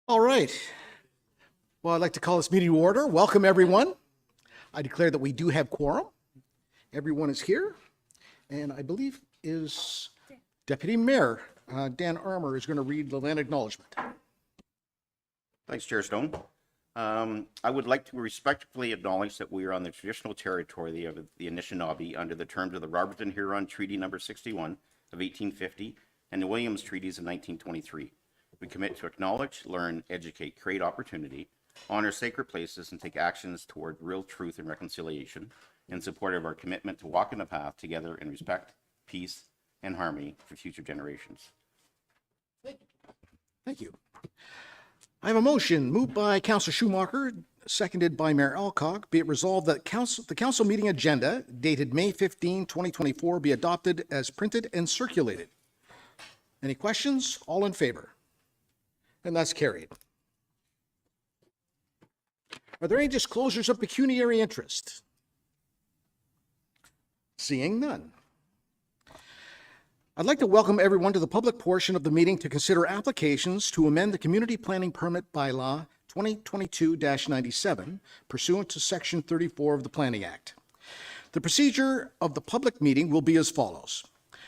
All right. Well, I'd like to call this meeting to order. Welcome, everyone. I declare that we do have quorum. Everyone is here, and I believe is Deputy Mayor Dan Armour is going to read the land acknowledgement. Thanks, Chair Stone. I would like to respectfully acknowledge that we are on the traditional territory of the Anishinaabe under the terms of the Robertson-Huron Treaty Number 61 of 1850 and the Williams Treaties of 1923. We commit to acknowledge, learn, educate, create opportunity, honor sacred places, and take actions toward real truth and reconciliation in support of our commitment to walk in the path together in respect, peace, and harmony for future generations. Thank you. I have a motion moved by Councillor Schumacher, seconded by Mayor Alcock. Be it resolved that the council meeting agenda dated May 15, 2024 be adopted as printed and circulated. Any questions? All in favor? And that's carried. Are there any disclosures of pecuniary interest? Seeing none. I'd like to welcome everyone to the public portion of the meeting to consider applications to amend the Community Planning Permit Bylaw 2022-97 pursuant to Section 34 of the Planning Act. The procedure of the public meeting will be as follows.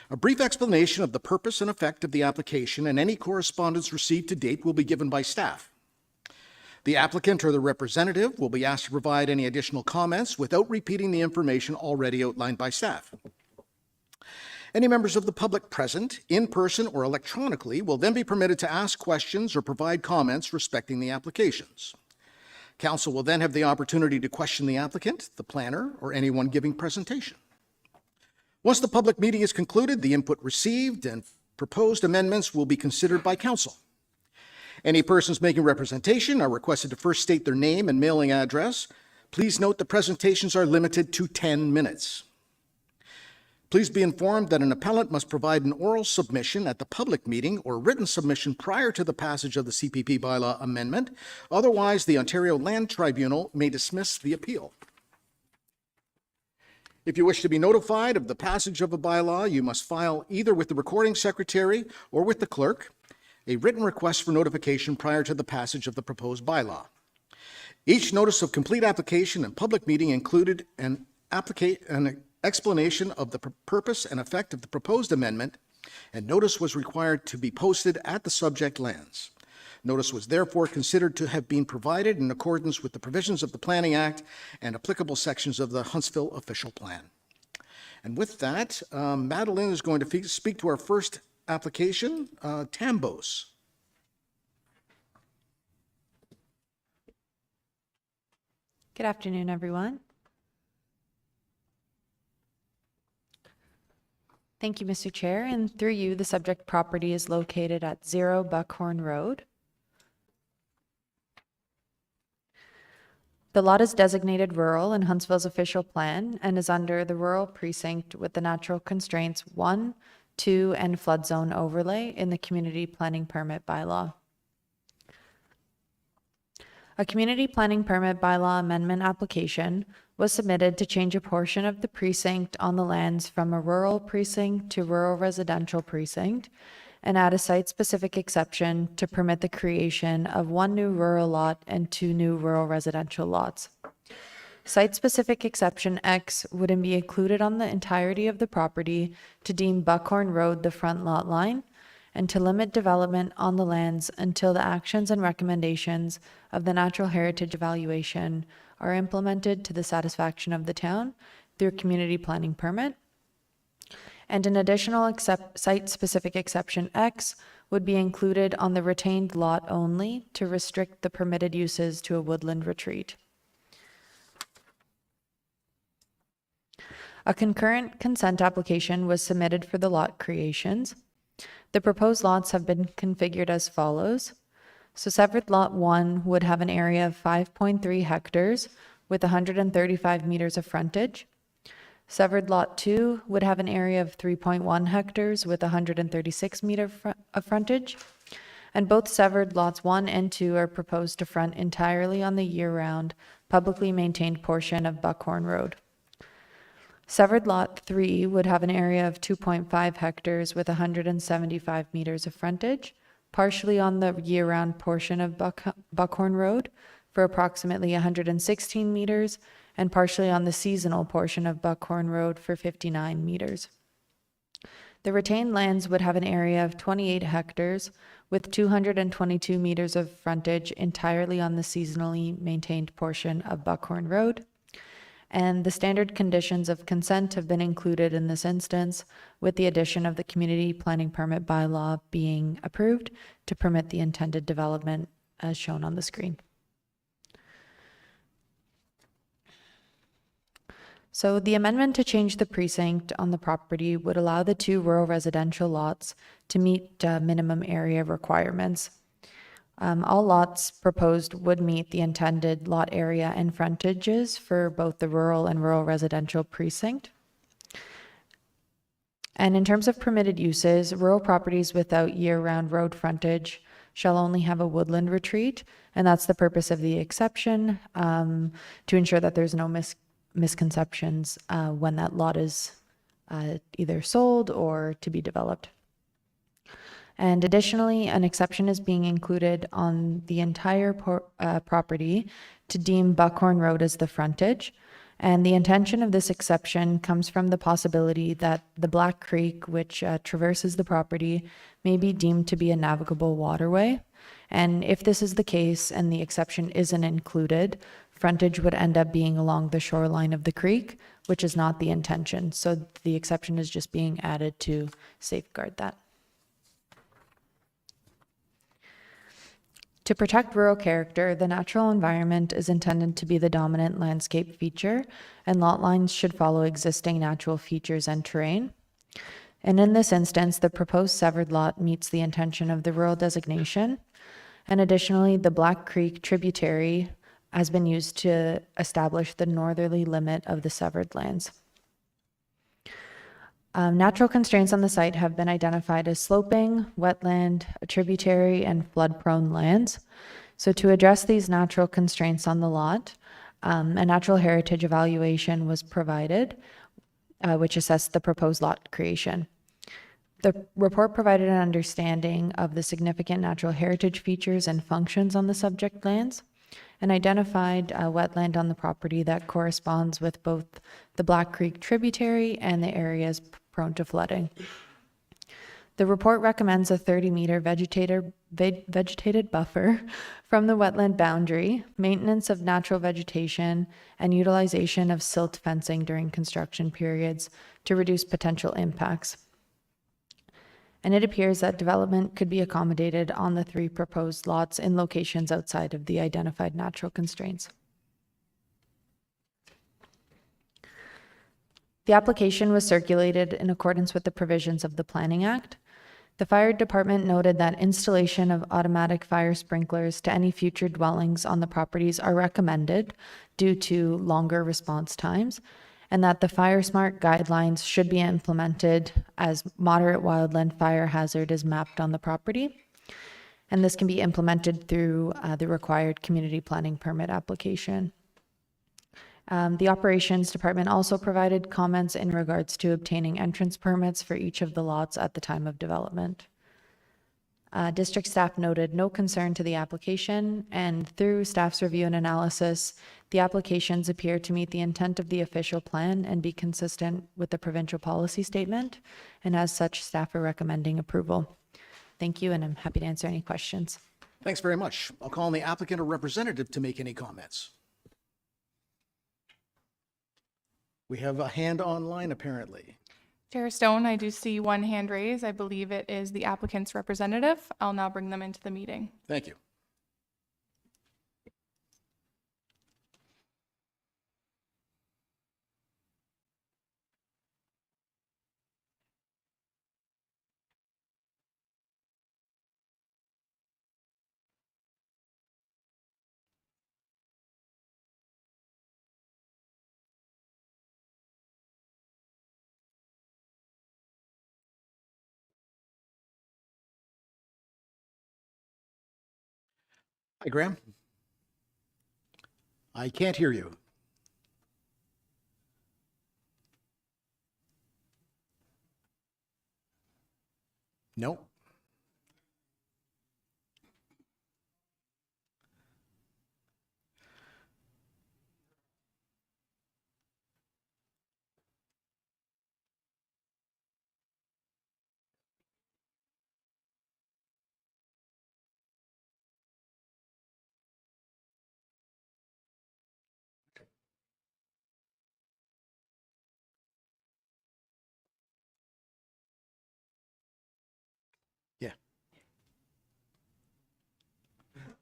A brief explanation of the purpose and effect of the application and any correspondence received to date will be given by staff. The applicant or the representative will be asked to provide any additional comments without repeating the information already outlined by staff. Any members of the public present, in person or electronically, will then be permitted to ask questions or provide comments respecting the applications. Council will then have the opportunity to question the applicant, the planner, or anyone giving presentation. Once the public meeting is concluded, the input received and proposed amendments will be considered by council. Any persons making representation are requested to first state their name and mailing address. Please note the presentations are limited to 10 minutes. Please be informed that an appellant must provide an oral submission at the public meeting or written submission prior to the passage of the CPP bylaw amendment. Otherwise, the Ontario Land Tribunal may dismiss the appeal. If you wish to be notified of the passage of a bylaw, you must file either with the recording secretary or with the clerk a written request for notification prior to the passage of the proposed bylaw. Each notice of complete application and public meeting included an explanation of the purpose and effect of the proposed amendment, and notice was required to be posted at the subject lands. Notice was therefore considered to have been provided in accordance with the provisions of the Planning Act and applicable sections of the Huntsville Official Plan. And with that, Madeline is going to speak to our first application, Tambos. Good afternoon, everyone. Thank you, Mr. Chair. And through you, the subject property is located at 0 Buckhorn Road. The lot is designated rural in Huntsville's official plan and is under the rural precinct with the natural constraints 1, 2, and flood zone overlay in the Community Planning Permit Bylaw. A Community Planning Permit Bylaw amendment application was submitted to change a portion of the precinct on the lands from a rural precinct to rural residential precinct and add a site-specific exception to permit the creation of 1 new rural lot and 2 new rural residential lots. Site-specific exception X wouldn't be included on the entirety of the property to deem Buckhorn Road the front lot line and to limit development on the lands until the actions and recommendations of the Natural Heritage Evaluation are implemented to the satisfaction of the town through a community planning permit. And an additional site-specific exception X would be included on the retained lot only to restrict the permitted uses to a woodland retreat. A concurrent consent application was submitted for the lot creations. The proposed lots have been configured as follows. So severed lot 1 would have an area of 5.3 hectares with 135 meters of frontage. Severed lot 2 would have an area of 3.1 hectares with 136 meters of frontage. And both severed lots 1 and 2 are proposed to front entirely on the year-round, publicly maintained portion of Buckhorn Road. Severed lot 3 would have an area of 2.5 hectares with 175 meters of frontage. partially on the year-round portion of Buckhorn Road for approximately 116 meters, and partially on the seasonal portion of Buckhorn Road for 59 meters. The retained lands would have an area of 28 hectares with 222 meters of frontage entirely on the seasonally maintained portion of Buckhorn Road. And the standard conditions of consent have been included in this instance, with the addition of the community planning permit bylaw being approved to permit the intended development as shown on the screen. So the amendment to change the precinct on the property would allow the two rural residential lots to meet minimum area requirements. All lots proposed would meet the intended lot area and frontages for both the rural and rural residential precinct. And in terms of permitted uses, rural properties without year-round road frontage shall only have a woodland retreat, and that's the purpose of the exception, to ensure that there's no misconceptions when that lot is either sold or to be developed. And additionally, an exception is being included on the entire property to deem Buckhorn Road as the frontage. And the intention of this exception comes from the possibility that the Black Creek, which traverses the property, may be deemed to be a navigable waterway. And if this is the case and the exception isn't included, frontage would end up being along the shoreline of the creek, which is not the intention. So the exception is just being added to safeguard that. To protect rural character, the natural environment is intended to be the dominant landscape feature, and lot lines should follow existing natural features and terrain. And in this instance, the proposed severed lot meets the intention of the rural designation. And additionally, the Black Creek tributary has been used to establish the northerly limit of the severed lands. Natural constraints on the site have been identified as sloping, wetland, a tributary, and flood-prone lands. So to address these natural constraints on the lot, a natural heritage evaluation was provided, which assessed the proposed lot creation. The report provided an understanding of the significant natural heritage features and functions on the subject lands, and identified a wetland on the property that corresponds with both the Black Creek tributary and the areas prone to flooding. The report recommends a 30-meter vegetated buffer from the wetland boundary, maintenance of natural vegetation, and utilization of silt fencing during construction periods to reduce potential impacts. And it appears that development could be accommodated on the 3 proposed lots in locations outside of the identified natural constraints. The application was circulated in accordance with the provisions of the Planning Act. The fire department noted that installation of automatic fire sprinklers to any future dwellings on the properties are recommended due to longer response times, and that the Fire Smart guidelines should be implemented as moderate wildland fire hazard is mapped on the property. And this can be implemented through the required community planning permit application. The operations department also provided comments in regards to obtaining entrance permits for each of the lots at the time of development. District staff noted no concern to the application, and through staff's review and analysis, the applications appear to meet the intent of the official plan and be consistent with the provincial policy statement, and as such, staff are recommending approval. Thank you, and I'm happy to answer any questions. Thanks very much. I'll call on the applicant or representative to make any comments. We have a hand online, apparently. Chair Stone, I do see one hand raised. I believe it is the applicant's representative. I'll now bring them into the meeting. Thank you. Hi, Graham. I can't hear you. No.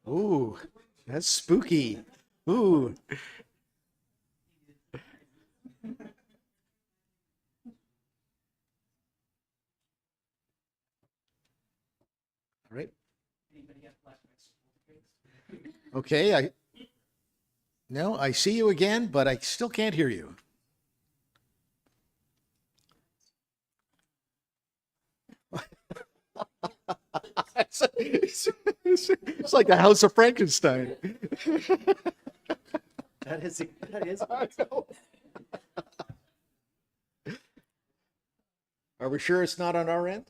Ooh, that's spooky. Ooh. All right. Okay, no, I see you again, but I still can't hear you. It's like a House of Frankenstein. That is. Are we sure it's not on our end?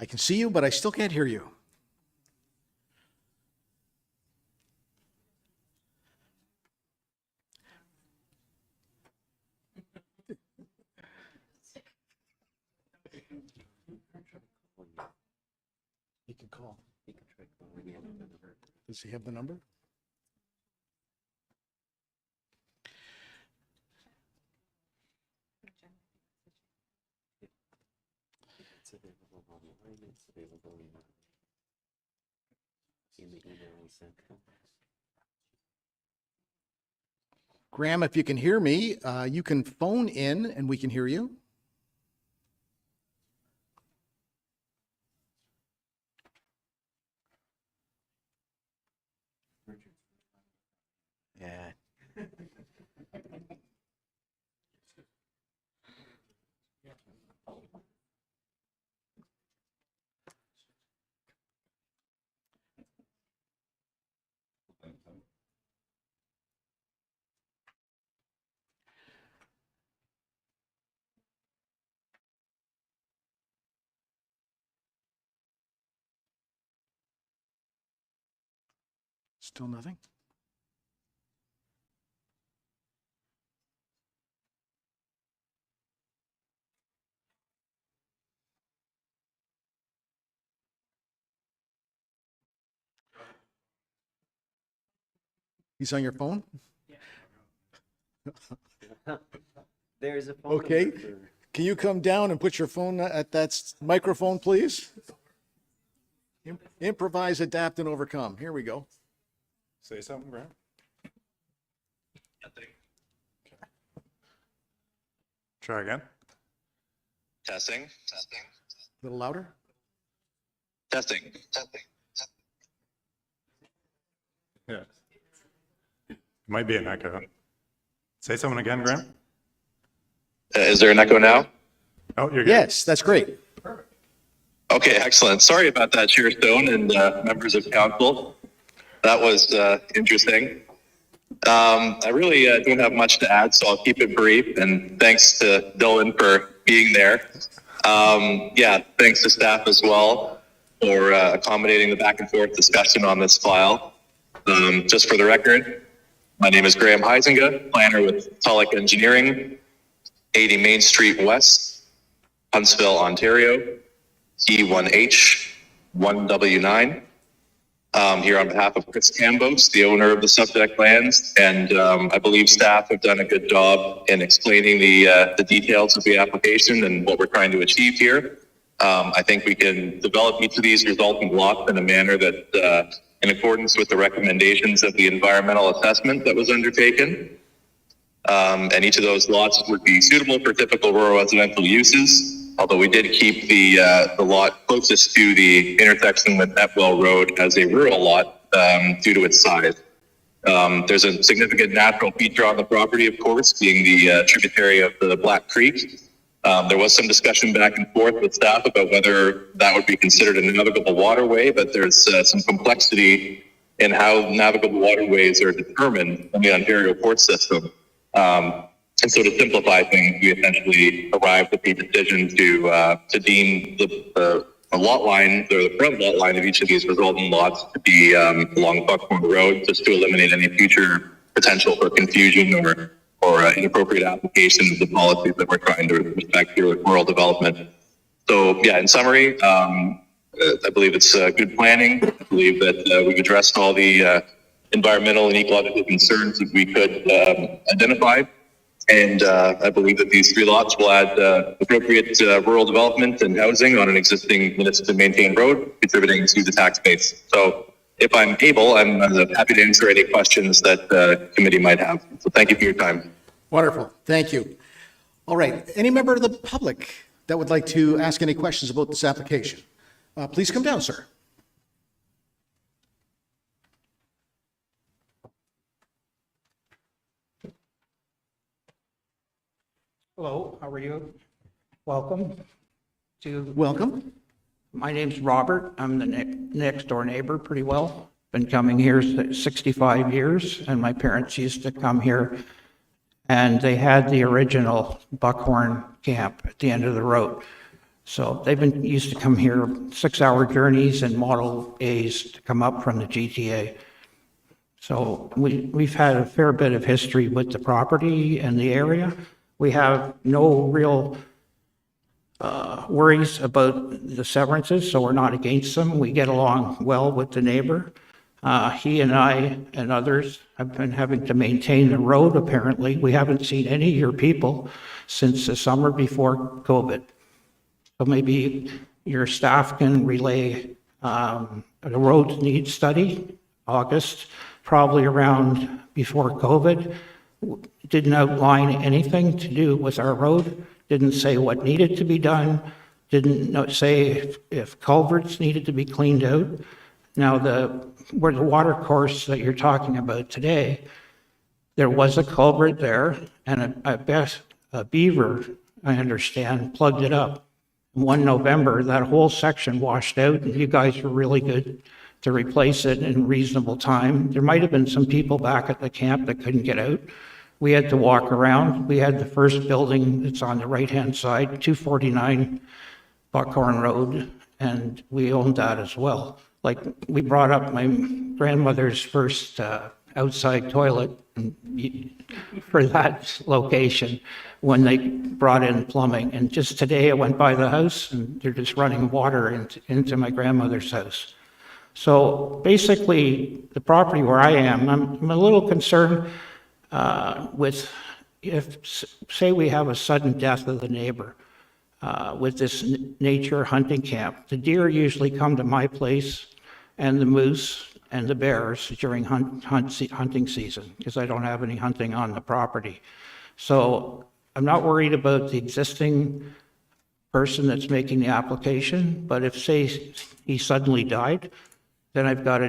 I can see you, but I still can't hear you. He can call. Does he have the number? It's available online. It's available in the email we sent. Graham, if you can hear me, you can phone in and we can hear you. Yeah. Still nothing? He's on your phone? There's a phone Okay. number for- Can you come down and put your phone at that microphone, please? Improvise, adapt, and overcome. Here we go. Say something, Graham. Try again. Testing. A little louder. Testing. Yeah. Might be an echo. Say something again, Graham. Is there an echo now? Oh, you're good. Yes, that's great. Okay, excellent. Sorry about that, Chair Stone and members of council. That was interesting. I really don't have much to add, so I'll keep it brief. And thanks to Dylan for being there. Yeah, thanks to staff as well for accommodating the back and forth discussion on this file. Just for the record, my name is Graham Huizinga, planner with Tulloch Engineering, 80 Main Street West, Huntsville, Ontario, E1H 1W9. Here on behalf of Chris Cambos, the owner of the subject lands, and I believe staff have done a good job in explaining the details of the application and what we're trying to achieve here. I think we can develop each of these resulting blocks in a manner that, in accordance with the recommendations of the environmental assessment that was undertaken. And each of those lots would be suitable for typical rural residential uses, although we did keep the lot closest to the intersection with Epwell Road as a rural lot due to its size. There's a significant natural feature on the property, of course, being the tributary of the Black Creek. There was some discussion back and forth with staff about whether that would be considered a navigable waterway, but there's some complexity in how navigable waterways are determined in the Ontario port system. And so to simplify things, we essentially arrived at the decision to deem the lot line, or the front lot line of each of these resultant lots to be along Buckhorn Road, just to eliminate any future potential for confusion or inappropriate application of the policies that we're trying to respect here with rural development. So yeah, in summary, I believe it's good planning. I believe that we've addressed all the environmental and ecological concerns that we could identify. And I believe that these 3 lots will add appropriate rural development and housing on an existing municipally maintained road, contributing to the tax base. So if I'm able, I'm happy to answer any questions that the committee might have. So thank you for your time. Wonderful. Thank you. All right. Any member of the public that would like to ask any questions about this application? Please come down, sir. Hello, how are you? Welcome to, Welcome. my name's Robert. I'm the next door neighbor pretty well. Been coming here 65 years, and my parents used to come here, and they had the original Buckhorn camp at the end of the road. So they've been used to come here 6-hour journeys and Model A's to come up from the GTA. So we've had a fair bit of history with the property and the area. We have no real worries about the severances, so we're not against them. We get along well with the neighbor. He and I and others have been having to maintain the road, apparently. We haven't seen any of your people since the summer before COVID. So maybe your staff can relay the road needs study, August, probably around before COVID. Didn't outline anything to do with our road, didn't say what needed to be done, didn't say if culverts needed to be cleaned out. Now, where the water course that you're talking about today, there was a culvert there, and a beaver, I understand, plugged it up. 1 November, that whole section washed out, and you guys were really good to replace it in reasonable time. There might have been some people back at the camp that couldn't get out. We had to walk around. We had the first building that's on the right-hand side, 249 Buckhorn Road, and we owned that as well. Like, we brought up my grandmother's first outside toilet for that location when they brought in plumbing. And just today I went by the house and they're just running water into my grandmother's house. So basically, the property where I am, I'm a little concerned with if, say we have a sudden death of the neighbor with this nature hunting camp. The deer usually come to my place, and the moose and the bears during hunting season, because I don't have any hunting on the property. So I'm not worried about the existing person that's making the application, but if, say, he suddenly died, then I've got a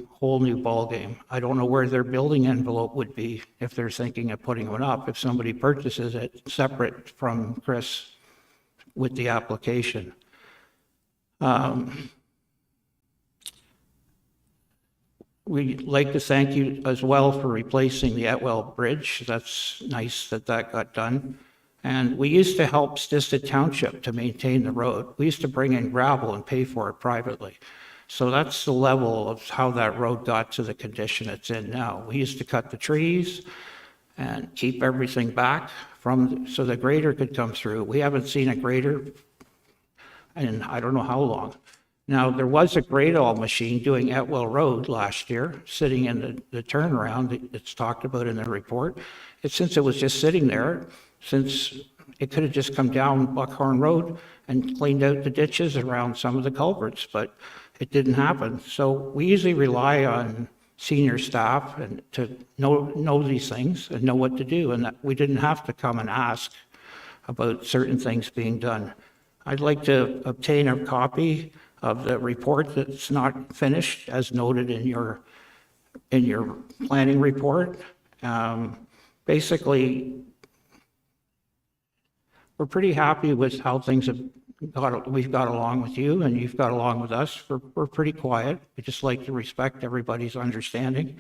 whole new ballgame. I don't know where their building envelope would be if they're thinking of putting one up, if somebody purchases it separate from Chris with the application. We'd like to thank you as well for replacing the Etwell Bridge. That's nice that that got done. And we used to help Stistock Township to maintain the road. We used to bring in gravel and pay for it privately. So that's the level of how that road got to the condition it's in now. We used to cut the trees and keep everything back so the grader could come through. We haven't seen a grader in I don't know how long. Now, there was a grade-all machine doing Etwell Road last year, sitting in the turnaround. It's talked about in the report. Since it was just sitting there, since it could have just come down Buckhorn Road and cleaned out the ditches around some of the culverts, but it didn't happen. So we usually rely on senior staff and to know these things and know what to do, and that we didn't have to come and ask about certain things being done. I'd like to obtain a copy of the report that's not finished, as noted in your planning report. Basically, we're pretty happy with how things we've got along with you, and you've got along with us. We're pretty quiet. We just like to respect everybody's understanding.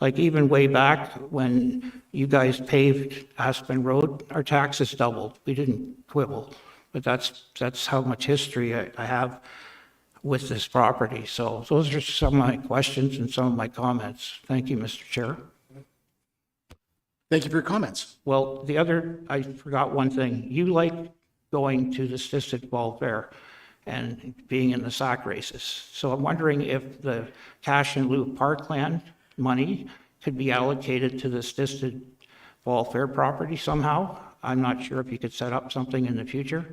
Like even way back when you guys paved Aspen Road, our taxes doubled. We didn't quibble. but that's how much history I have with this property. So those are some of my questions and some of my comments. Thank you, Mr. Chair. Thank you for your comments. Well, I forgot one thing. You like going to the Assisted Ball Fair and being in the sack races. So I'm wondering if the cash in lieu parkland money could be allocated to the Assisted Ball Fair property somehow. I'm not sure if you could set up something in the future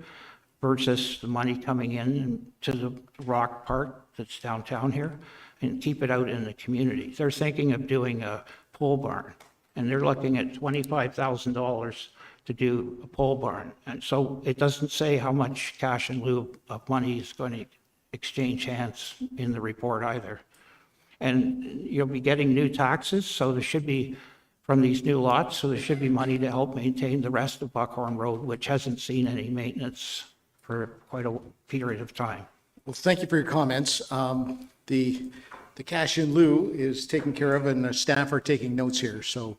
versus the money coming in to the Rock Park that's downtown here and keep it out in the community. They're thinking of doing a pole barn, and they're looking at $25,000 to do a pole barn. And so it doesn't say how much cash in lieu of money is going to exchange hands in the report either. And you'll be getting new taxes, so there should be, from these new lots, so there should be money to help maintain the rest of Buckhorn Road, which hasn't seen any maintenance for quite a period of time. Well, thank you for your comments. The cash in lieu is taken care of, and the staff are taking notes here, so.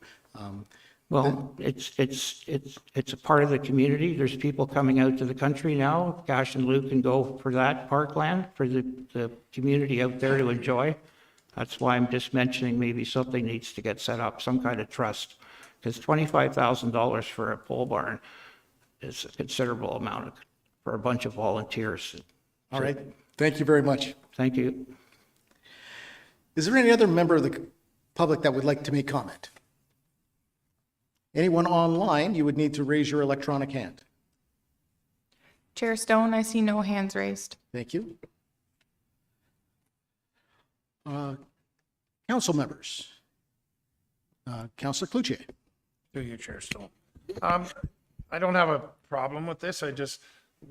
Well, it's a part of the community. There's people coming out to the country now. Cash and lieu can go for that parkland, for the community out there to enjoy. That's why I'm just mentioning maybe something needs to get set up, some kind of trust. Because $25,000 for a pole barn is a considerable amount for a bunch of volunteers. All right, thank you very much. Thank you. Is there any other member of the public that would like to make comment? Anyone online, you would need to raise your electronic hand. Chair Stone, I see no hands raised. Thank you. Council members. Councilor Cloutier. Through you, Chair Stone. I don't have a problem with this. I just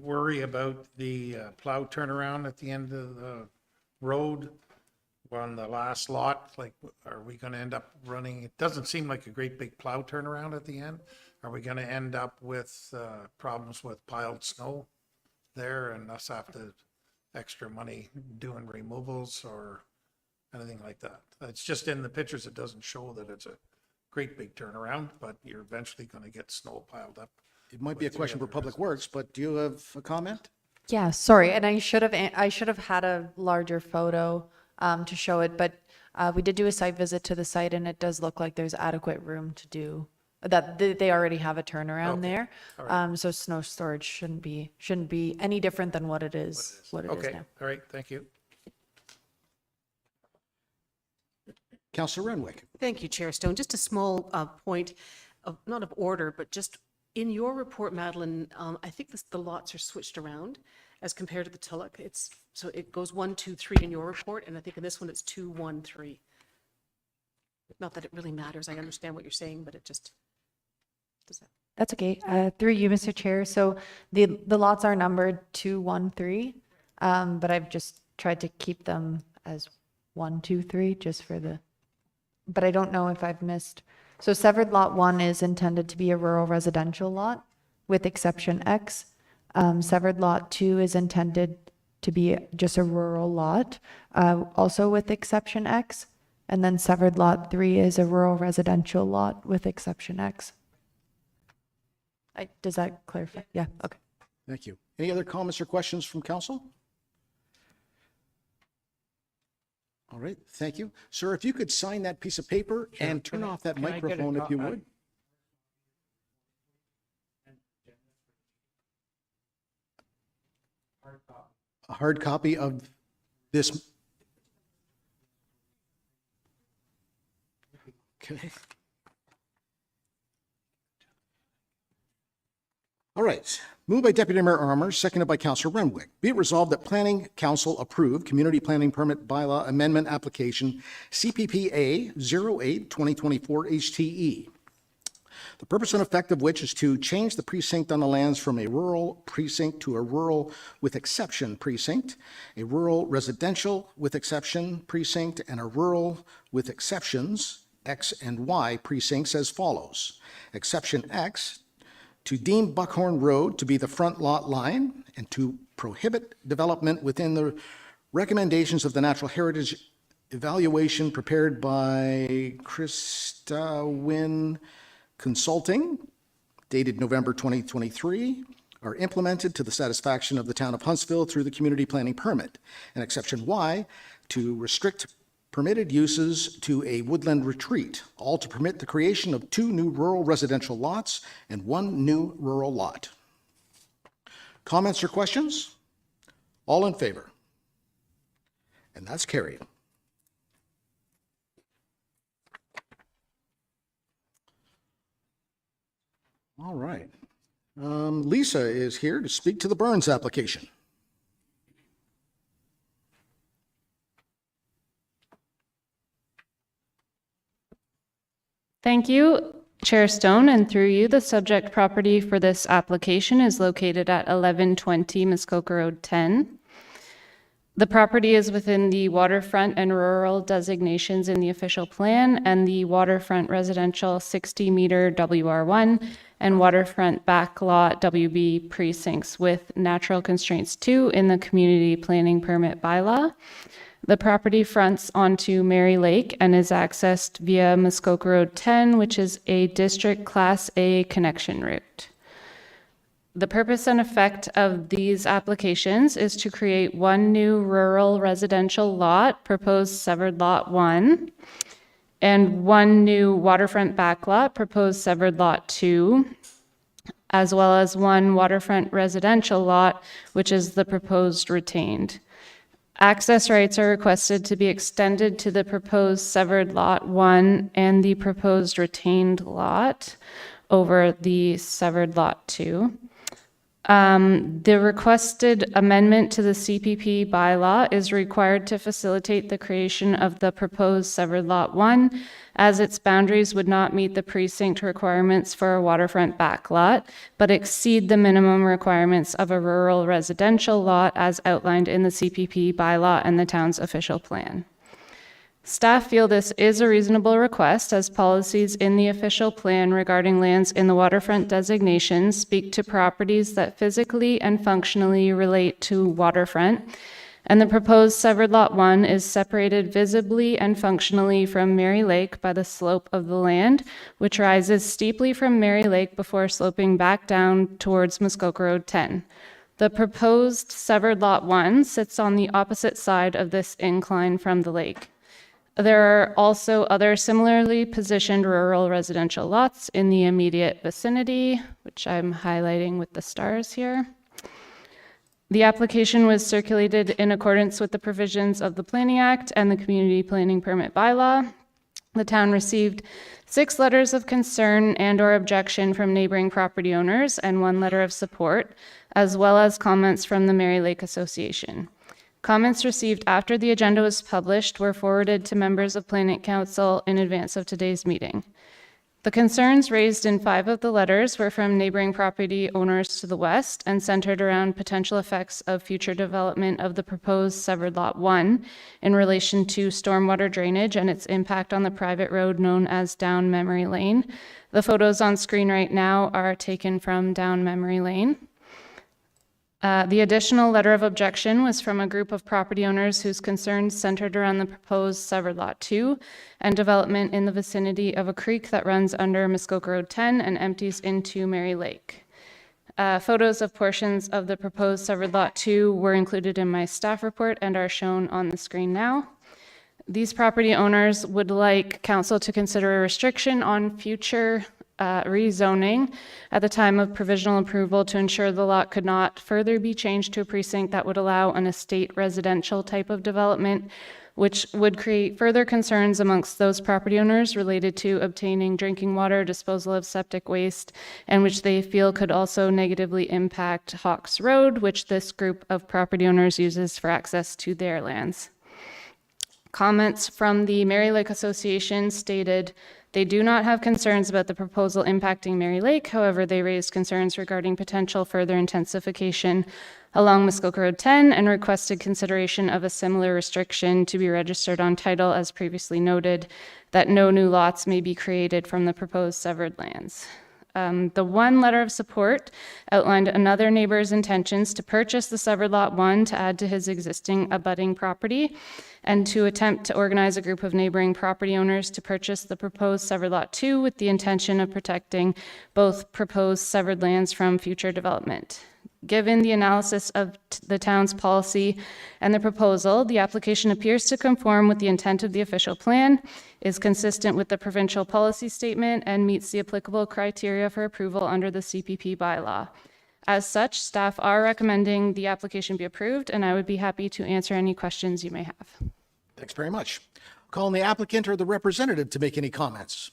worry about the plow turnaround at the end of the road on the last lot. Like, are we going to end up running? It doesn't seem like a great big plow turnaround at the end. Are we going to end up with problems with piled snow there and us have to extra money doing removals or anything like that? It's just in the pictures, it doesn't show that it's a great big turnaround, but you're eventually going to get snow piled up. It might be a question for Public Works, but do you have a comment? Yeah, sorry, and I should have had a larger photo to show it, but we did do a site visit to the site, and it does look like there's adequate room to do that. They already have a turnaround there, so snow storage shouldn't be any different than what it is Okay, now. all right, thank you. Councilor Renwick. Thank you, Chair Stone. Just a small point of, not of order, but just in your report, Madeline, I think the lots are switched around as compared to the Tulloch. So it goes 1, 2, 3 in your report, and I think in this one it's 2, 1, 3. Not that it really matters. I understand what you're saying, but it just does that. That's okay. Through you, Mr. Chair. So the lots are numbered 2, 1, 3, but I've just tried to keep them as 1, 2, 3, just for the. But I don't know if I've missed. So severed lot 1 is intended to be a rural residential lot with exception X. Severed lot 2 is intended to be just a rural lot, also with exception X. And then severed lot 3 is a rural residential lot with exception X. Does that clarify? Yeah, okay. Thank you. Any other comments or questions from council? All right, thank you. Sir, if you could sign that piece of paper and turn off that can I get a microphone if you would. A hard copy of this. Okay. All right. Moved by Deputy Mayor Armour, seconded by Councillor Renwick. Be it resolved that Planning Council approve Community Planning Permit Bylaw Amendment Application CPPA 08-2024 HTE. The purpose and effect of which is to change the precinct on the lands from a rural precinct to a rural with exception precinct, a rural residential with exception precinct, and a rural with exceptions X and Y precincts as follows. Exception X, to deem Buckhorn Road to be the front lot line and to prohibit development within the recommendations of the Natural Heritage Evaluation prepared by Krista Wynn Consulting, dated November 2023, are implemented to the satisfaction of the town of Huntsville through the community planning permit. And exception Y, to restrict permitted uses to a woodland retreat, all to permit the creation of 2 new rural residential lots and 1 new rural lot. Comments or questions? All in favor? And that's carried. All right. Lisa is here to speak to the Burns application. Thank you, Chair Stone, and through you, the subject property for this application is located at 1120 Muskoka Road 10. The property is within the waterfront and rural designations in the official plan and the waterfront residential 60-meter WR1 and waterfront backlot WB precincts with natural constraints 2 in the community planning permit bylaw. The property fronts onto Mary Lake and is accessed via Muskoka Road 10, which is a District Class A connection route. The purpose and effect of these applications is to create 1 new rural residential lot, proposed severed lot 1, and 1 new waterfront backlot, proposed severed lot 2, as well as 1 waterfront residential lot, which is the proposed retained. Access rights are requested to be extended to the proposed severed lot 1 and the proposed retained lot over the severed lot 2. The requested amendment to the CPP bylaw is required to facilitate the creation of the proposed severed lot 1, as its boundaries would not meet the precinct requirements for a waterfront backlot, but exceed the minimum requirements of a rural residential lot as outlined in the CPP bylaw and the town's official plan. Staff feel this is a reasonable request, as policies in the official plan regarding lands in the waterfront designation speak to properties that physically and functionally relate to waterfront, and the proposed severed lot 1 is separated visibly and functionally from Mary Lake by the slope of the land, which rises steeply from Mary Lake before sloping back down towards Muskoka Road 10. The proposed severed lot 1 sits on the opposite side of this incline from the lake. There are also other similarly positioned rural residential lots in the immediate vicinity, which I'm highlighting with the stars here. The application was circulated in accordance with the provisions of the Planning Act and the Community Planning Permit Bylaw. The town received 6 letters of concern and/or objection from neighboring property owners and 1 letter of support, as well as comments from the Mary Lake Association. Comments received after the agenda was published were forwarded to members of Planning Council in advance of today's meeting. The concerns raised in 5 of the letters were from neighboring property owners to the west and centered around potential effects of future development of the proposed severed lot 1 in relation to stormwater drainage and its impact on the private road known as Down Memory Lane. The photos on screen right now are taken from Down Memory Lane. The additional letter of objection was from a group of property owners whose concerns centered around the proposed severed lot 2 and development in the vicinity of a creek that runs under Muskoka Road 10 and empties into Mary Lake. Photos of portions of the proposed severed lot 2 were included in my staff report and are shown on the screen now. These property owners would like council to consider a restriction on future rezoning at the time of provisional approval to ensure the lot could not further be changed to a precinct that would allow an estate residential type of development, which would create further concerns amongst those property owners related to obtaining drinking water, disposal of septic waste, and which they feel could also negatively impact Hawks Road, which this group of property owners uses for access to their lands. Comments from the Mary Lake Association stated they do not have concerns about the proposal impacting Mary Lake. However, they raised concerns regarding potential further intensification along Muskoka Road 10 and requested consideration of a similar restriction to be registered on title as previously noted, that no new lots may be created from the proposed severed lands. The 1 letter of support outlined another neighbor's intentions to purchase the severed lot 1 to add to his existing abutting property and to attempt to organize a group of neighboring property owners to purchase the proposed severed lot 2 with the intention of protecting both proposed severed lands from future development. Given the analysis of the town's policy and the proposal, the application appears to conform with the intent of the official plan, is consistent with the provincial policy statement, and meets the applicable criteria for approval under the CPP bylaw. As such, staff are recommending the application be approved, and I would be happy to answer any questions you may have. Thanks very much. Call on the applicant or the representative to make any comments.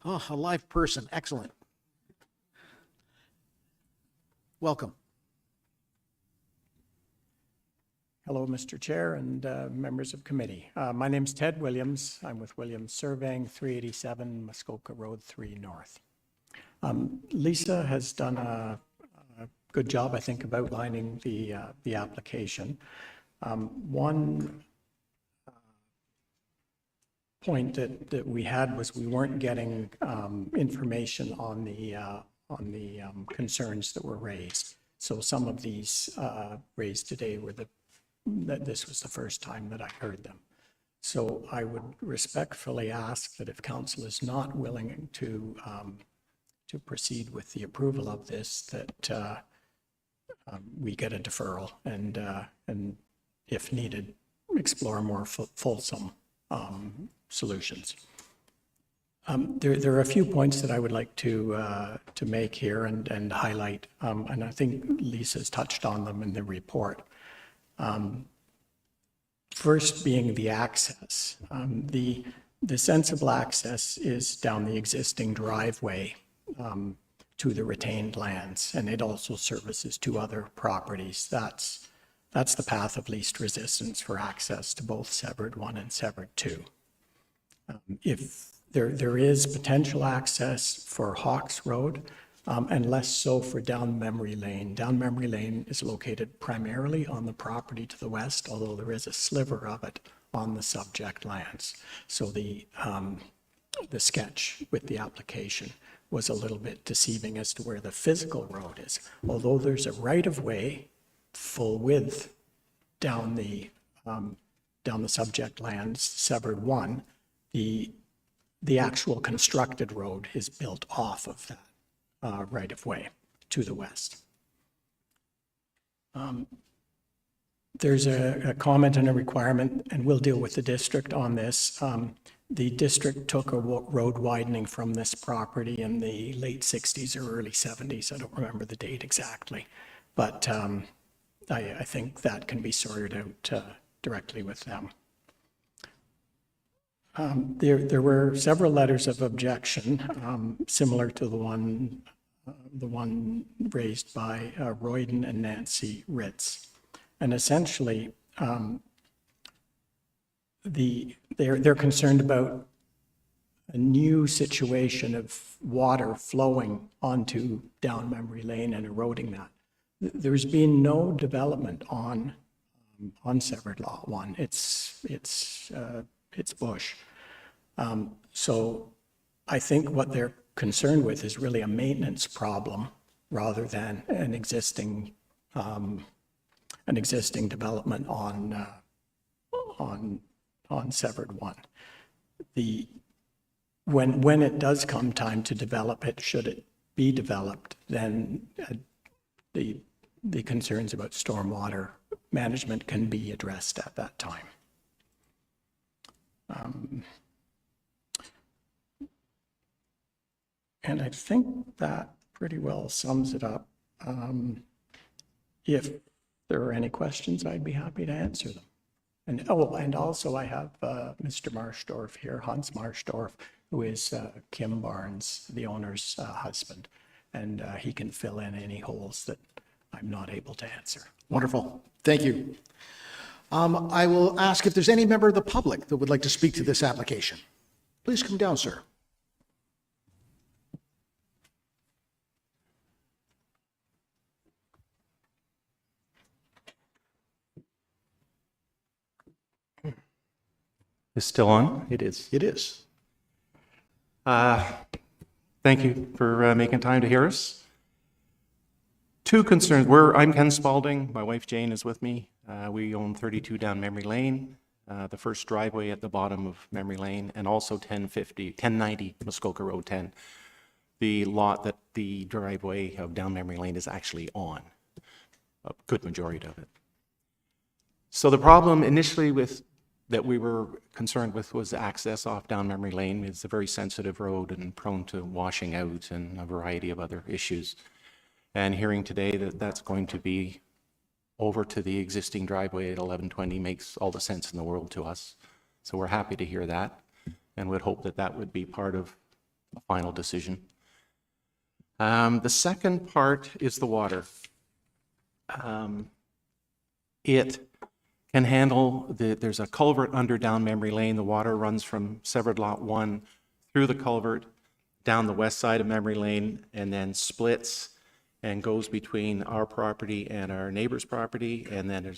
Oh, a live person. Excellent. Welcome. Hello, Mr. Chair and members of committee. My name's Ted Williams. I'm with Williams Surveying, 387 Muskoka Road 3 North. Lisa has done a good job, I think, of outlining the application. One point that we had was we weren't getting information on the concerns that were raised. So some of these raised today were that this was the first time that I heard them. So I would respectfully ask that if council is not willing to proceed with the approval of this, that we get a deferral and if needed, explore more fulsome solutions. There are a few points that I would like to make here and highlight, and I think Lisa's touched on them in the report. First being the access. The sensible access is down the existing driveway to the retained lands, and it also services two other properties. That's the path of least resistance for access to both Severed 1 and Severed 2. If there is potential access for Hawks Road, and less so for Down Memory Lane. Down Memory Lane is located primarily on the property to the west, although there is a sliver of it on the subject lands. So the sketch with the application was a little bit deceiving as to where the physical road is. Although there's a right-of-way full width down the subject lands, Severed 1, the actual constructed road is built off of that right-of-way to the west. There's a comment and a requirement, and we'll deal with the district on this. The district took a road widening from this property in the late 60s or early 70s. I don't remember the date exactly, but I think that can be sorted out directly with them. There were several letters of objection, similar to the one raised by Royden and Nancy Ritz. And essentially, they're concerned about a new situation of water flowing onto Down Memory Lane and eroding that. There's been no development on Severed Lot 1. It's bush. So I think what they're concerned with is really a maintenance problem rather than an existing development on Severed 1. When it does come time to develop it, should it be developed, then the concerns about stormwater management can be addressed at that time. And I think that pretty well sums it up. If there are any questions, I'd be happy to answer them. And also I have Mr. Marshdorf here, Hans Marshdorf, who is Kim Barnes, the owner's husband, and he can fill in any holes that I'm not able to answer. Wonderful. Thank you. I will ask if there's any member of the public that would like to speak to this application. Please come down, sir. Is still on? It is. It is. Thank you for making time to hear us. Two concerns. I'm Ken Spalding. My wife Jane is with me. We own 32 Down Memory Lane. the first driveway at the bottom of Memory Lane, and also 1090 Muskoka Road 10, the lot that the driveway of down Memory Lane is actually on, a good majority of it. So the problem initially that we were concerned with was access off down Memory Lane. It's a very sensitive road and prone to washing out and a variety of other issues. And hearing today that that's going to be over to the existing driveway at 1120 makes all the sense in the world to us. So we're happy to hear that and would hope that that would be part of a final decision. The second part is the water. It can handle, there's a culvert under down Memory Lane. The water runs from Severed Lot 1 through the culvert down the west side of Memory Lane and then splits and goes between our property and our neighbor's property. And then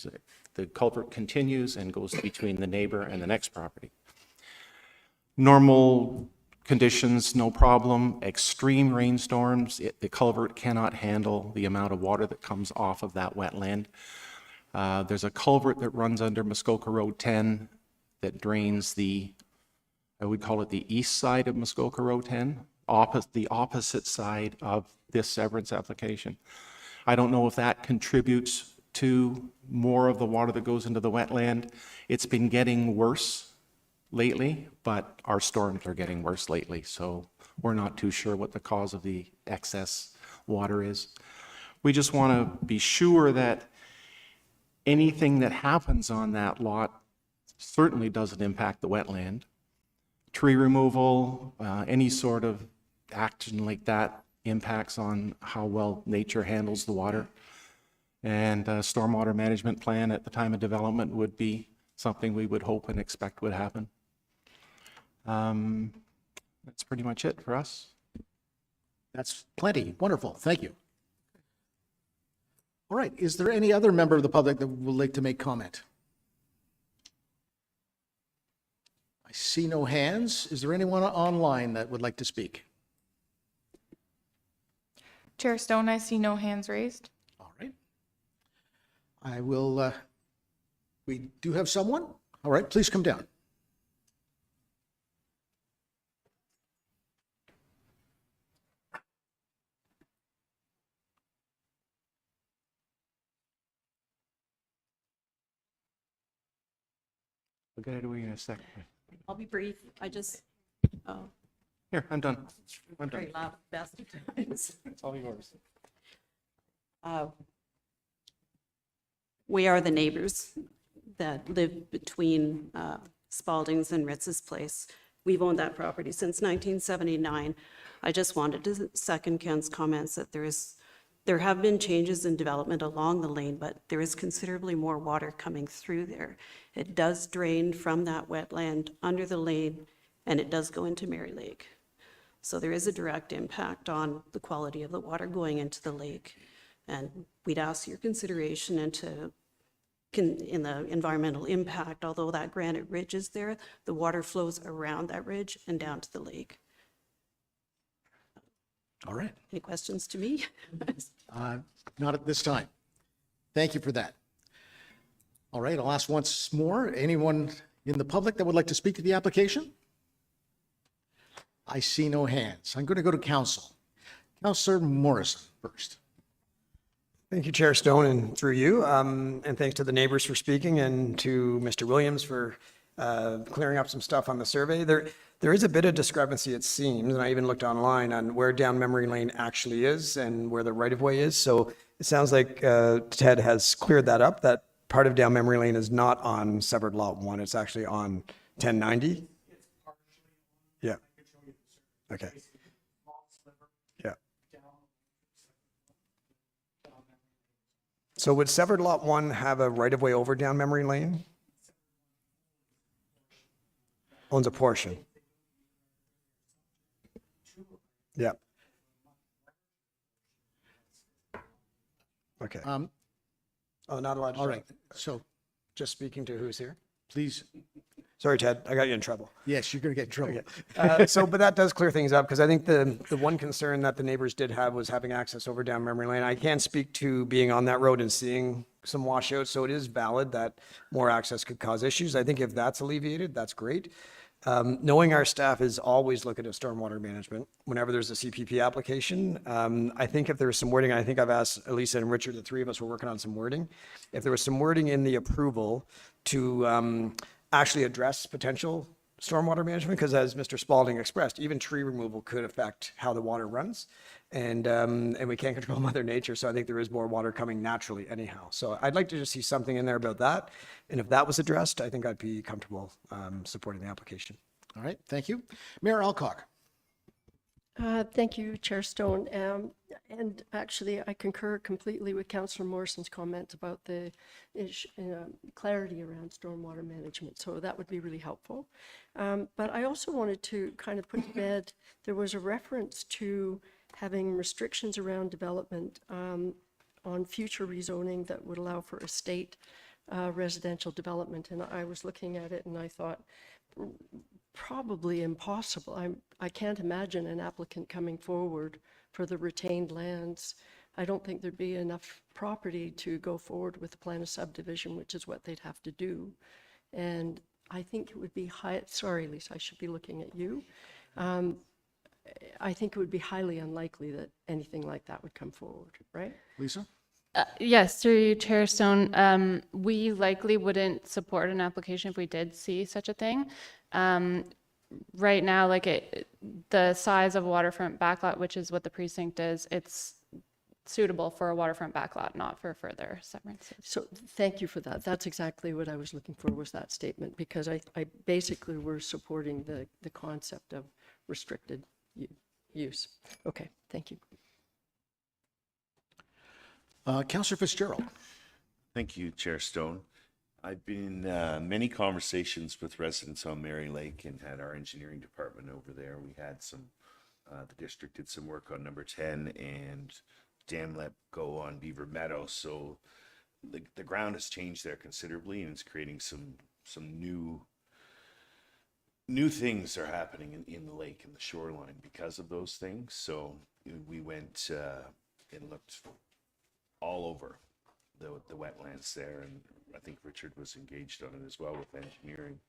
the culvert continues and goes between the neighbor and the next property. Normal conditions, no problem. Extreme rainstorms, the culvert cannot handle the amount of water that comes off of that wetland. There's a culvert that runs under Muskoka Road 10 that drains I would call it the east side of Muskoka Road 10, the opposite side of this severance application. I don't know if that contributes to more of the water that goes into the wetland. It's been getting worse lately, but our storms are getting worse lately, so we're not too sure what the cause of the excess water is. We just want to be sure that anything that happens on that lot certainly doesn't impact the wetland. Tree removal, any sort of action like that impacts on how well nature handles the water. And a stormwater management plan at the time of development would be something we would hope and expect would happen. That's pretty much it for us. That's plenty. Wonderful. Thank you. All right. Is there any other member of the public that would like to make comment? I see no hands. Is there anyone online that would like to speak? Chair Stone, I see no hands raised. All right. I will, we do have someone. All right, please come down. We'll get it away in a second. I'll be brief. I just, oh, Here, I'm done. I'm done. very loud, best of times. It's all yours. We are the neighbors that live between Spalding's and Ritz's place. We've owned that property since 1979. I just wanted to second Ken's comments that there have been changes in development along the lane, but there is considerably more water coming through there. It does drain from that wetland under the lane, and it does go into Mary Lake. So there is a direct impact on the quality of the water going into the lake. And we'd ask your consideration in the environmental impact. Although that granite ridge is there, the water flows around that ridge and down to the lake. All right. Any questions to me? Not at this time. Thank you for that. All right, I'll ask once more. Anyone in the public that would like to speak to the application? I see no hands. I'm going to go to council. Councillor Morrison first. Thank you, Chair Stone, and through you. And thanks to the neighbors for speaking and to Mr. Williams for clearing up some stuff on the survey. There is a bit of discrepancy, it seems, and I even looked online on where down Memory Lane actually is and where the right-of-way is. So it sounds like Ted has cleared that up. That part of down Memory Lane is not on Severed Lot 1. It's actually on 1090. Yeah. Okay. Yeah. So would Severed Lot 1 have a right-of-way over down Memory Lane? Owns a portion. Yeah. Okay. Oh, not allowed to. All right, so Just speaking to who's here? Please. Sorry, Ted, I got you in trouble. Yes, you're going to get in trouble. But that does clear things up, because I think the one concern that the neighbors did have was having access over down memory lane. I can speak to being on that road and seeing some washouts, so it is valid that more access could cause issues. I think if that's alleviated, that's great. Knowing our staff is always looking at stormwater management whenever there's a CPP application. I think if there's some wording, I think I've asked Elisa and Richard, the three of us were working on some wording. If there was some wording in the approval to actually address potential stormwater management, because as Mr. Spalding expressed, even tree removal could affect how the water runs. And we can't control Mother Nature, so I think there is more water coming naturally anyhow. So I'd like to just see something in there about that. And if that was addressed, I think I'd be comfortable supporting the application. All right, thank you. Mayor Alcock. Thank you, Chair Stone. And actually, I concur completely with Councillor Morrison's comment about the clarity around stormwater management. So that would be really helpful. But I also wanted to kind of put to bed, there was a reference to having restrictions around development on future rezoning that would allow for estate residential development. And I was looking at it and I thought, probably impossible. I can't imagine an applicant coming forward for the retained lands. I don't think there'd be enough property to go forward with the plan of subdivision, which is what they'd have to do. And I think it would be sorry, Lisa, I should be looking at you. I think it would be highly unlikely that anything like that would come forward, right? Lisa? Yes, through you, Chair Stone. We likely wouldn't support an application if we did see such a thing. Right now, the size of a waterfront backlot, which is what the precinct is, it's suitable for a waterfront backlot, not for further severances. So thank you for that. That's exactly what I was looking for, was that statement, because I basically were supporting the concept of restricted use. Okay, thank you. Councillor Fitzgerald. Thank you, Chair Stone. I've been in many conversations with residents on Mary Lake and had our engineering department over there. We had the district did some work on number 10 and dam let go on Beaver Meadow. So the ground has changed there considerably, and it's creating some new things are happening in the lake and the shoreline because of those things. So we went and looked all over the wetlands there, and I think Richard was engaged on it as well with engineering.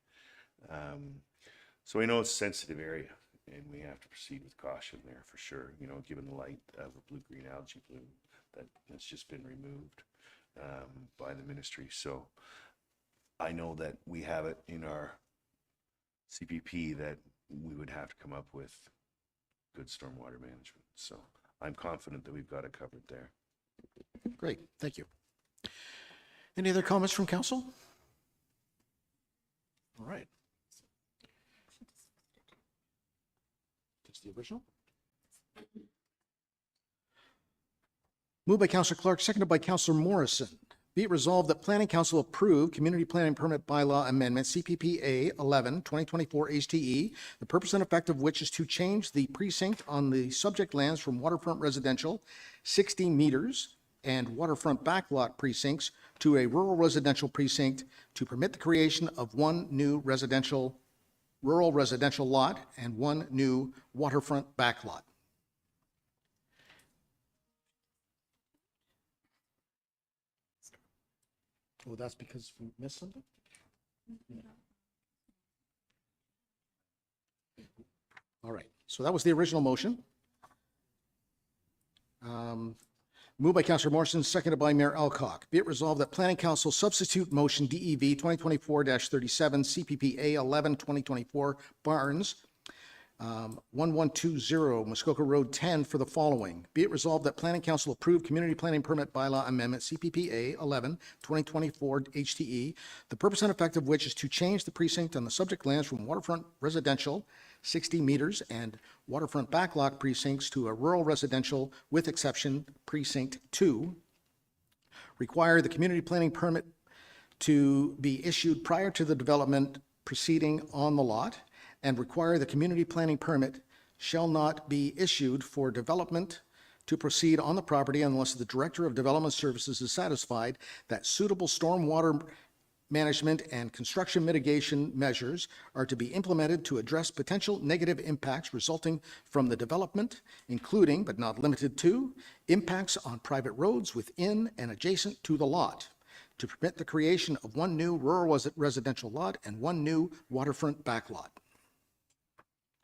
So we know it's a sensitive area, and we have to proceed with caution there for sure, given the light of a blue-green algae bloom that's just been removed by the ministry. So I know that we have it in our CPP that we would have to come up with good stormwater management. So I'm confident that we've got it covered there. Great, thank you. Any other comments from council? All right. Just the original. Moved by Councillor Clark, seconded by Councillor Morrison. Be it resolved that Planning Council approve Community Planning Permit Bylaw Amendment CPPA 11, 2024 HTE, the purpose and effect of which is to change the precinct on the subject lands from waterfront residential 60 meters and waterfront backlot precincts to a rural residential precinct to permit the creation of one new rural residential lot and one new waterfront backlot. Oh, that's because we missed something? All right, so that was the original motion. Moved by Councillor Morrison, seconded by Mayor Alcock. Be it resolved that Planning Council substitute motion DEV 2024-37 CPPA 11 2024 Barnes 1120 Muskoka Road 10 for the following. Be it resolved that Planning Council approve Community Planning Permit Bylaw Amendment CPPA 11 2024 HTE, the purpose and effect of which is to change the precinct on the subject lands from waterfront residential 60 meters and waterfront backlot precincts to a rural residential with exception precinct 2. Require the community planning permit to be issued prior to the development proceeding on the lot, and require the community planning permit shall not be issued for development to proceed on the property unless the Director of Development Services is satisfied that suitable stormwater management and construction mitigation measures are to be implemented to address potential negative impacts resulting from the development, including but not limited to impacts on private roads within and adjacent to the lot, to permit the creation of one new rural residential lot and one new waterfront backlot.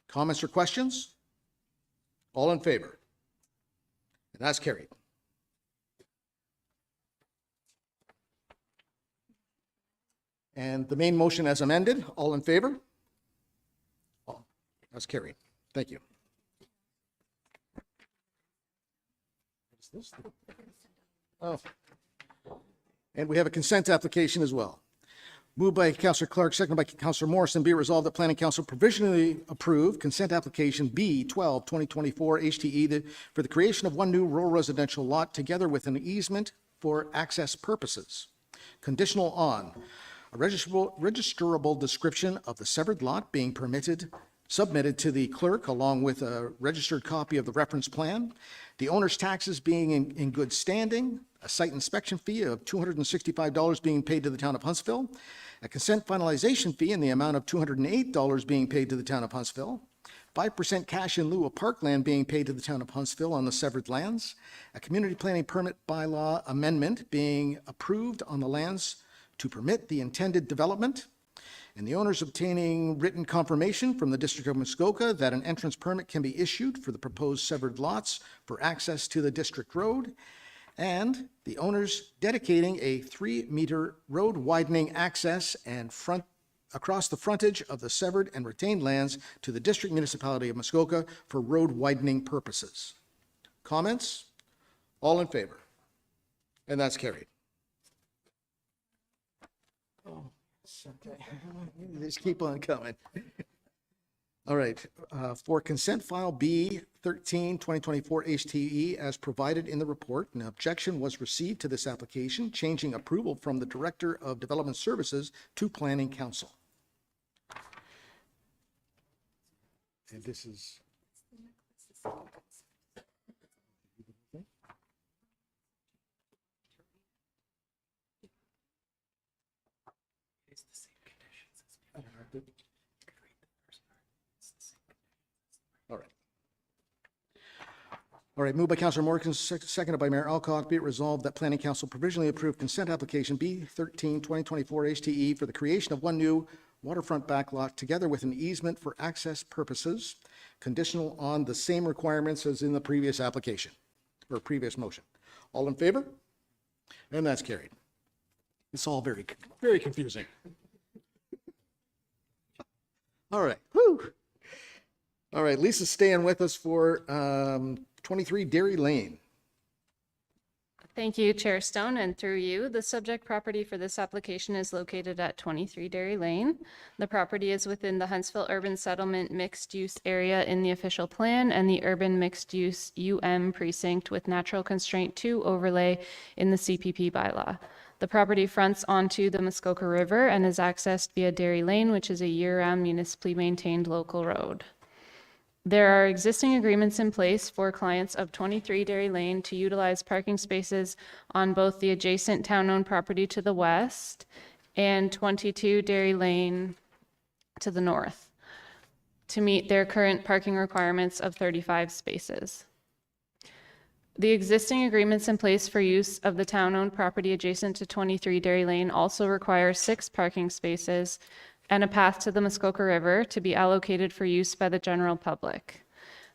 Comments or questions? All in favor? And that's carried. And the main motion as amended, all in favor? That's carried. Thank you. What is this? Oh. And we have a consent application as well. Moved by Councillor Clark, seconded by Councillor Morrison, be it resolved that Planning Council provisionally approve consent application B12 2024 HTE for the creation of one new rural residential lot together with an easement for access purposes, conditional on a registrable description of the severed lot being submitted to the clerk along with a registered copy of the reference plan, the owner's taxes being in good standing, a site inspection fee of $265 being paid to the town of Huntsville, a consent finalization fee in the amount of $208 being paid to the town of Huntsville, 5% cash in lieu of parkland being paid to the town of Huntsville on the severed lands, a community planning permit bylaw amendment being approved on the lands to permit the intended development, and the owners obtaining written confirmation from the District of Muskoka that an entrance permit can be issued for the proposed severed lots for access to the district road, and the owners dedicating a 3-meter road widening access and across the frontage of the severed and retained lands to the District Municipality of Muskoka for road widening purposes. Comments? All in favor? And that's carried. Oh, okay. Just keep on coming. All right, for consent file B13 2024 HTE as provided in the report, an objection was received to this application, changing approval from the Director of Development Services to Planning Council. And this is... All right, moved by Councillor Morrison, seconded by Mayor Alcock, be it resolved that Planning Council provisionally approve consent application B13 2024 HTE for the creation of one new waterfront backlot together with an easement for access purposes, conditional on the same requirements as in the previous application or previous motion. All in favor? And that's carried. It's all very, very confusing. All right, whew. All right, Lisa's staying with us for 23 Dairy Lane. Thank you, Chair Stone, and through you, the subject property for this application is located at 23 Dairy Lane. The property is within the Huntsville Urban Settlement Mixed Use Area in the official plan and the Urban Mixed Use precinct with Natural Constraint 2 overlay in the CPP bylaw. The property fronts onto the Muskoka River and is accessed via Dairy Lane, which is a year-round municipally maintained local road. There are existing agreements in place for clients of 23 Dairy Lane to utilize parking spaces on both the adjacent town-owned property to the west and 22 Dairy Lane to the north to meet their current parking requirements of 35 spaces. The existing agreements in place for use of the town-owned property adjacent to 23 Dairy Lane also require 6 parking spaces and a path to the Muskoka River to be allocated for use by the general public.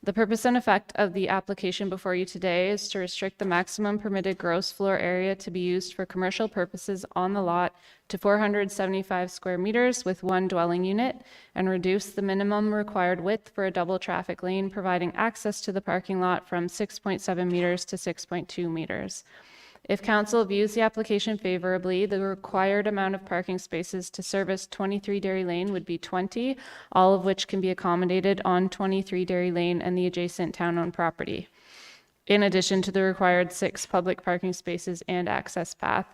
The purpose and effect of the application before you today is to restrict the maximum permitted gross floor area to be used for commercial purposes on the lot to 475 square meters with 1 dwelling unit and reduce the minimum required width for a double traffic lane providing access to the parking lot from 6.7 meters to 6.2 meters. If council views the application favorably, the required amount of parking spaces to service 23 Dairy Lane would be 20, all of which can be accommodated on 23 Dairy Lane and the adjacent town-owned property, in addition to the required 6 public parking spaces and access path.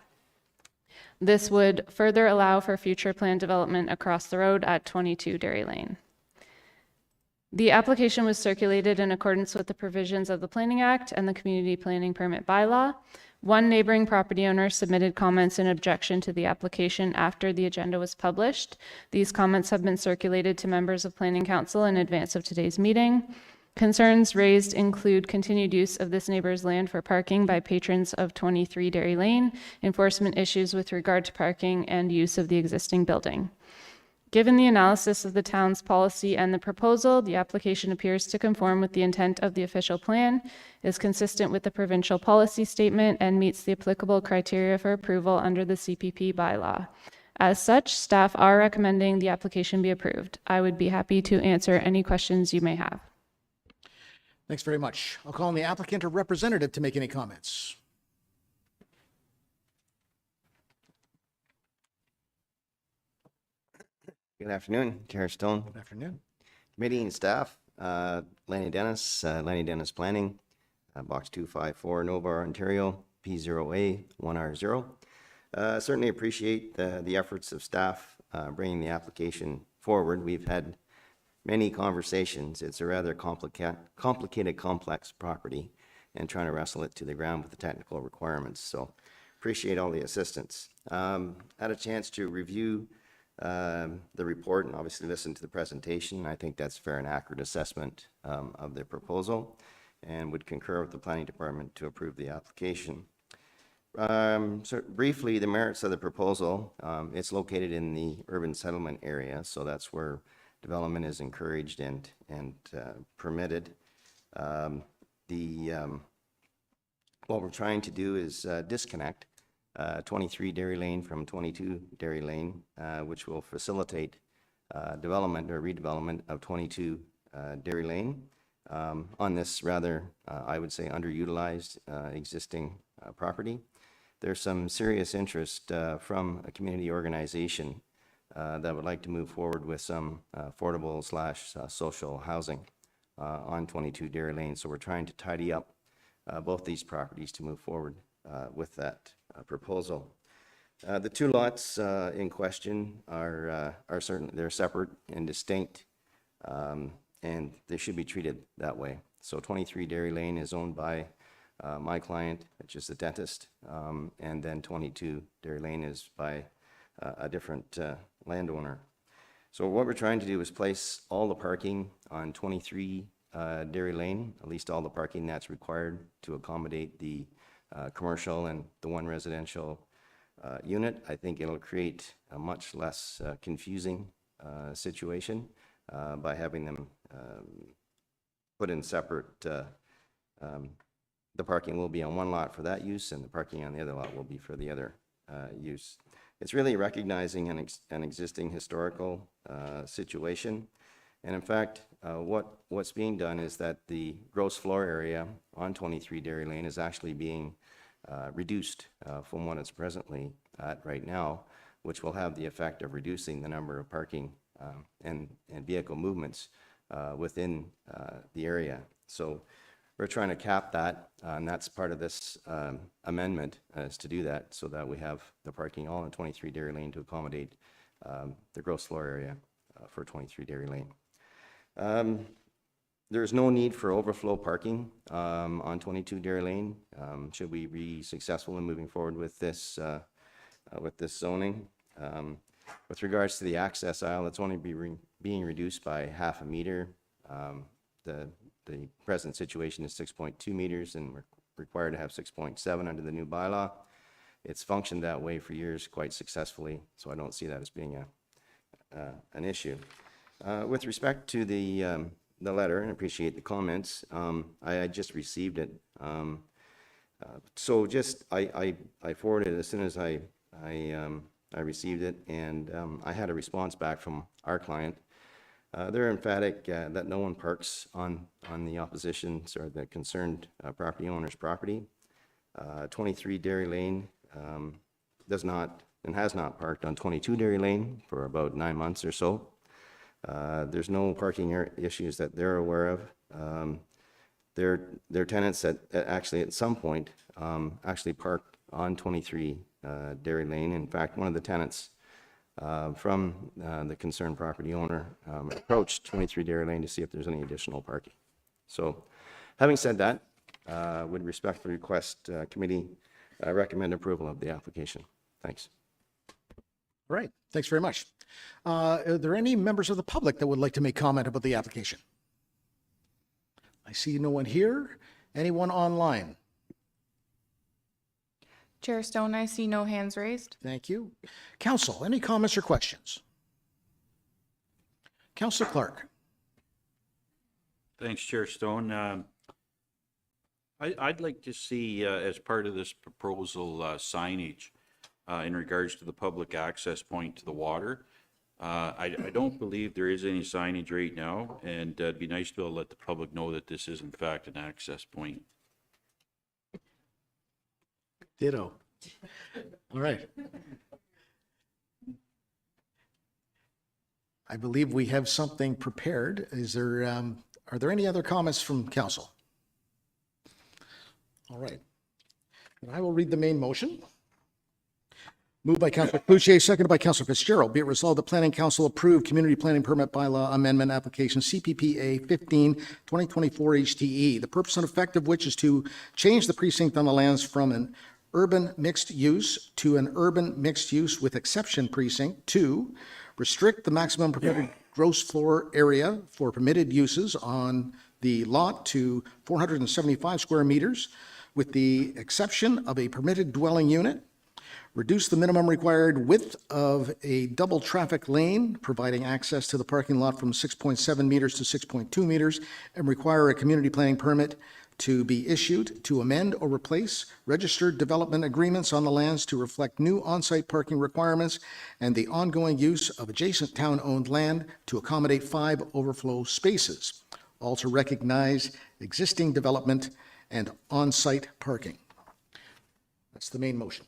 This would further allow for future planned development across the road at 22 Dairy Lane. The application was circulated in accordance with the provisions of the Planning Act and the Community Planning Permit Bylaw. One neighboring property owner submitted comments in objection to the application after the agenda was published. These comments have been circulated to members of Planning Council in advance of today's meeting. Concerns raised include continued use of this neighbor's land for parking by patrons of 23 Dairy Lane, enforcement issues with regard to parking, and use of the existing building. Given the analysis of the town's policy and the proposal, the application appears to conform with the intent of the official plan, is consistent with the provincial policy statement, and meets the applicable criteria for approval under the CPP bylaw. As such, staff are recommending the application be approved. I would be happy to answer any questions you may have. Thanks very much. I'll call on the applicant or representative to make any comments. Good afternoon, Chair Stone, Good afternoon. committee and staff. Lenny Dennis Planning, Box 254, Novar, Ontario, P0A1R0. Certainly appreciate the efforts of staff bringing the application forward. We've had many conversations. It's a rather complicated, complex property, and trying to wrestle it to the ground with the technical requirements. So appreciate all the assistance. Had a chance to review the report and obviously listen to the presentation. I think that's a fair and accurate assessment of the proposal, and would concur with the planning department to approve the application. So briefly, the merits of the proposal. It's located in the urban settlement area, so that's where development is encouraged and permitted. What we're trying to do is disconnect 23 Dairy Lane from 22 Dairy Lane, which will facilitate development or redevelopment of 22 Dairy Lane on this rather, I would say, underutilized existing property. There's some serious interest from a community organization that would like to move forward with some affordable / social housing on 22 Dairy Lane. So we're trying to tidy up both these properties to move forward with that proposal. The two lots in question are certainly, they're separate and distinct, and they should be treated that way. So 23 Dairy Lane is owned by my client, which is the dentist, and then 22 Dairy Lane is by a different landowner. So what we're trying to do is place all the parking on 23 Dairy Lane, at least all the parking that's required to accommodate the commercial and the one residential unit. I think it'll create a much less confusing situation by having them put in separate. The parking will be on one lot for that use, and the parking on the other lot will be for the other use. It's really recognizing an existing historical situation. And in fact, what's being done is that the gross floor area on 23 Dairy Lane is actually being reduced from what it's presently at right now, which will have the effect of reducing the number of parking and vehicle movements within the area. So we're trying to cap that, and that's part of this amendment, is to do that so that we have the parking all on 23 Dairy Lane to accommodate the gross floor area for 23 Dairy Lane. There's no need for overflow parking on 22 Dairy Lane. Should we be successful in moving forward with this zoning? With regards to the access aisle, it's only being reduced by half a meter. The present situation is 6.2 meters, and we're required to have 6.7 under the new bylaw. It's functioned that way for years quite successfully, so I don't see that as being an issue. With respect to the letter, and I appreciate the comments, I just received it. So just, I forwarded it as soon as I received it, and I had a response back from our client. They're emphatic that no one parks on the opposition's or the concerned property owner's property. 23 Dairy Lane does not and has not parked on 22 Dairy Lane for about 9 months or so. There's no parking issues that they're aware of. Their tenants that actually at some point actually parked on 23 Dairy Lane. In fact, one of the tenants from the concerned property owner approached 23 Dairy Lane to see if there's any additional parking. So having said that, would respectfully request committee I recommend approval of the application. Thanks. All right, thanks very much. Are there any members of the public that would like to make comment about the application? I see no one here. Anyone online? Chair Stone, I see no hands raised. Thank you. Council, any comments or questions? Councilor Clark. Thanks, Chair Stone. I'd like to see, as part of this proposal, signage in regards to the public access point to the water. I don't believe there is any signage right now, and it'd be nice to be able to let the public know that this is in fact an access point. Ditto. All right. I believe we have something prepared. Is there, are there any other comments from council? All right. And I will read the main motion. Moved by Councilor Cloutier, seconded by Councilor Fitzgerald. Be it resolved, the Planning Council approve Community Planning Permit Bylaw Amendment Application CPPA 15-2024 HTE. The purpose and effect of which is to change the precinct on the lands from an urban mixed use to an urban mixed use with exception precinct. 2, restrict the maximum permitted gross floor area for permitted uses on the lot to 475 square meters, with the exception of a permitted dwelling unit. Reduce the minimum required width of a double traffic lane, providing access to the parking lot from 6.7 meters to 6.2 meters, and require a community planning permit to be issued to amend or replace registered development agreements on the lands to reflect new on-site parking requirements and the ongoing use of adjacent town-owned land to accommodate 5 overflow spaces, all to recognize existing development and on-site parking. That's the main motion.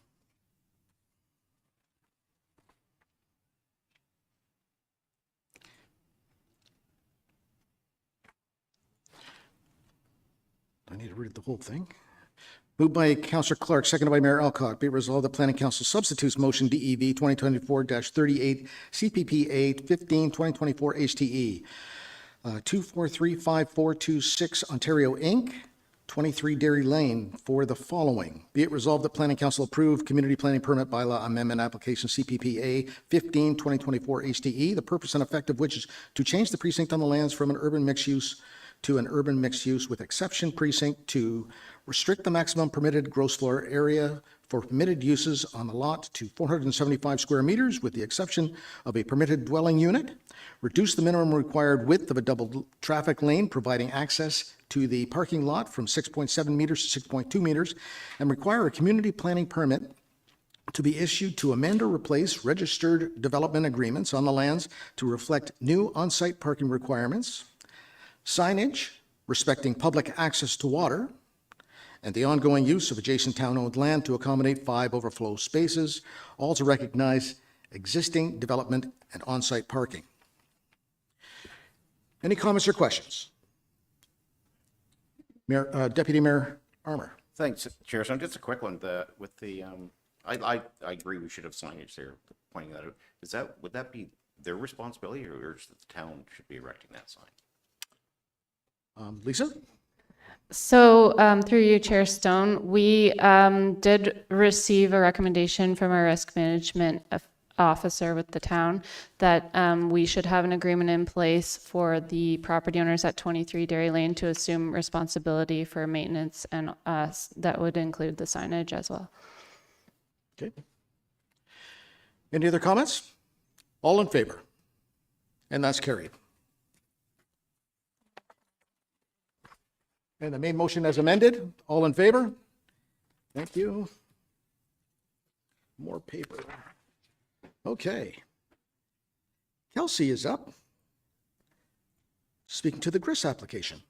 I need to read the whole thing. Moved by Councillor Clark, seconded by Mayor Alcock. Be it resolved, the Planning Council substitutes motion DEV 2024-38 CPPA 15-2024 HTE 2435426 Ontario Inc., 23 Dairy Lane for the following. Be it resolved that Planning Council approve Community Planning Permit Bylaw Amendment Application CPPA 15-2024 HTE, the purpose and effect of which is to change the precinct on the lands from an urban mixed use to an urban mixed use with exception precinct. 2, restrict the maximum permitted gross floor area for permitted uses on the lot to 475 square meters with the exception of a permitted dwelling unit. Reduce the minimum required width of a double traffic lane, providing access to the parking lot from 6.7 meters to 6.2 meters, and require a community planning permit to be issued to amend or replace registered development agreements on the lands to reflect new on-site parking requirements, signage respecting public access to water, and the ongoing use of adjacent town-owned land to accommodate 5 overflow spaces, all to recognize existing development and on-site parking. Any comments or questions? Mayor, Deputy Mayor Armour. Thanks, Chair. So just a quick one. I agree we should have signage there pointing that out. Would that be their responsibility, or is the town should be erecting that sign? Lisa? So through you, Chair Stone, we did receive a recommendation from our risk management officer with the town that we should have an agreement in place for the property owners at 23 Dairy Lane to assume responsibility for maintenance, and that would include the signage as well. Okay. Any other comments? All in favor? And that's carried. And the main motion as amended, all in favor? Thank you. More paper. Okay. Kelsey is up. Speaking to the GRIS application.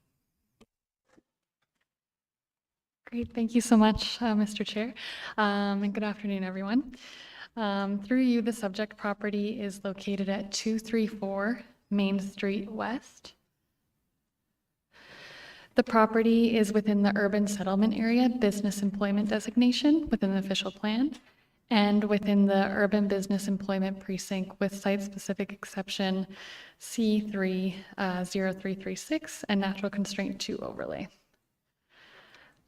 Great, thank you so much, Mr. Chair, and good afternoon, everyone. Through you, the subject property is located at 234 Main Street West. The property is within the urban settlement area business employment designation within the official plan and within the urban business employment precinct with site-specific exception C3 0336 and natural constraint 2 overlay.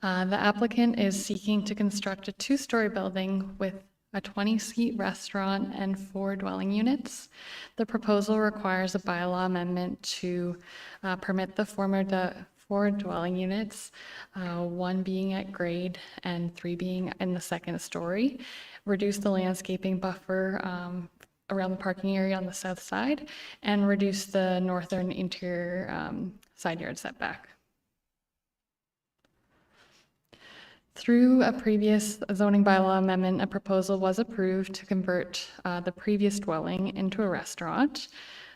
The applicant is seeking to construct a two-story building with a 20-seat restaurant and 4 dwelling units. The proposal requires a bylaw amendment to permit the 4 dwelling units, 1 being at grade and 3 being in the second story, reduce the landscaping buffer around the parking area on the south side, and reduce the northern interior side yard setback. Through a previous zoning bylaw amendment, a proposal was approved to convert the previous dwelling into a restaurant.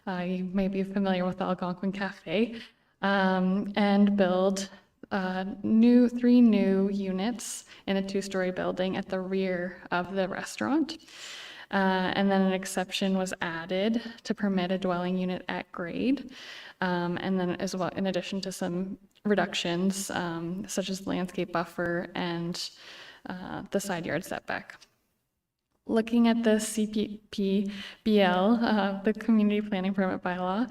You may be familiar with Algonquin Cafe, and build 3 new units in a 2-story building at the rear of the restaurant. And then an exception was added to permit a dwelling unit at grade. And then as well, in addition to some reductions, such as landscape buffer and the side yard setback. Looking at the CPPBL, the Community Planning Permit Bylaw,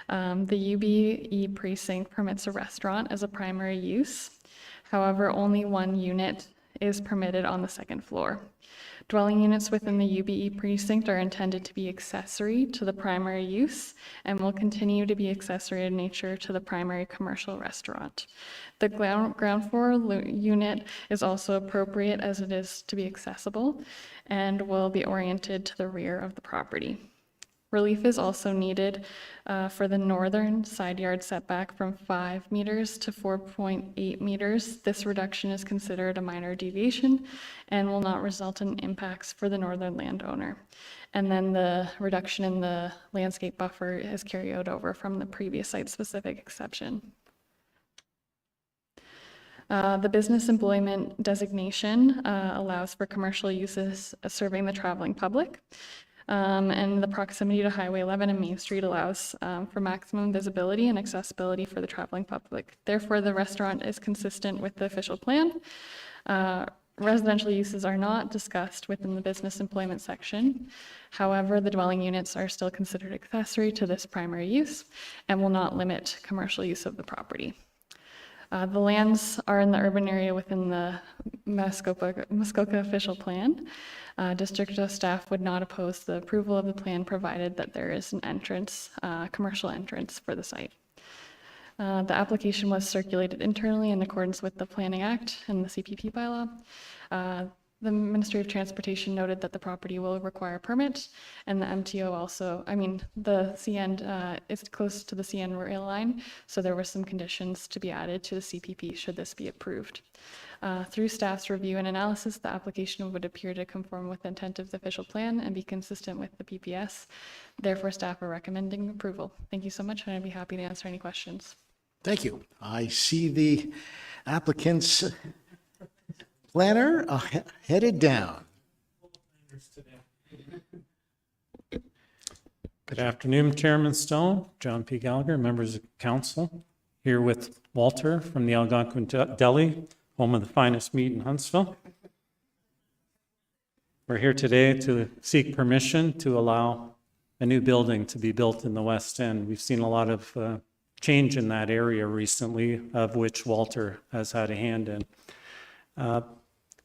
the UBE precinct permits a restaurant as a primary use. However, only 1 unit is permitted on the second floor. Dwelling units within the UBE precinct are intended to be accessory to the primary use and will continue to be accessory in nature to the primary commercial restaurant. The ground floor unit is also appropriate as it is to be accessible and will be oriented to the rear of the property. Relief is also needed for the northern side yard setback from 5 meters to 4.8 meters. This reduction is considered a minor deviation and will not result in impacts for the northern landowner. And then the reduction in the landscape buffer is carried over from the previous site-specific exception. The business employment designation allows for commercial uses serving the traveling public. And the proximity to Highway 11 and Main Street allows for maximum visibility and accessibility for the traveling public. Therefore, the restaurant is consistent with the official plan. Residential uses are not discussed within the business employment section. However, the dwelling units are still considered accessory to this primary use and will not limit commercial use of the property. The lands are in the urban area within the Muskoka official plan. District staff would not oppose the approval of the plan provided that there is an entrance, commercial entrance for the site. The application was circulated internally in accordance with the Planning Act and the CPP bylaw. The Ministry of Transportation noted that the property will require a permit, and the MTO also, the CN is close to the CN rail line, so there were some conditions to be added to the CPP should this be approved. Through staff's review and analysis, the application would appear to conform with the intent of the official plan and be consistent with the PPS. Therefore, staff are recommending approval. Thank you so much, and I'd be happy to answer any questions. Thank you. I see the applicant's planner headed down. Good afternoon, Chairman Stone, John P. Gallagher, members of council, here with Walter from the Algonquin Deli, home of the finest meat in Huntsville. We're here today to seek permission to allow a new building to be built in the West End. We've seen a lot of change in that area recently, of which Walter has had a hand in.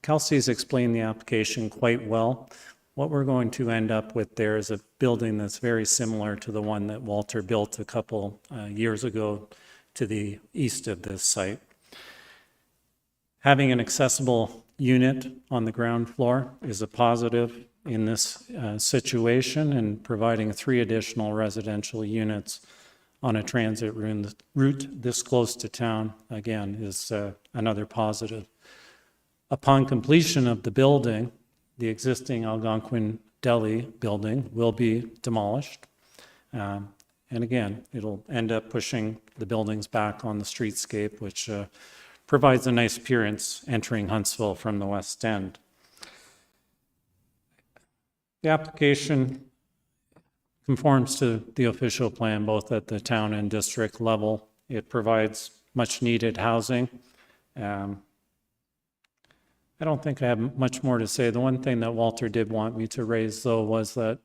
Kelsey's explained the application quite well. What we're going to end up with there is a building that's very similar to the one that Walter built a couple years ago to the east of this site. Having an accessible unit on the ground floor is a positive in this situation, and providing 3 additional residential units on a transit route this close to town, again, is another positive. Upon completion of the building, the existing Algonquin Deli building will be demolished. And again, it'll end up pushing the buildings back on the streetscape, which provides a nice appearance entering Huntsville from the West End. The application conforms to the official plan, both at the town and district level. It provides much needed housing. I don't think I have much more to say. The one thing that Walter did want me to raise, though, was that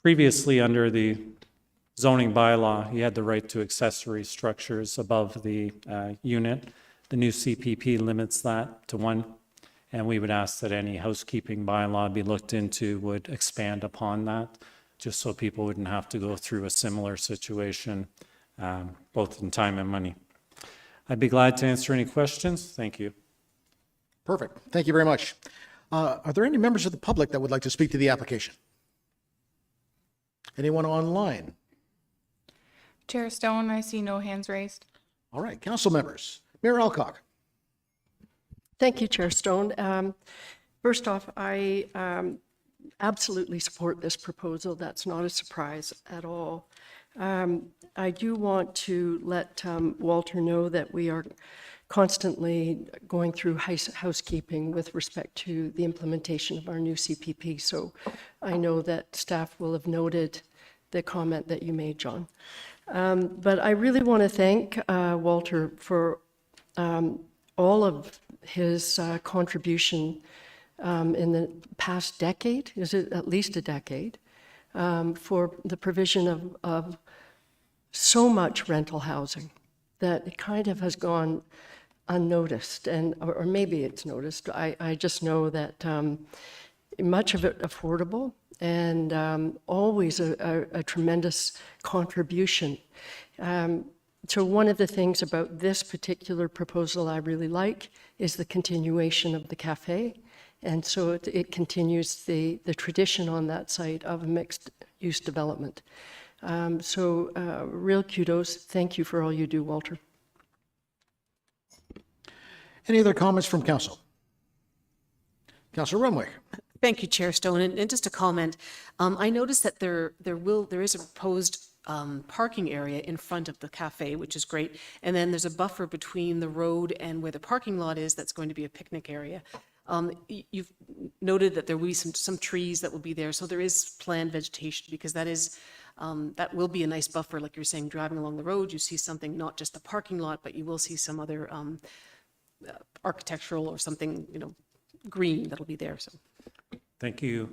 previously under the zoning bylaw, he had the right to accessory structures above the unit. The new CPP limits that to 1, and we would ask that any housekeeping bylaw be looked into would expand upon that, just so people wouldn't have to go through a similar situation, both in time and money. I'd be glad to answer any questions. Thank you. Perfect. Thank you very much. Are there any members of the public that would like to speak to the application? Anyone online? Chair Stone, I see no hands raised. All right, council members. Mayor Alcock. Thank you, Chair Stone. First off, I absolutely support this proposal. That's not a surprise at all. I do want to let Walter know that we are constantly going through housekeeping with respect to the implementation of our new CPP. So I know that staff will have noted the comment that you made, John. But I really want to thank Walter for all of his contribution in the past decade, is it at least a decade, for the provision of so much rental housing that it kind of has gone unnoticed, and or maybe it's noticed. I just know that much of it affordable and always a tremendous contribution. So one of the things about this particular proposal I really like is the continuation of the cafe. And so it continues the tradition on that site of a mixed-use development. So real kudos. Thank you for all you do, Walter. Any other comments from council? Councilor Renwick. Thank you, Chair Stone. And just a comment, I noticed that there is a proposed parking area in front of the cafe, which is great. And then there's a buffer between the road and where the parking lot is that's going to be a picnic area. You've noted that there will be some trees that will be there. So there is planned vegetation because that will be a nice buffer. Like you're saying, driving along the road, you see something, not just the parking lot, but you will see some other architectural or something, green that'll be there. So. Thank you,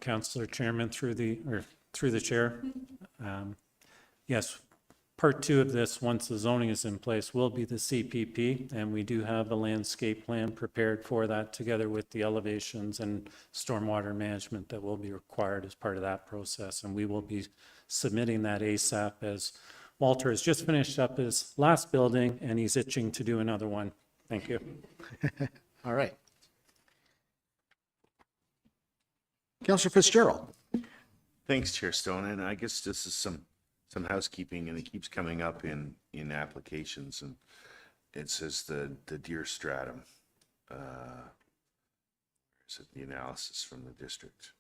Councillor Chairman, through the chair. Yes, part 2 of this, once the zoning is in place, will be the CPP, and we do have a landscape plan prepared for that, together with the elevations and stormwater management that will be required as part of that process. And we will be submitting that ASAP, as Walter has just finished up his last building and he's itching to do another one. Thank you. All right. Councillor Fitzgerald. Thanks, Chair Stone. And I guess this is some housekeeping, and it keeps coming up in applications, and it says the deer stratum. Is it the analysis from the district?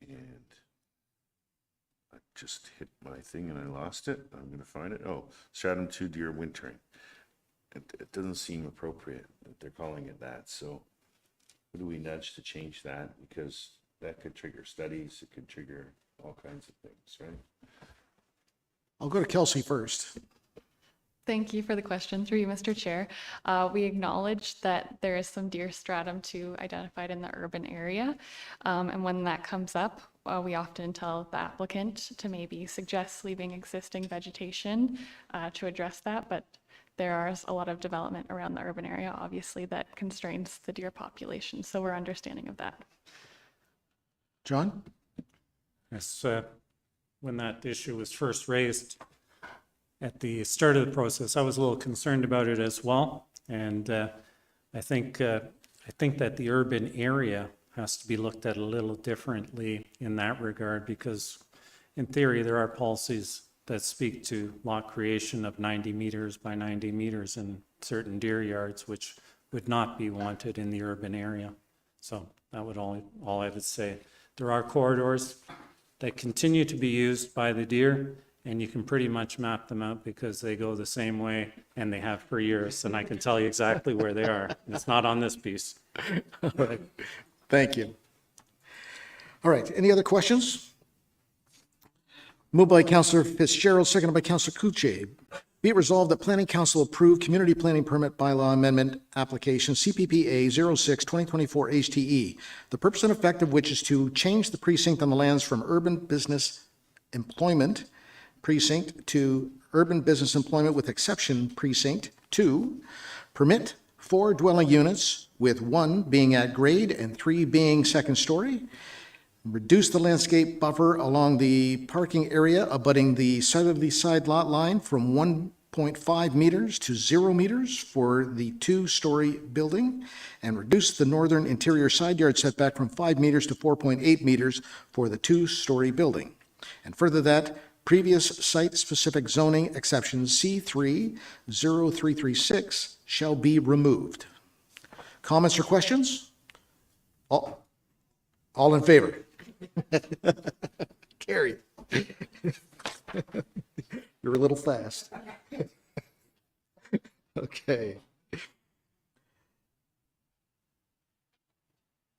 And I just hit my thing and I lost it. I'm going to find it. Oh, stratum 2 deer wintering. It doesn't seem appropriate that they're calling it that. So who do we nudge to change that? Because that could trigger studies. It could trigger all kinds of things, right? I'll go to Kelsey first. Thank you for the question, through you, Mr. Chair. We acknowledge that there is some deer stratum 2 identified in the urban area. And when that comes up, we often tell the applicant to maybe suggest leaving existing vegetation to address that. But there is a lot of development around the urban area, obviously, that constrains the deer population. So we're understanding of that. John? Yes, when that issue was first raised at the start of the process, I was a little concerned about it as well. And I think that the urban area has to be looked at a little differently in that regard, because in theory, there are policies that speak to lot creation of 90 meters by 90 meters in certain deer yards, which would not be wanted in the urban area. So that would all I would say. There are corridors that continue to be used by the deer, and you can pretty much map them out because they go the same way and they have for years, and I can tell you exactly where they are. It's not on this piece. All right. Thank you. All right, any other questions? Moved by Councillor Fitzgerald, seconded by Councillor Kuche. Be it resolved that Planning Council approve Community Planning Permit Bylaw Amendment Application CPPA 06-2024 HTE, the purpose and effect of which is to change the precinct on the lands from Urban Business Employment Precinct to Urban Business Employment with Exception Precinct 2, permit 4 dwelling units, with 1 being at grade and 3 being second story. Reduce the landscape buffer along the parking area abutting the southerly side lot line from 1.5 meters to 0 meters for the 2-story building, and reduce the northern interior side yard setback from 5 meters to 4.8 meters for the 2-story building. And further that, previous site-specific zoning exception C3 0336 shall be removed. Comments or questions? All in favor? Carrie. You're a little fast. Okay.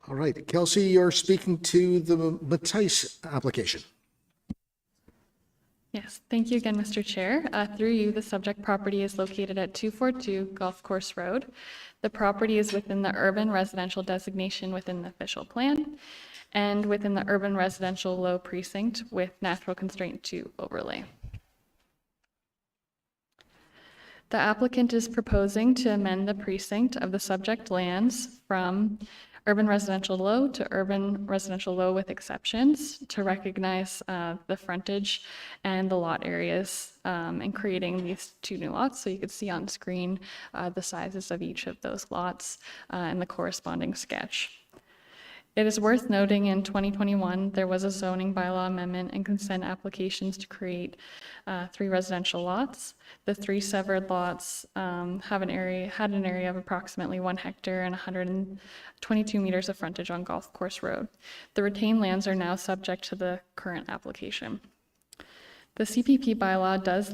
All right, Kelsey, you're speaking to the Matisse application. Yes, thank you again, Mr. Chair. Through you, the subject property is located at 242 Golf Course Road. The property is within the urban residential designation within the official plan and within the urban residential low precinct with natural constraint 2 overlay. The applicant is proposing to amend the precinct of the subject lands from urban residential low to urban residential low with exceptions to recognize the frontage and the lot areas and creating these 2 new lots. So you could see on screen the sizes of each of those lots and the corresponding sketch. It is worth noting in 2021, there was a zoning bylaw amendment and consent applications to create 3 residential lots. The 3 severed lots had an area of approximately 1 hectare and 122 meters of frontage on Golf Course Road. The retained lands are now subject to the current application. The CPP bylaw does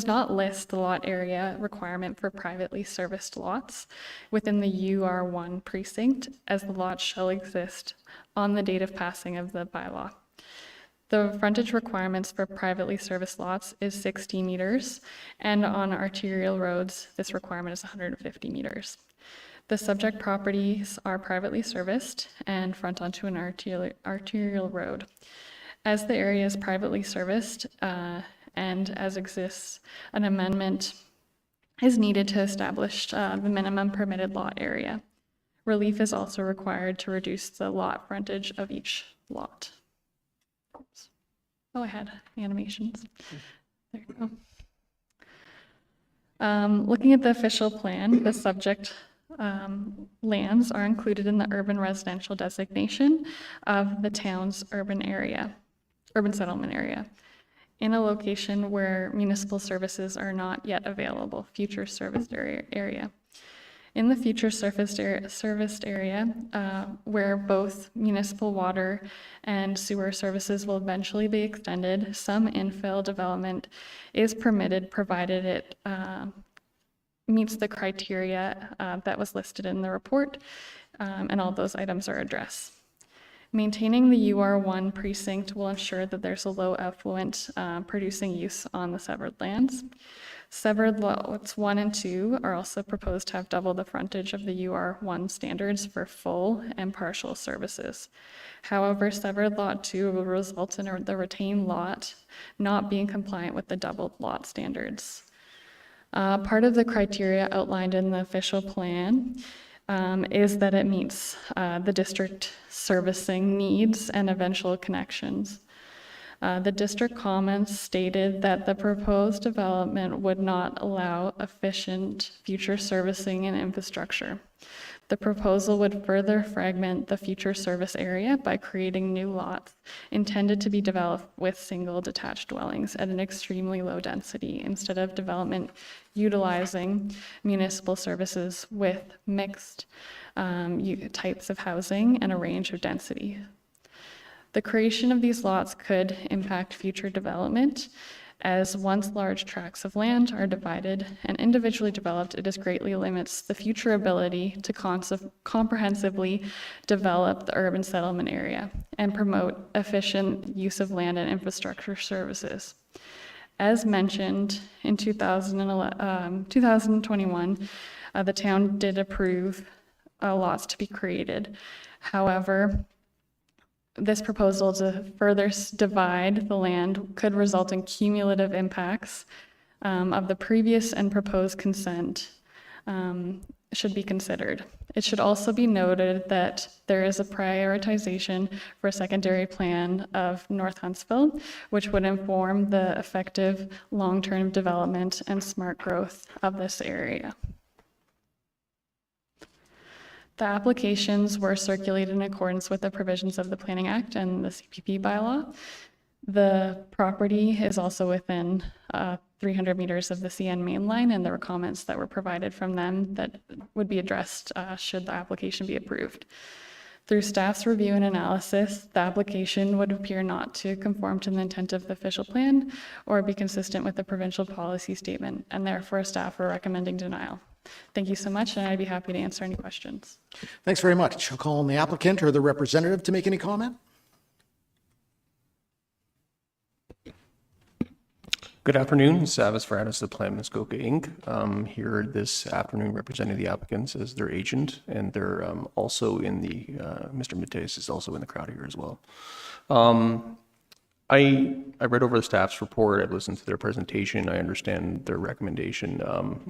not list the lot area requirement for privately serviced lots within the UR1 precinct, as the lots shall exist on the date of passing of the bylaw. The frontage requirements for privately serviced lots is 60 meters, and on arterial roads, this requirement is 150 meters. The subject properties are privately serviced and front onto an arterial road. As the area is privately serviced and as exists, an amendment is needed to establish the minimum permitted lot area. Relief is also required to reduce the lot frontage of each lot. Oops. Oh, I had animations. There you go. Looking at the official plan, the subject lands are included in the urban residential designation of the town's urban settlement area, in a location where municipal services are not yet available, future serviced area. In the future serviced area, where both municipal water and sewer services will eventually be extended, some infill development is permitted provided it meets the criteria that was listed in the report, and all those items are addressed. Maintaining the UR1 precinct will ensure that there's a low effluent producing use on the severed lands. Severed lots 1 and 2 are also proposed to have double the frontage of the UR1 standards for full and partial services. However, severed lot 2 will result in the retained lot not being compliant with the doubled lot standards. Part of the criteria outlined in the official plan is that it meets the district servicing needs and eventual connections. The district comments stated that the proposed development would not allow efficient future servicing and infrastructure. The proposal would further fragment the future service area by creating new lots intended to be developed with single detached dwellings at an extremely low density instead of development utilizing municipal services with mixed types of housing and a range of density. The creation of these lots could impact future development, as once large tracts of land are divided and individually developed, it greatly limits the future ability to comprehensively develop the urban settlement area and promote efficient use of land and infrastructure services. As mentioned, in 2021, the town did approve lots to be created. However, this proposal to further divide the land could result in cumulative impacts of the previous and proposed consent should be considered. It should also be noted that there is a prioritization for a secondary plan of North Huntsville, which would inform the effective long-term development and smart growth of this area. The applications were circulated in accordance with the provisions of the Planning Act and the CPP bylaw. The property is also within 300 meters of the CN main line, and there were comments that were provided from them that would be addressed should the application be approved. Through staff's review and analysis, the application would appear not to conform to the intent of the official plan or be consistent with the provincial policy statement, and therefore staff are recommending denial. Thank you so much, and I'd be happy to answer any questions. Thanks very much. I'll call on the applicant or the representative to make any comment. Good afternoon, Savas Fratis of Plan Muskoka Inc. Here this afternoon representing the applicants as their agent, and they're also in the, Mr. Mateus is also in the crowd here as well. I read over the staff's report, I listened to their presentation, I understand their recommendation.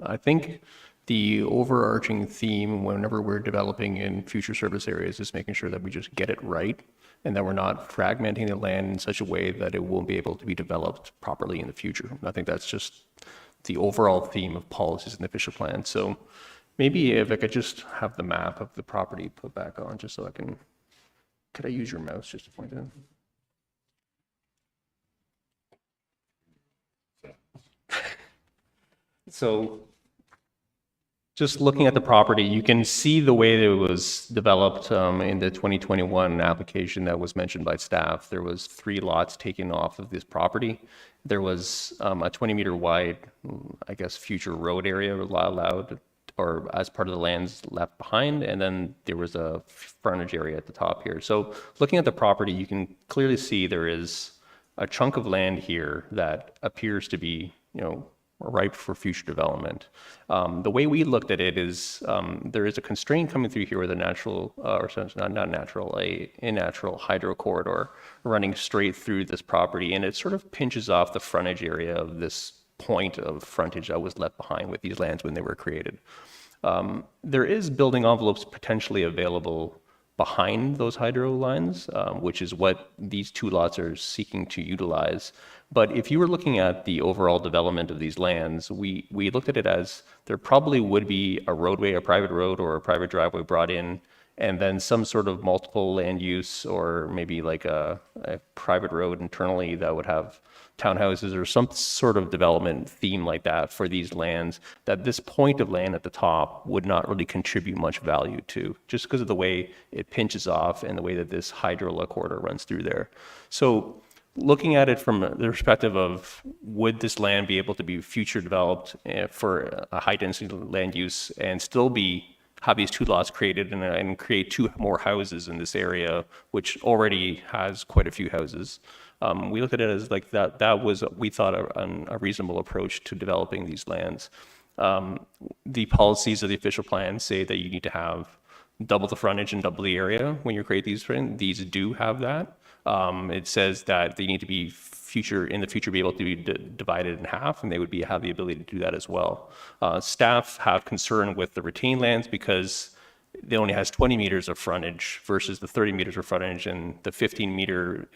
I think the overarching theme whenever we're developing in future service areas is making sure that we just get it right and that we're not fragmenting the land in such a way that it won't be able to be developed properly in the future. I think that's just the overall theme of policies in the official plan. So maybe if I could just have the map of the property put back on, just so I can, could I use your mouse just to point it in? So just looking at the property, you can see the way that it was developed in the 2021 application that was mentioned by staff. There was 3 lots taken off of this property. There was a 20-meter wide, I guess, future road area allowed or as part of the lands left behind, and then there was a frontage area at the top here. So looking at the property, you can clearly see there is a chunk of land here that appears to be, ripe for future development. The way we looked at it is there is a constraint coming through here with a natural, a natural hydro corridor running straight through this property, and it sort of pinches off the frontage area of this point of frontage that was left behind with these lands when they were created. There is building envelopes potentially available behind those hydro lines, which is what these 2 lots are seeking to utilize. But if you were looking at the overall development of these lands, we looked at it as there probably would be a roadway, a private road or a private driveway brought in, and then some sort of multiple land use or maybe like a private road internally that would have townhouses or some sort of development theme like that for these lands, that this point of land at the top would not really contribute much value to, just because of the way it pinches off and the way that this hydro corridor runs through there. So looking at it from the perspective of would this land be able to be future developed for a high density land use and still have these 2 lots created and create 2 more houses in this area, which already has quite a few houses. We looked at it as like that was, we thought, a reasonable approach to developing these lands. The policies of the official plan say that you need to have double the frontage and double the area when you create these. These do have that. It says that they need to be in the future be able to be divided in half, and they would have the ability to do that as well. Staff have concern with the retained lands because it only has 20 meters of frontage versus the 30 meters of frontage, and the 15 meter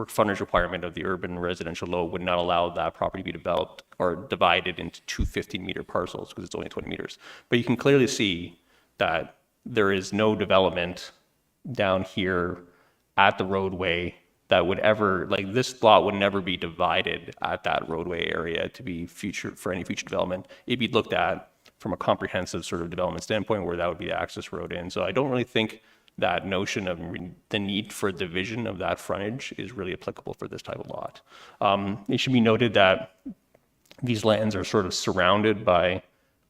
frontage requirement of the urban residential law would not allow that property to be developed or divided into 2 15-meter parcels because it's only 20 meters. But you can clearly see that there is no development down here at the roadway that would ever, like this lot would never be divided at that roadway area to be for any future development. It'd be looked at from a comprehensive sort of development standpoint where that would be the access road in. So I don't really think that notion of the need for division of that frontage is really applicable for this type of lot. It should be noted that these lands are sort of surrounded by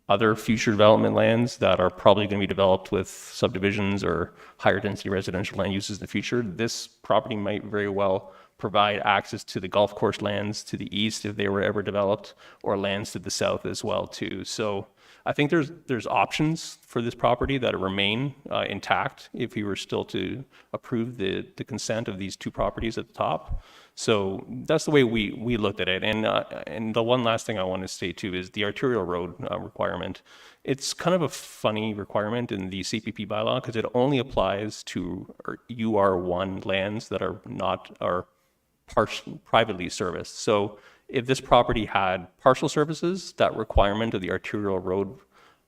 other future development lands that are probably going to be developed with subdivisions or higher density residential land uses in the future. This property might very well provide access to the golf course lands to the east if they were ever developed, or lands to the south as well too. So I think there's options for this property that remain intact if we were still to approve the consent of these two properties at the top. So that's the way we looked at it. And the one last thing I want to say too is the arterial road requirement. It's kind of a funny requirement in the CPP bylaw because it only applies to UR1 lands that are privately serviced. So if this property had partial services, that requirement of the arterial road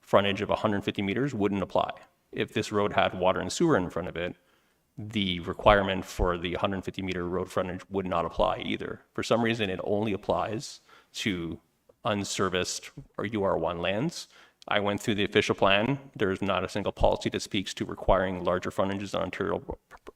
frontage of 150 meters wouldn't apply. If this road had water and sewer in front of it, the requirement for the 150-meter road frontage would not apply either. For some reason, it only applies to unserviced or UR1 lands. I went through the official plan. There's not a single policy that speaks to requiring larger frontages on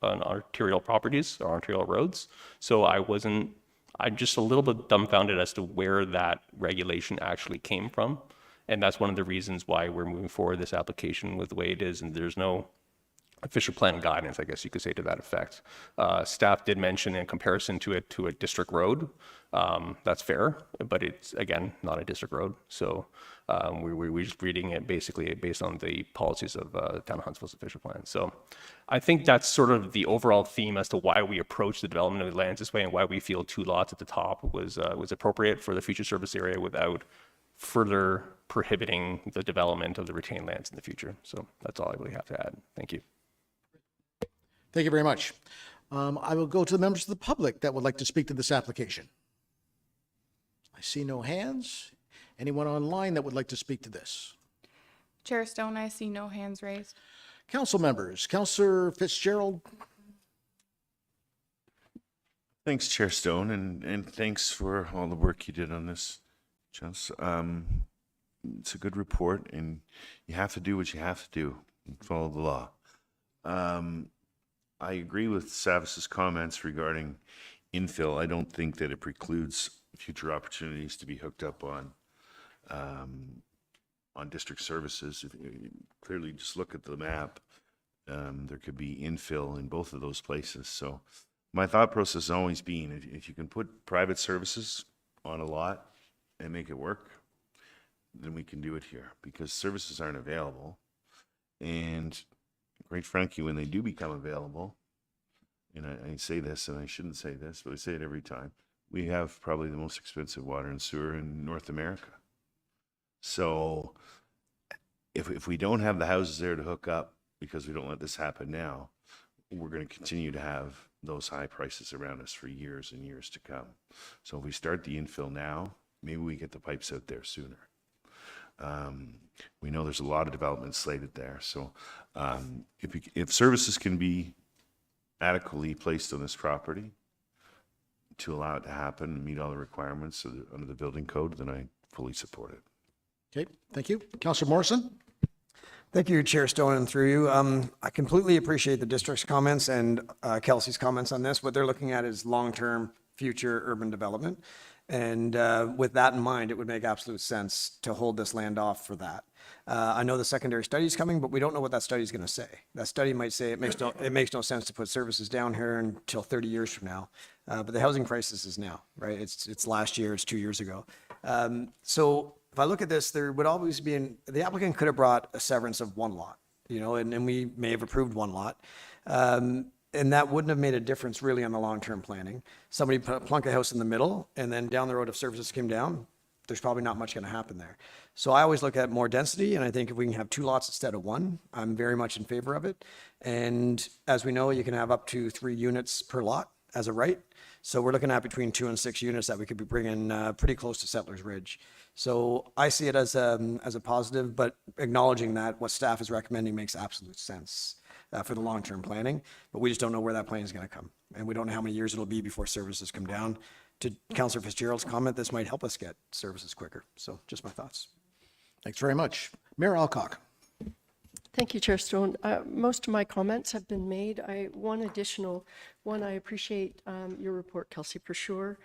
arterial properties or arterial roads. So I'm just a little bit dumbfounded as to where that regulation actually came from. And that's one of the reasons why we're moving forward this application with the way it is. And there's no official plan guidance, I guess you could say, to that effect. Staff did mention in comparison to a district road. That's fair, but it's, again, not a district road. So we're just reading it basically based on the policies of the Town of Huntsville's official plan. So I think that's sort of the overall theme as to why we approach the development of the lands this way and why we feel two lots at the top was appropriate for the future service area without further prohibiting the development of the retained lands in the future. So that's all I really have to add. Thank you. Thank you very much. I will go to the members of the public that would like to speak to this application. I see no hands. Anyone online that would like to speak to this? Chair Stone, I see no hands raised. Council members, Councillor Fitzgerald. Thanks, Chair Stone, and thanks for all the work you did on this, Jess. It's a good report, and you have to do what you have to do and follow the law. I agree with Savis's comments regarding infill. I don't think that it precludes future opportunities to be hooked up on district services. If you clearly just look at the map, there could be infill in both of those places. So my thought process has always been, if you can put private services on a lot and make it work, then we can do it here, because services aren't available. And quite frankly, when they do become available, and I say this, and I shouldn't say this, but I say it every time, we have probably the most expensive water and sewer in North America. So if we don't have the houses there to hook up, because we don't let this happen now, we're going to continue to have those high prices around us for years and years to come. So if we start the infill now, maybe we get the pipes out there sooner. We know there's a lot of development slated there. So if services can be adequately placed on this property to allow it to happen and meet all the requirements under the building code, then I fully support it. Okay, thank you. Councillor Morrison. Thank you, Chair Stone, and through you. I completely appreciate the district's comments and Kelsey's comments on this. What they're looking at is long-term future urban development. And with that in mind, it would make absolute sense to hold this land off for that. I know the secondary study is coming, but we don't know what that study is going to say. That study might say it makes no sense to put services down here until 30 years from now. But the housing crisis is now, right? It's last year, it's 2 years ago. So if I look at this, there would always be the applicant could have brought a severance of one lot, and we may have approved one lot. And that wouldn't have made a difference really on the long-term planning. Somebody plunk a house in the middle, and then down the road, if services came down, there's probably not much going to happen there. So I always look at more density, and I think if we can have 2 lots instead of 1, I'm very much in favor of it. And as we know, you can have up to 3 units per lot as a right. So we're looking at between 2 and 6 units that we could be bringing pretty close to Settlers Ridge. So I see it as a positive, but acknowledging that what staff is recommending makes absolute sense for the long-term planning, but we just don't know where that plan is going to come. And we don't know how many years it'll be before services come down. To Councillor Fitzgerald's comment, this might help us get services quicker. So just my thoughts. Thanks very much. Mayor Alcock. Thank you, Chair Stone. Most of my comments have been made. One additional one, I appreciate your report, Kelsey, for sure,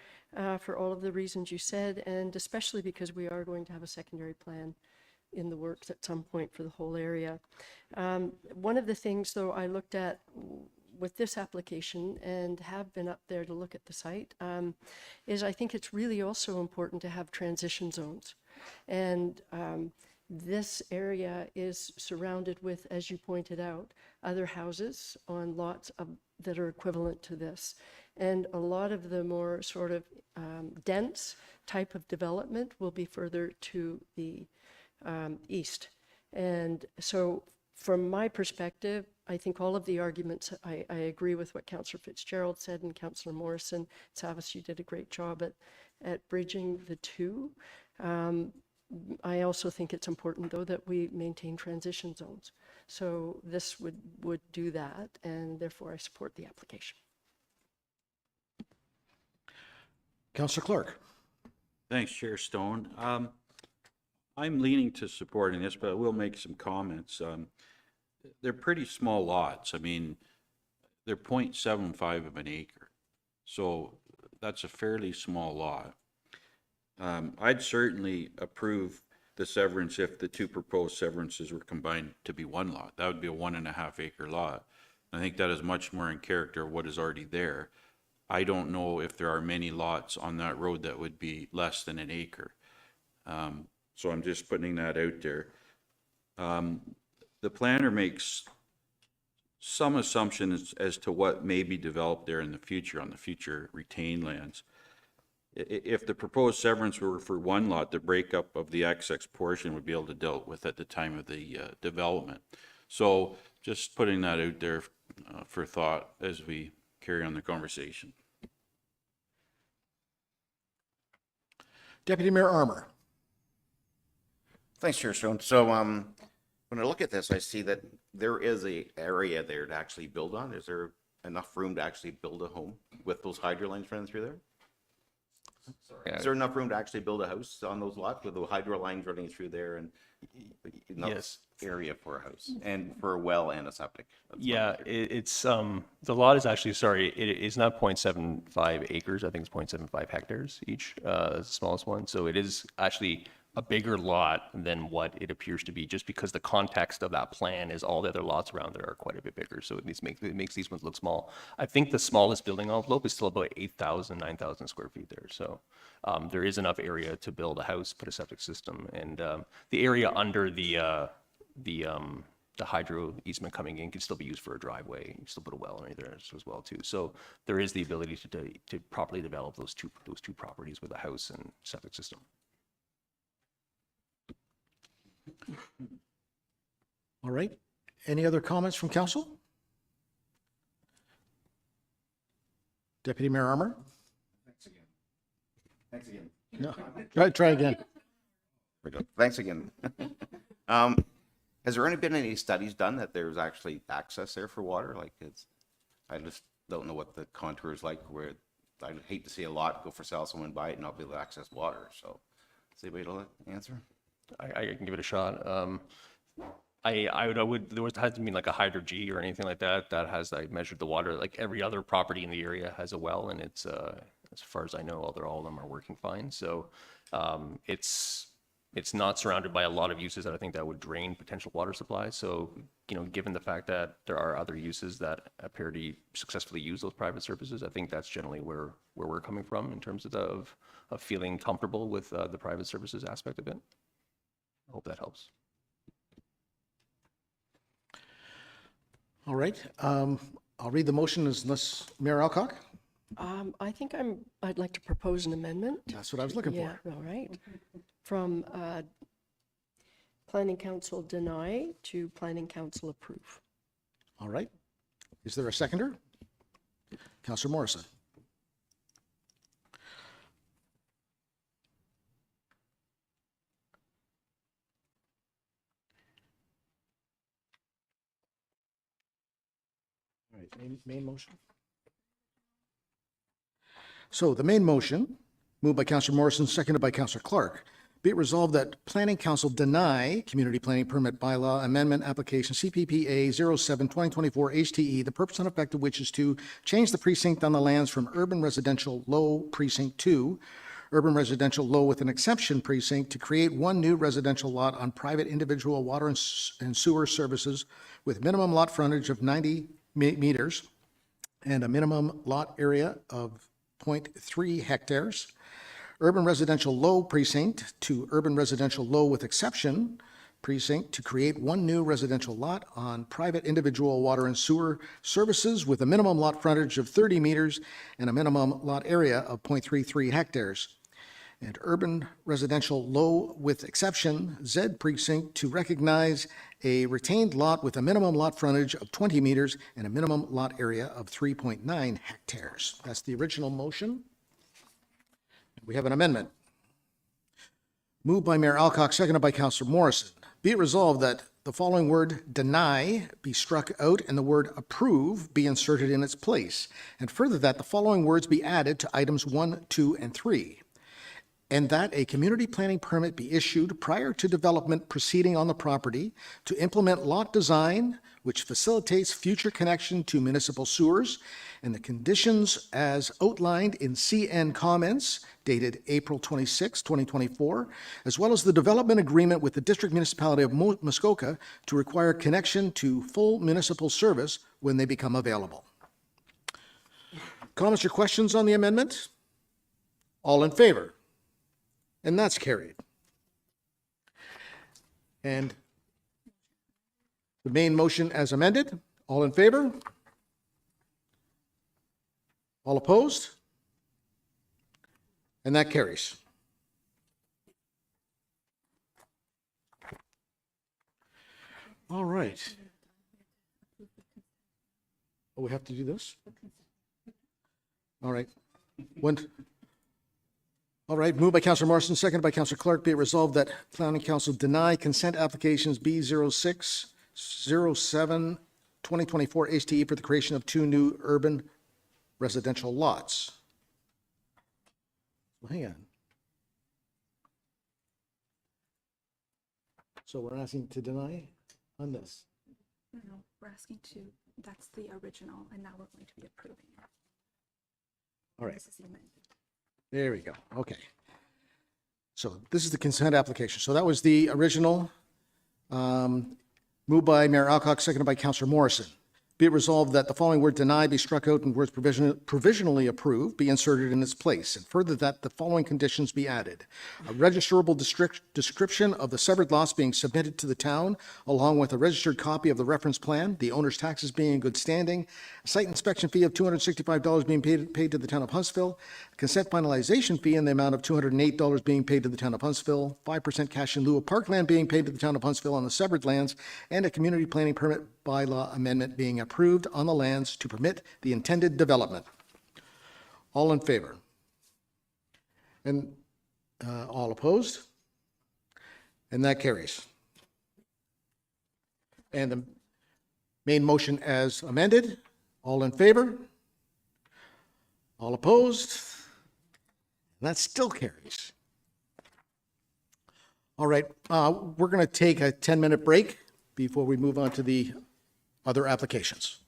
for all of the reasons you said, and especially because we are going to have a secondary plan in the works at some point for the whole area. One of the things, though, I looked at with this application and have been up there to look at the site, is I think it's really also important to have transition zones. And this area is surrounded with, as you pointed out, other houses on lots that are equivalent to this. And a lot of the more sort of dense type of development will be further to the east. And so from my perspective, I think all of the arguments, I agree with what Councillor Fitzgerald said and Councillor Morrison. Savas, you did a great job at bridging the two. I also think it's important, though, that we maintain transition zones. So this would do that, and therefore I support the application. Councillor Clark. Thanks, Chair Stone. I'm leaning to supporting this, but I will make some comments. They're pretty small lots. I mean, they're 0.75 of an acre. So that's a fairly small lot. I'd certainly approve the severance if the two proposed severances were combined to be one lot. That would be a 1.5 acre lot. I think that is much more in character of what is already there. I don't know if there are many lots on that road that would be less than an acre. So I'm just putting that out there. The planner makes some assumptions as to what may be developed there in the future on the future retained lands. If the proposed severance were for one lot, the breakup of the XX portion would be able to dealt with at the time of the development. So just putting that out there for thought as we carry on the conversation. Deputy Mayor Armour. Thanks, Chair Stone. So when I look at this, I see that there is a area there to actually build on. Is there enough room to actually build a home with those hydro lines running through there? Is there enough room to actually build a house on those lots with the hydro lines running through there and enough area for a house and for a well and a septic? Yeah, it's the lot is actually, sorry, it is not 0.75 acres. I think it's 0.75 hectares each, the smallest one. So it is actually a bigger lot than what it appears to be, just because the context of that plan is all the other lots around there are quite a bit bigger. So it makes these ones look small. I think the smallest building envelope is still about 8,000, 9,000 square feet there. So there is enough area to build a house, put a septic system, and the area under the hydro easement coming in can still be used for a driveway. You can still put a well in there as well too. So there is the ability to properly develop those two properties with a house and septic system. All right. Any other comments from council? Deputy Mayor Armour? Thanks again. No, try again. Thanks again. Has there been any studies done that there's actually access there for water? Like I just don't know what the contour is like where I'd hate to see a lot go for sale, someone buy it and not be able to access water. So is anybody able to answer? I can give it a shot. There hasn't been like a Hydro G or anything like that has measured the water. Like every other property in the area has a well, and it's as far as I know, all of them are working fine. So it's not surrounded by a lot of uses that I think that would drain potential water supply. So given the fact that there are other uses that appear to successfully use those private services, I think that's generally where we're coming from in terms of feeling comfortable with the private services aspect of it. I hope that helps. All right. I'll read the motion unless Mayor Alcock? I think I'd like to propose an amendment. That's what I was looking for. Yeah, all right. From Planning Council deny to Planning Council approve. All right. Is there a seconder? Councillor Morrison. All right, main motion. So the main motion, moved by Councillor Morrison, seconded by Councillor Clark. Be it resolved that Planning Council deny Community Planning Permit Bylaw Amendment Application CPPA 07-2024 HTE, the purpose and effect of which is to change the precinct on the lands from Urban Residential Low Precinct to Urban Residential Low with an Exception Precinct to create one new residential lot on private individual water and sewer services with minimum lot frontage of 90 meters and a minimum lot area of 0.3 hectares. Urban Residential Low Precinct to Urban Residential Low with Exception precinct to create one new residential lot on private individual water and sewer services with a minimum lot frontage of 30 meters and a minimum lot area of 0.33 hectares. And urban residential low with exception, Z precinct, to recognize a retained lot with a minimum lot frontage of 20 meters and a minimum lot area of 3.9 hectares. That's the original motion. We have an amendment. Moved by Mayor Alcock, seconded by Councillor Morrison. Be it resolved that the following word deny be struck out and the word approve be inserted in its place. And further, that the following words be added to items 1, 2, and 3. And that a community planning permit be issued prior to development proceeding on the property to implement lot design which facilitates future connection to municipal sewers and the conditions as outlined in CN comments dated April 26, 2024, as well as the development agreement with the District Municipality of Muskoka to require connection to full municipal service when they become available. Comments or questions on the amendment? All in favor? And that's carried. And the main motion as amended, all in favor? All opposed? And that carries. All right. Oh, we have to do this? All right. All right, moved by Councillor Morrison, seconded by Councillor Clark. Be it resolved that Planning Council deny consent applications B0607 2024 HTE for the creation of 2 new urban residential lots. Well, hang on. So we're asking to deny on this. No, we're asking to, that's the original, and now we're going to be approving it. All right. This is the amendment. There we go. Okay. So this is the consent application. So that was the original, moved by Mayor Alcock, seconded by Councillor Morrison. Be it resolved that the following word deny be struck out and words provisionally approved be inserted in its place. And further, that the following conditions be added. A registerable description of the severed lots being submitted to the town, along with a registered copy of the reference plan, the owner's taxes being in good standing, a site inspection fee of $265 being paid to the town of Huntsville, a consent finalization fee in the amount of $208 being paid to the town of Huntsville, 5% cash in lieu of parkland being paid to the town of Huntsville on the severed lands, and a community planning permit bylaw amendment being approved on the lands to permit the intended development. All in favor? And all opposed? And that carries. And the main motion as amended, all in favor? All opposed? And that still carries. All right, we're going to take a 10-minute break before we move on to the other applications.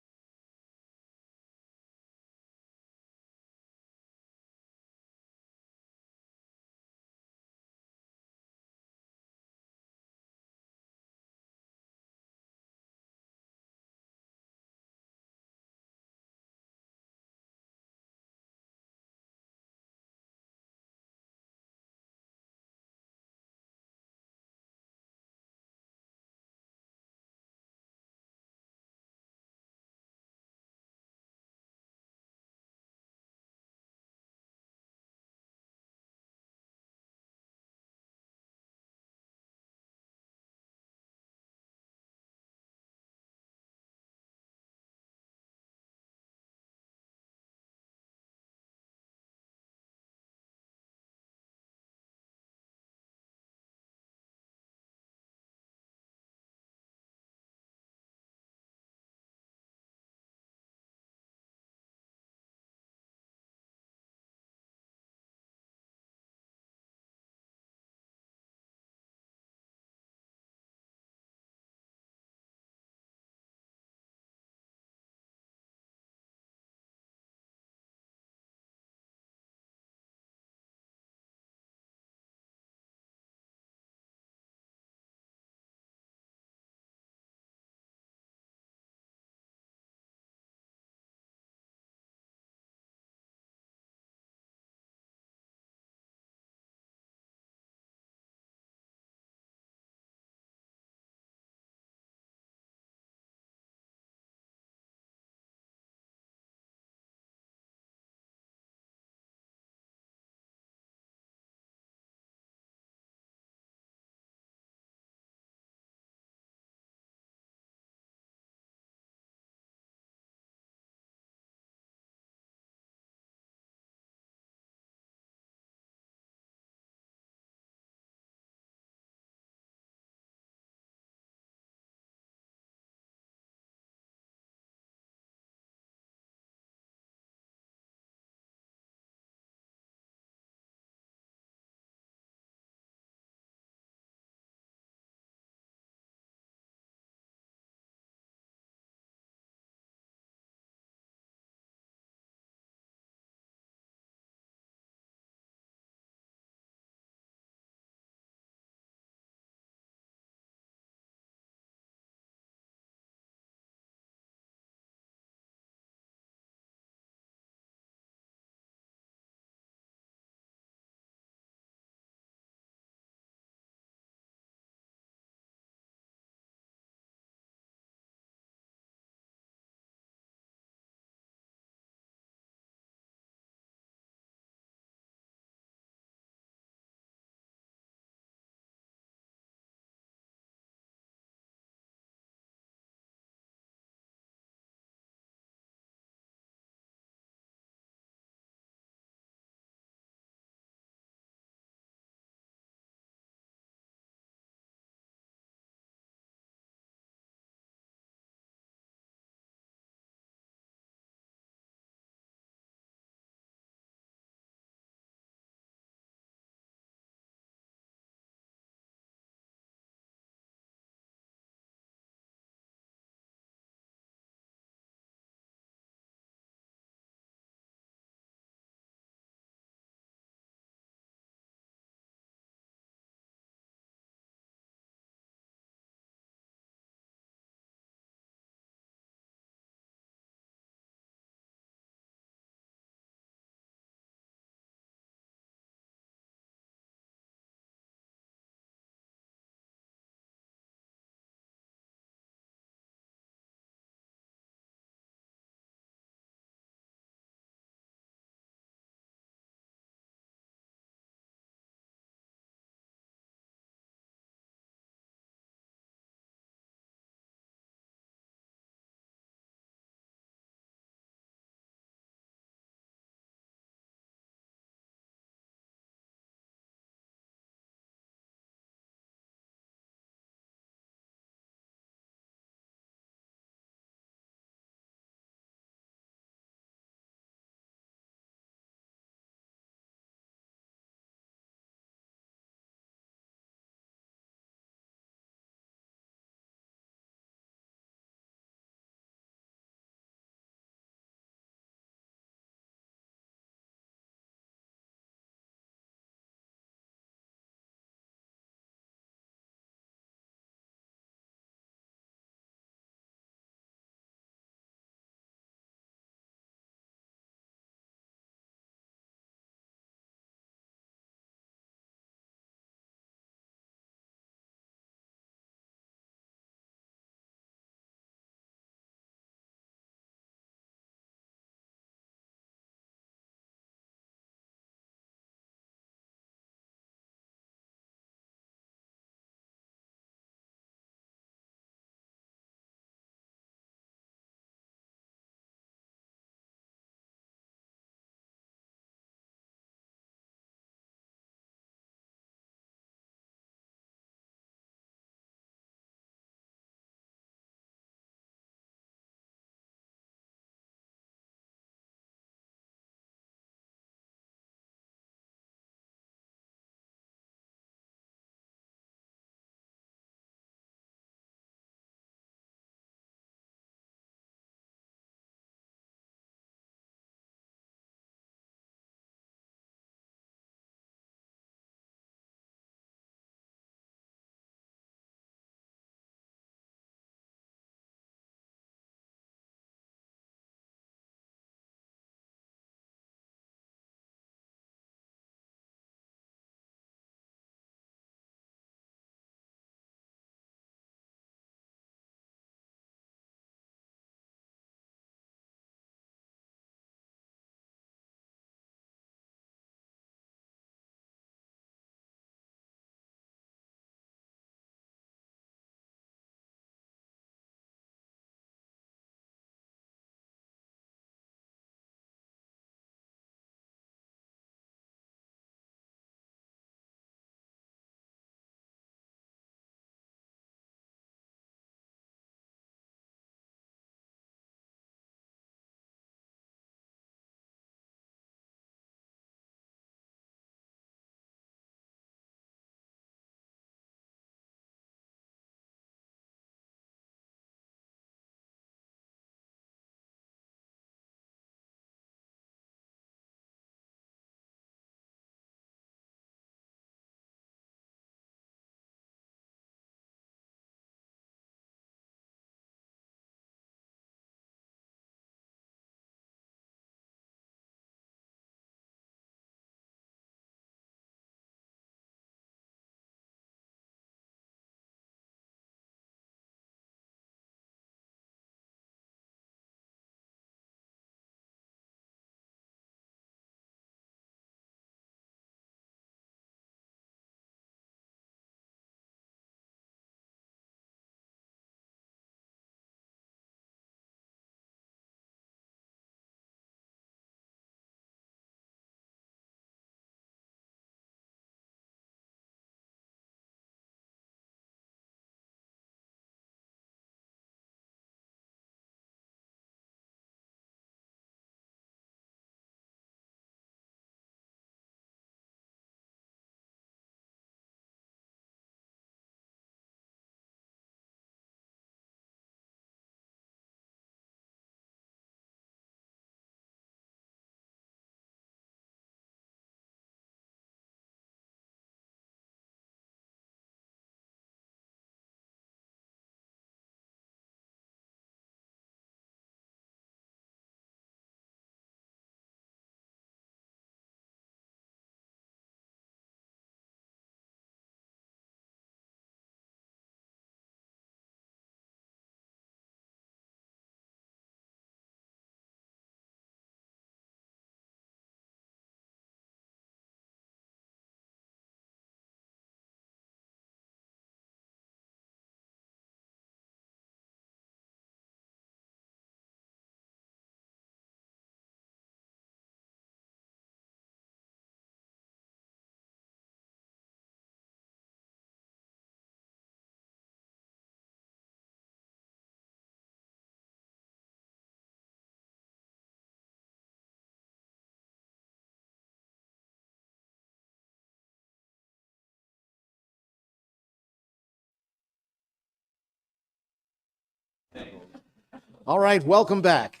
All right, welcome back.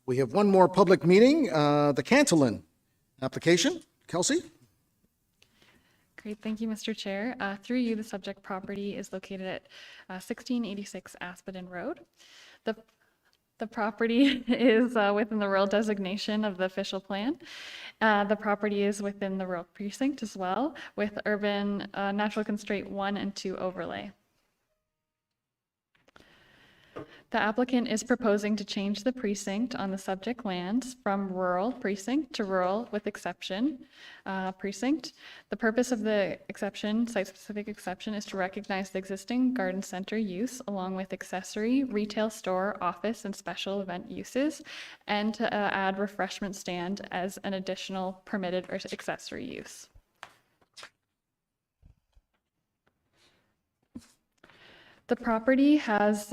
We have one more public meeting, the Cantillon application. Kelsey? Great, thank you, Mr. Chair. Through you, the subject property is located at 1686 Aspiden Road. The property is within the rural designation of the official plan. The property is within the rural precinct as well, with urban natural constraint 1 and 2 overlay. The applicant is proposing to change the precinct on the subject lands from rural precinct to rural with exception precinct. The purpose of the exception, site-specific exception, is to recognize the existing garden center use along with accessory, retail store, office, and special event uses, and to add refreshment stand as an additional permitted or accessory use. The property has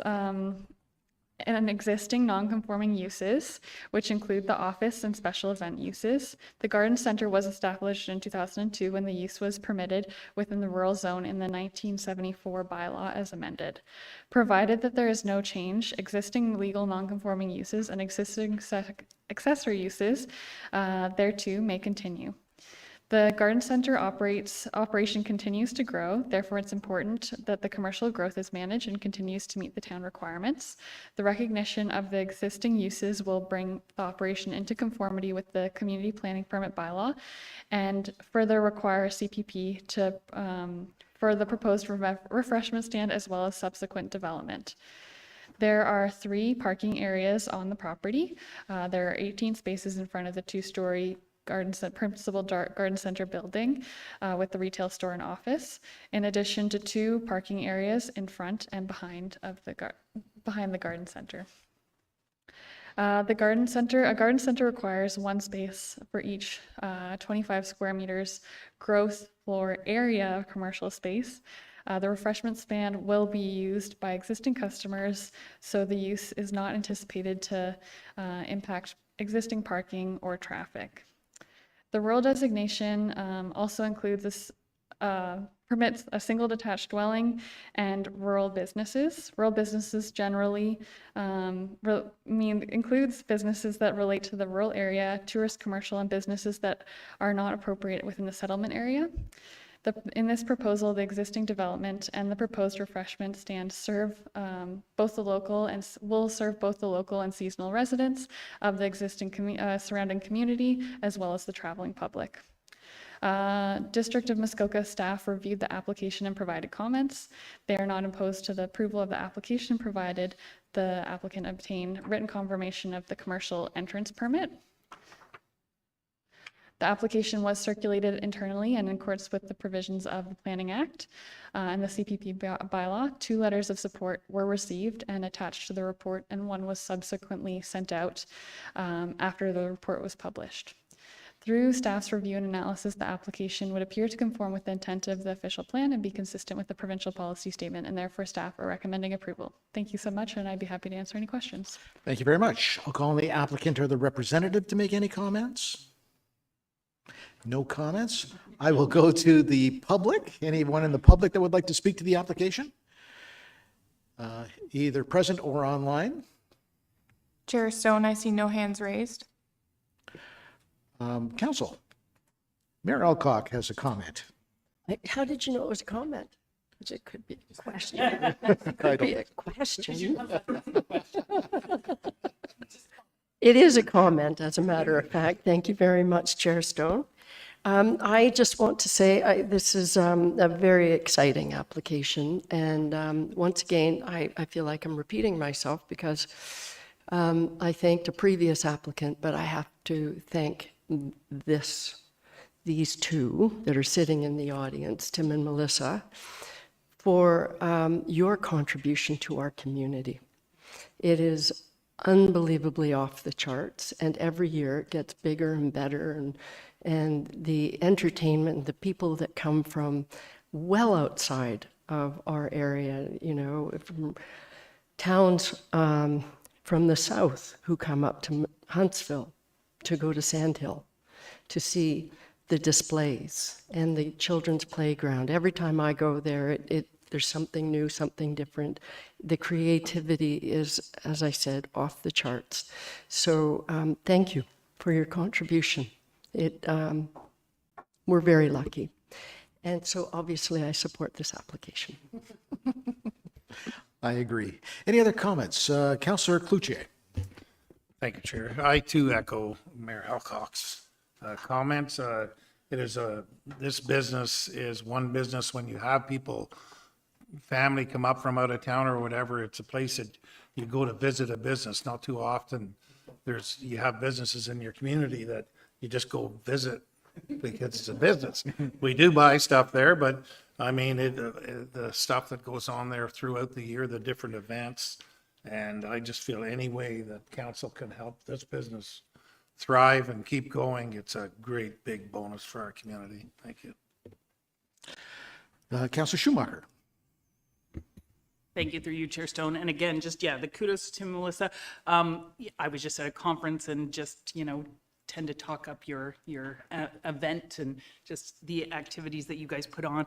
an existing non-conforming uses, which include the office and special event uses. The garden center was established in 2002 when the use was permitted within the rural zone in the 1974 bylaw as amended. Provided that there is no change, existing legal non-conforming uses and existing accessory uses thereto may continue. The garden center operation continues to grow, therefore it's important that the commercial growth is managed and continues to meet the town requirements. The recognition of the existing uses will bring the operation into conformity with the community planning permit bylaw and further require CPP to for the proposed refreshment stand as well as subsequent development. There are 3 parking areas on the property. There are 18 spaces in front of the 2-story principal garden center building with the retail store and office, in addition to 2 parking areas in front and behind the garden center. A garden center requires 1 space for each 25 square meters gross floor area of commercial space. The refreshment stand will be used by existing customers, so the use is not anticipated to impact existing parking or traffic. The rural designation also includes this, permits a single detached dwelling and rural businesses. Rural businesses generally includes businesses that relate to the rural area, tourist, commercial, and businesses that are not appropriate within the settlement area. In this proposal, the existing development and the proposed refreshment stand serve both the local and will serve both the local and seasonal residents of the existing surrounding community, as well as the traveling public. District of Muskoka staff reviewed the application and provided comments. They are not opposed to the approval of the application, provided the applicant obtain written confirmation of the commercial entrance permit. The application was circulated internally and in accordance with the provisions of the Planning Act and the CPP bylaw. 2 letters of support were received and attached to the report, and 1 was subsequently sent out after the report was published. Through staff's review and analysis, the application would appear to conform with the intent of the official plan and be consistent with the provincial policy statement, and therefore staff are recommending approval. Thank you so much, and I'd be happy to answer any questions. Thank you very much. I'll call on the applicant or the representative to make any comments. No comments. I will go to the public. Anyone in the public that would like to speak to the application? Either present or online. Chair Stone, I see no hands raised. Council. Mayor Alcock has a comment. How did you know it was a comment? It could be a question. It could be a question. It is a comment, as a matter of fact. Thank you very much, Chair Stone. I just want to say this is a very exciting application. And once again, I feel like I'm repeating myself because I thanked a previous applicant, but I have to thank these 2 that are sitting in the audience, Tim and Melissa, for your contribution to our community. It is unbelievably off the charts, and every year it gets bigger and better, and the entertainment, the people that come from well outside of our area, you know, from towns from the south who come up to Huntsville to go to Sandhill to see the displays and the children's playground. Every time I go there, There's something new, something different. The creativity is, as I said, off the charts. So thank you for your contribution. We're very lucky. And so obviously I support this application. I agree. Any other comments? Councillor Cloutier. Thank you, Chair. I too echo Mayor Alcock's comments. This business is one business when you have people, family come up from out of town or whatever, it's a place that you go to visit a business. Not too often you have businesses in your community that you just go visit because it's a business. We do buy stuff there, but I mean, the stuff that goes on there throughout the year, the different events, and I just feel any way that council can help this business thrive and keep going, it's a great big bonus for our community. Thank you. Councillor Schumacher. Thank you, through you, Chair Stone. And again, just, the kudos to Melissa. I was just at a conference and just, tend to talk up your event and just the activities that you guys put on.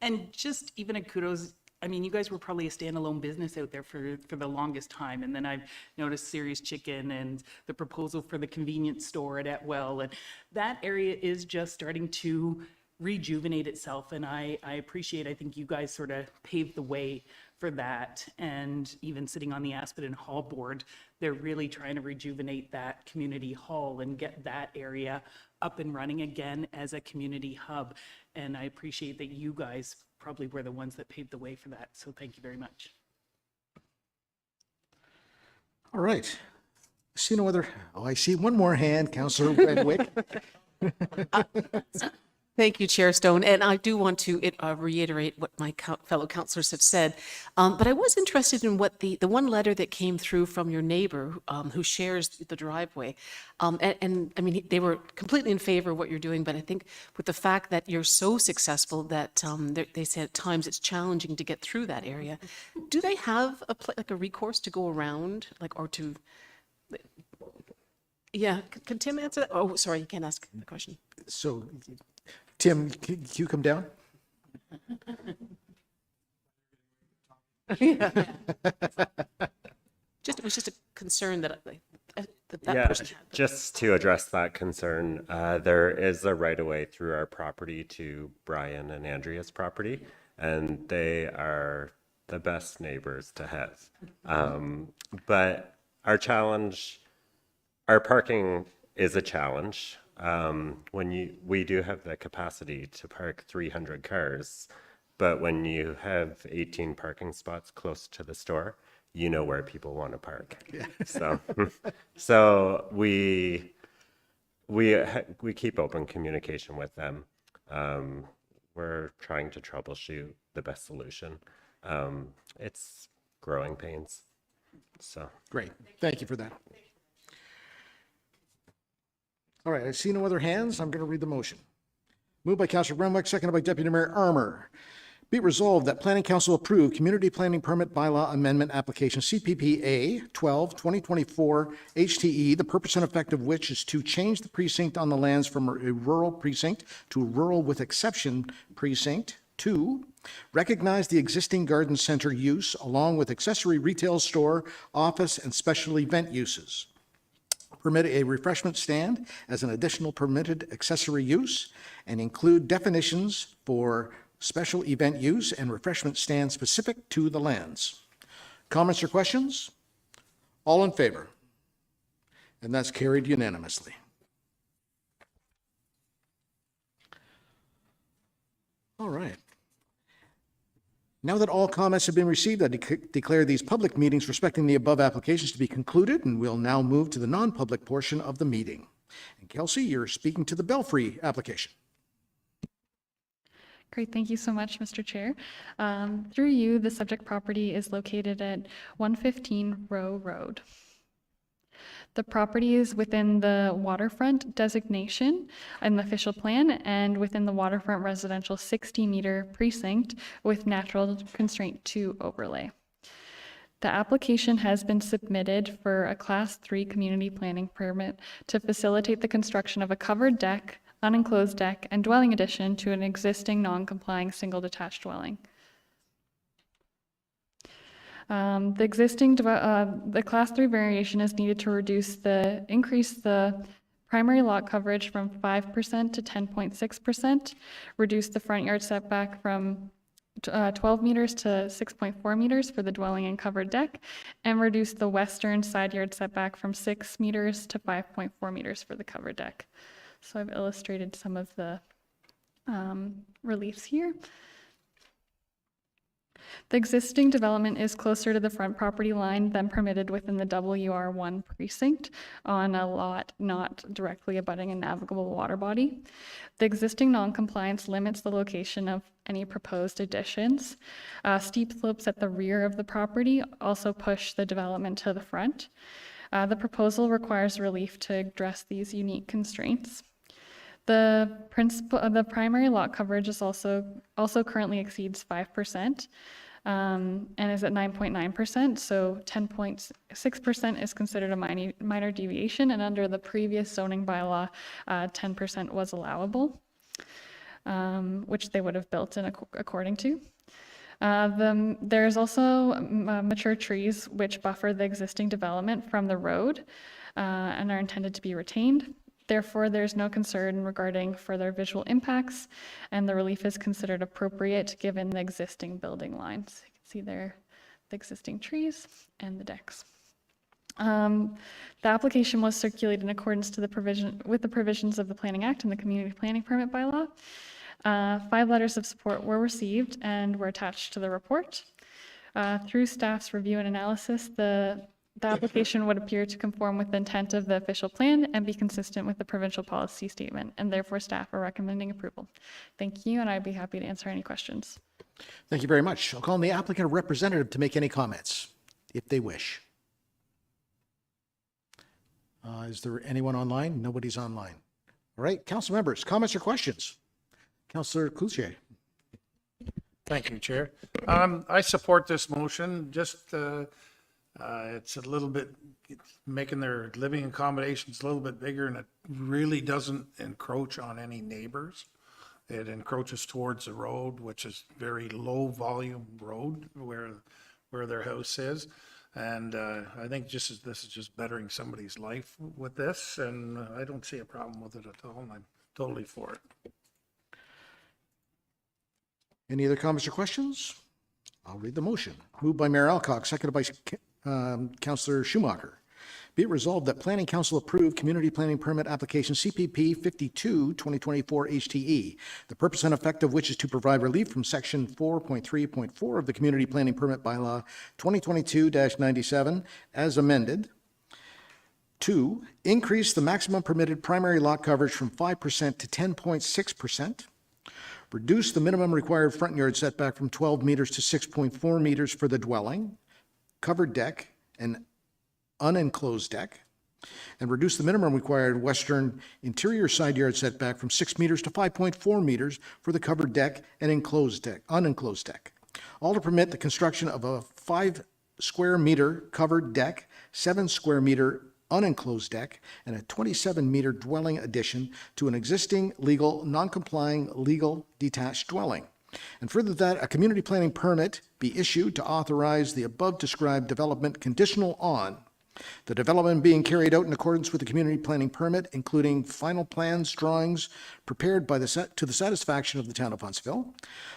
And just even a kudos, I mean, you guys were probably a standalone business out there for the longest time. And then I've noticed Serious Chicken and the proposal for the convenience store at Etwell. And that area is just starting to rejuvenate itself. And I appreciate, I think you guys sort of paved the way for that. And even sitting on the Aspiden Hall board, they're really trying to rejuvenate that community hall and get that area up and running again as a community hub. And I appreciate that you guys probably were the ones that paved the way for that. So thank you very much. All right. I see no other. Oh, I see one more hand, Councillor Renwick. Thank you, Chair Stone. And I do want to reiterate what my fellow councillors have said. But I was interested in what the one letter that came through from your neighbor who shares the driveway. And I mean, they were completely in favor of what you're doing, but I think with the fact that you're so successful that they say at times it's challenging to get through that area. Do they have like a recourse to go around, or to... Yeah, can Tim answer that? Oh, sorry, you can't ask the question. So, Tim, can you come down? It was just a concern that that Yeah, person had. just to address that concern, there is a right-of-way through our property to Brian and Andrea's property, and they are the best neighbors to have. But our parking is a challenge. We do have the capacity to park 300 cars, but when you have 18 parking spots close to the store, you know where people want to park. Yeah. So we keep open communication with them. We're trying to troubleshoot the best solution. It's growing pains. So Great. Thank you for that. All right, I see no other hands. I'm going to read the motion. Moved by Councillor Renwick, seconded by Deputy Mayor Armour. Be it resolved that Planning Council approve Community Planning Permit Bylaw Amendment Application CPPA 12-2024 HTE, the purpose and effect of which is to change the precinct on the lands from a rural precinct to a rural with exception precinct. 2, recognize the existing garden center use along with accessory retail store, office, and special event uses. Permit a refreshment stand as an additional permitted accessory use and include definitions for special event use and refreshment stand specific to the lands. Comments or questions? All in favor? And that's carried unanimously. All right. Now that all comments have been received, I declare these public meetings respecting the above applications to be concluded, and we'll now move to the non-public portion of the meeting. And Kelsey, you're speaking to the Belfry application. Great, thank you so much, Mr. Chair. Through you, the subject property is located at 115 Row Road. The property is within the waterfront designation in the official plan and within the waterfront residential 60-meter precinct with natural constraint 2 overlay. The application has been submitted for a Class 3 community planning permit to facilitate the construction of a covered deck, unenclosed deck, and dwelling addition to an existing non-complying single detached dwelling. The Class 3 variation is needed to increase the primary lot coverage from 5% to 10.6%, reduce the front yard setback from 12 meters to 6.4 meters for the dwelling and covered deck, and reduce the western side yard setback from 6 meters to 5.4 meters for the covered deck. So I've illustrated some of the reliefs here. The existing development is closer to the front property line than permitted within the WR1 precinct on a lot not directly abutting a navigable water body. The existing noncompliance limits the location of any proposed additions. Steep slopes at the rear of the property also push the development to the front. The proposal requires relief to address these unique constraints. The primary lot coverage is also currently exceeds 5%, and is at 9.9%, so 10.6% is considered a minor deviation, and under the previous zoning bylaw, 10% was allowable, which they would have built in according to. There's also mature trees which buffer the existing development from the road and are intended to be retained. Therefore, there's no concern regarding further visual impacts, and the relief is considered appropriate given the existing building lines. You can see there the existing trees and the decks. The application was circulated in accordance to with the provisions of the Planning Act and the Community Planning Permit Bylaw. 5 letters of support were received and were attached to the report. Through staff's review and analysis, the application would appear to conform with the intent of the official plan and be consistent with the provincial policy statement, and therefore staff are recommending approval. Thank you, and I'd be happy to answer any questions. Thank you very much. I'll call on the applicant or representative to make any comments, if they wish. Is there anyone online? Nobody's online. All right, council members, comments or questions? Councillor Cloutier. Thank you, Chair. I support this motion. Just it's a little bit making their living accommodations a little bit bigger, and it really doesn't encroach on any neighbors. It encroaches towards the road, which is very low volume road where their house is. And I think this is just bettering somebody's life with this, and I don't see a problem with it at all, and I'm totally for it. Any other comments or questions? I'll read the motion. Moved by Mayor Alcock, seconded by Councillor Schumacher. Be it resolved that Planning Council approve Community Planning Permit Application CPP 52-2024 HTE, the purpose and effect of which is to provide relief from Section 4.3.4 of the Community Planning Permit Bylaw 2022-97 as amended. 2, increase the maximum permitted primary lot coverage from 5% to 10.6%. Reduce the minimum required front yard setback from 12 meters to 6.4 meters for the dwelling, covered deck, and unenclosed deck, and reduce the minimum required western interior side yard setback from 6 meters to 5.4 meters for the covered deck and unenclosed deck. All to permit the construction of a 5 square meter covered deck, 7 square meter unenclosed deck, and a 27-meter dwelling addition to an existing non-complying legal detached dwelling. And further that a community planning permit be issued to authorize the above described development conditional on the development being carried out in accordance with the community planning permit, including final plans, drawings prepared to the satisfaction of the town of Huntsville.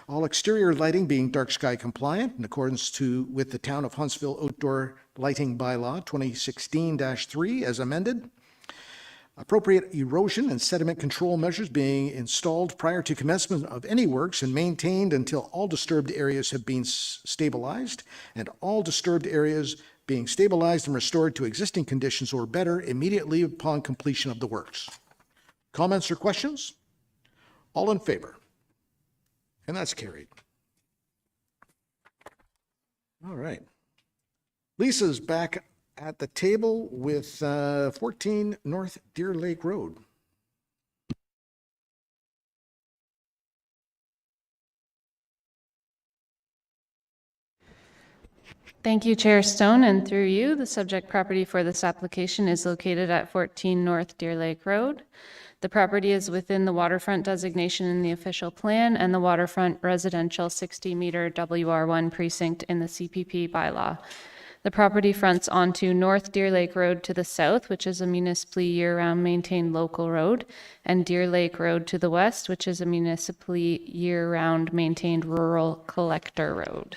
All exterior lighting being dark sky compliant in accordance with the town of Huntsville outdoor lighting bylaw 2016-3 as amended. Appropriate erosion and sediment control measures being installed prior to commencement of any works and maintained until all disturbed areas have been stabilized, and all disturbed areas being stabilized and restored to existing conditions or better immediately upon completion of the works. Comments or questions? All in favor? And that's carried. All right. Lisa's back at the table with 14 North Deer Lake Road. Thank you, Chair Stone, and through you, the subject property for this application is located at 14 North Deer Lake Road. The property is within the waterfront designation in the official plan and the waterfront residential 60-meter WR1 precinct in the CPP bylaw. The property fronts onto North Deer Lake Road to the south, which is a municipally year-round maintained local road, and Deer Lake Road to the west, which is a municipally year-round maintained rural collector road.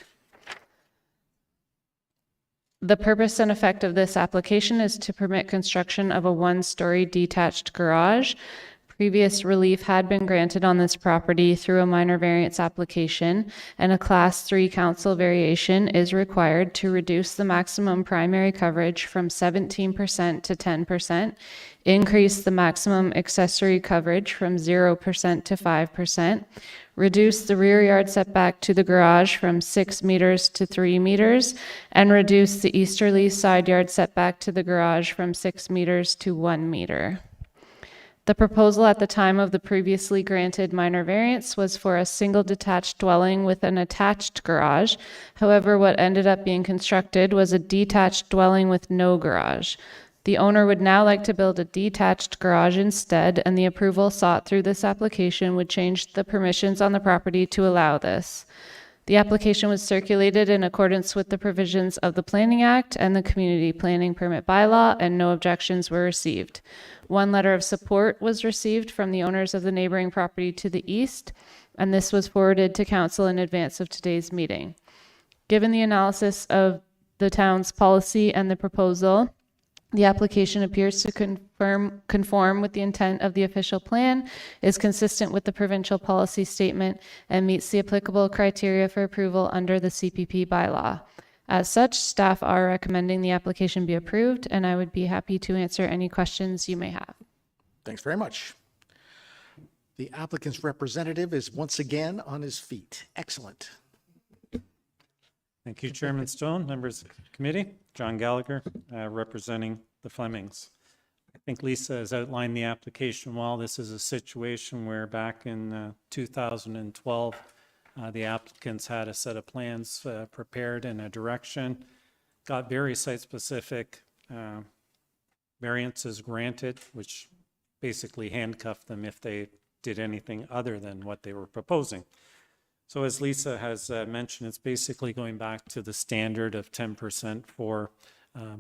The purpose and effect of this application is to permit construction of a one-story detached garage. Previous relief had been granted on this property through a minor variance application, and a Class 3 council variation is required to reduce the maximum primary coverage from 17% to 10%, increase the maximum accessory coverage from 0% to 5%, reduce the rear yard setback to the garage from 6 meters to 3 meters, and reduce the easterly side yard setback to the garage from 6 meters to 1 meter. The proposal at the time of the previously granted minor variance was for a single detached dwelling with an attached garage. However, what ended up being constructed was a detached dwelling with no garage. The owner would now like to build a detached garage instead, and the approval sought through this application would change the permissions on the property to allow this. The application was circulated in accordance with the provisions of the Planning Act and the Community Planning Permit Bylaw, and no objections were received. One letter of support was received from the owners of the neighboring property to the east, and this was forwarded to council in advance of today's meeting. Given the analysis of the town's policy and the proposal, the application appears to conform with the intent of the official plan, is consistent with the provincial policy statement, and meets the applicable criteria for approval under the CPP bylaw. As such, staff are recommending the application be approved, and I would be happy to answer any questions you may have. Thanks very much. The applicant's representative is once again on his feet. Excellent. Thank you, Chairman Stone, members of the committee. John Gallagher, representing the Flemings. I think Lisa has outlined the application well. This is a situation where back in 2012, the applicants had a set of plans prepared in a direction, got very site-specific variances granted, which basically handcuffed them if they did anything other than what they were proposing. So as Lisa has mentioned, it's basically going back to the standard of 10% for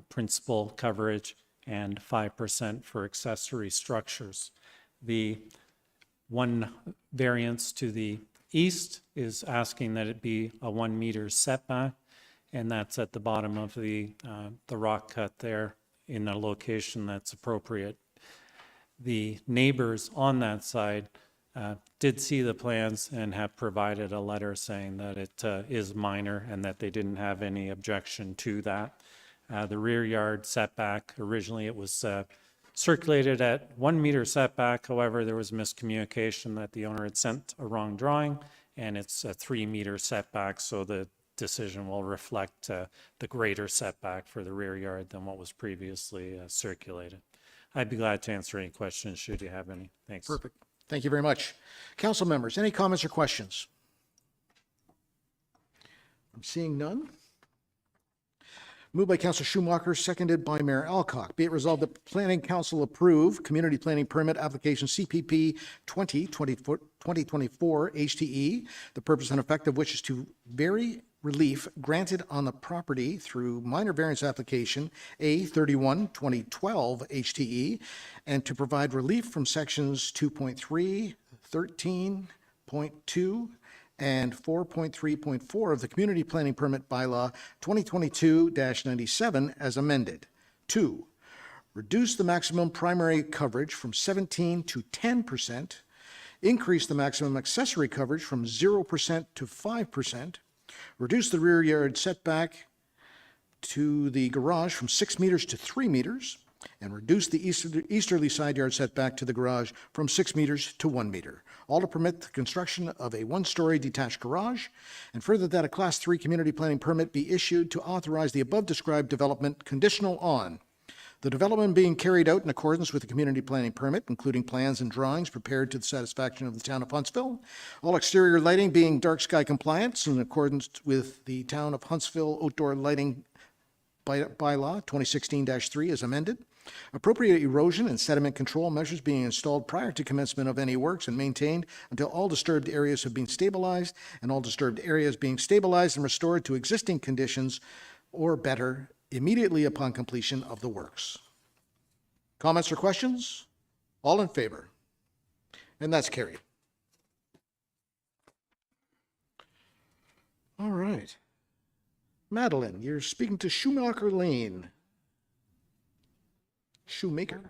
principal coverage and 5% for accessory structures. The one variance to the east is asking that it be a 1 meter setback, and that's at the bottom of the rock cut there in a location that's appropriate. The neighbors on that side did see the plans and have provided a letter saying that it is minor and that they didn't have any objection to that. The rear yard setback, originally it was circulated at 1 meter setback. However, there was miscommunication that the owner had sent a wrong drawing, and it's a 3 meter setback, so the decision will reflect the greater setback for the rear yard than what was previously circulated. I'd be glad to answer any questions should you have any. Thanks. Perfect. Thank you very much. Council members, any comments or questions? I'm seeing none. Moved by Councilor Schumacher, seconded by Mayor Alcock. Be it resolved that Planning Council approve Community Planning Permit Application CPP 2024 HTE, the purpose and effect of which is to vary relief granted on the property through minor variance application A31 2012 HTE, and to provide relief from sections 2.3, 13.2, and 4.3.4 of the Community Planning Permit Bylaw 2022-97 as amended. 2, reduce the maximum primary coverage from 17 to 10%, increase the maximum accessory coverage from 0% to 5%, reduce the rear yard setback to the garage from 6 meters to 3 meters, and reduce the easterly side yard setback to the garage from 6 meters to 1 meter, all to permit the construction of a one-story detached garage, and further that a Class 3 community planning permit be issued to authorize the above-described development conditional on the development being carried out in accordance with the community planning permit, including plans and drawings prepared to the satisfaction of the town of Huntsville, all exterior lighting being dark sky compliance in accordance with the town of Huntsville outdoor lighting bylaw 2016-3 as amended, Appropriate erosion and sediment control measures being installed prior to commencement of any works and maintained until all disturbed areas have been stabilized, and all disturbed areas being stabilized and restored to existing conditions or better immediately upon completion of the works. Comments or questions? All in favor? And that's carried. All right. Madeline, you're speaking to Shoemaker Lane. Shoemaker.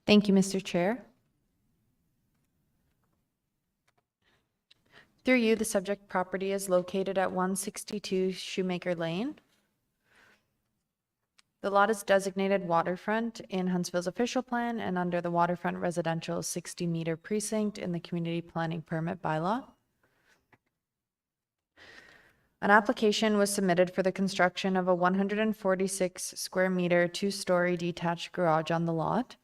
Thank you, Mr. Chair. Through you, the subject property is located at 162 Shoemaker Lane. The lot is designated waterfront in Huntsville's official plan and under the waterfront residential 60-meter precinct in the community planning permit bylaw. An application was submitted for the construction of a 146 square meter, 2-story detached garage on the lot.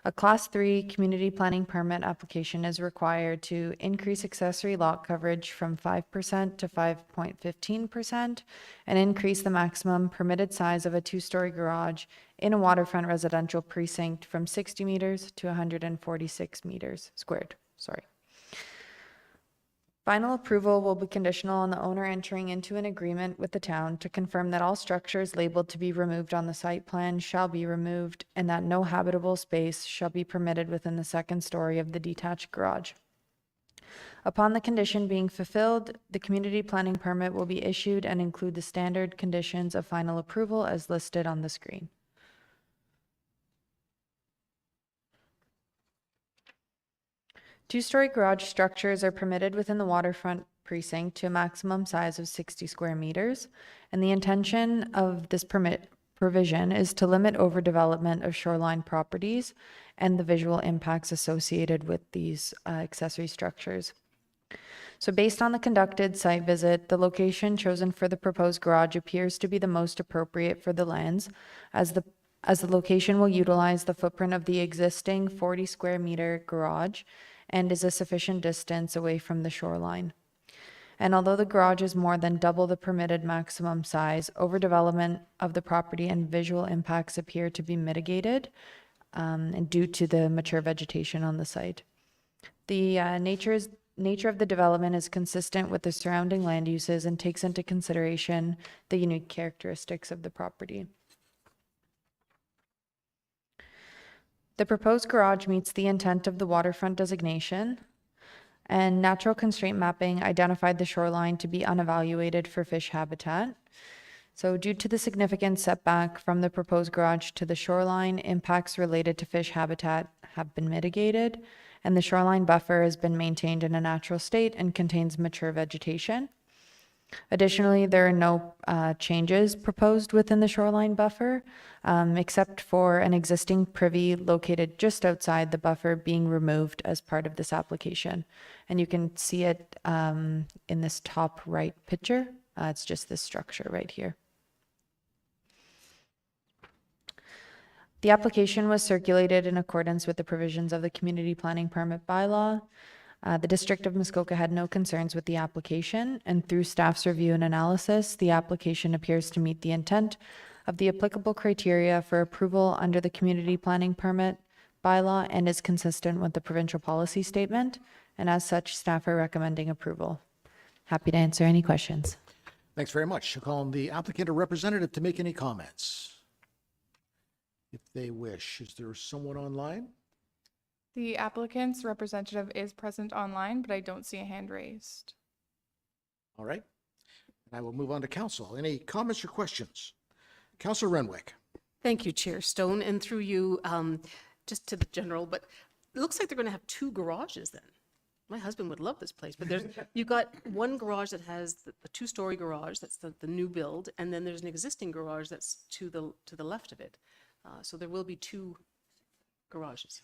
A Class 3 community planning permit application is required to increase accessory lot coverage from 5% to 5.15% and increase the maximum permitted size of a 2-story garage in a waterfront residential precinct from 60 meters to 146 meters squared. Final approval will be conditional on the owner entering into an agreement with the town to confirm that all structures labeled to be removed on the site plan shall be removed and that no habitable space shall be permitted within the 2nd story of the detached garage. Upon the condition being fulfilled, the community planning permit will be issued and include the standard conditions of final approval as listed on the screen. Two-story garage structures are permitted within the waterfront precinct to a maximum size of 60 square meters, and the intention of this permit provision is to limit overdevelopment of shoreline properties and the visual impacts associated with these accessory structures. So based on the conducted site visit, the location chosen for the proposed garage appears to be the most appropriate for the lands, as the location will utilize the footprint of the existing 40 square meter garage and is a sufficient distance away from the shoreline. And although the garage is more than double the permitted maximum size, overdevelopment of the property and visual impacts appear to be mitigated and due to the mature vegetation on the site. The nature of the development is consistent with the surrounding land uses and takes into consideration the unique characteristics of the property. The proposed garage meets the intent of the waterfront designation, and natural constraint mapping identified the shoreline to be unevaluated for fish habitat. So due to the significant setback from the proposed garage to the shoreline, impacts related to fish habitat have been mitigated, and the shoreline buffer has been maintained in a natural state and contains mature vegetation. Additionally, there are no changes proposed within the shoreline buffer, except for an existing privy located just outside the buffer being removed as part of this application. And you can see it in this top right picture. It's just this structure right here. The application was circulated in accordance with the provisions of the community planning permit bylaw. The District of Muskoka had no concerns with the application, and through staff's review and analysis, the application appears to meet the intent of the applicable criteria for approval under the community planning permit bylaw and is consistent with the provincial policy statement, and as such, staff are recommending approval. Happy to answer any questions. Thanks very much. I'll call on the applicant or representative to make any comments, if they wish. Is there someone online? The applicant's representative is present online, but I don't see a hand raised. All right. And I will move on to council. Any comments or questions? Councilor Renwick. Thank you, Chair Stone, and through you, just to the general, but it looks like they're going to have 2 garages then. My husband would love this place, but you've got one garage that has the 2-story garage, that's the new build, and then there's an existing garage that's to the left of it. So there will be 2 garages.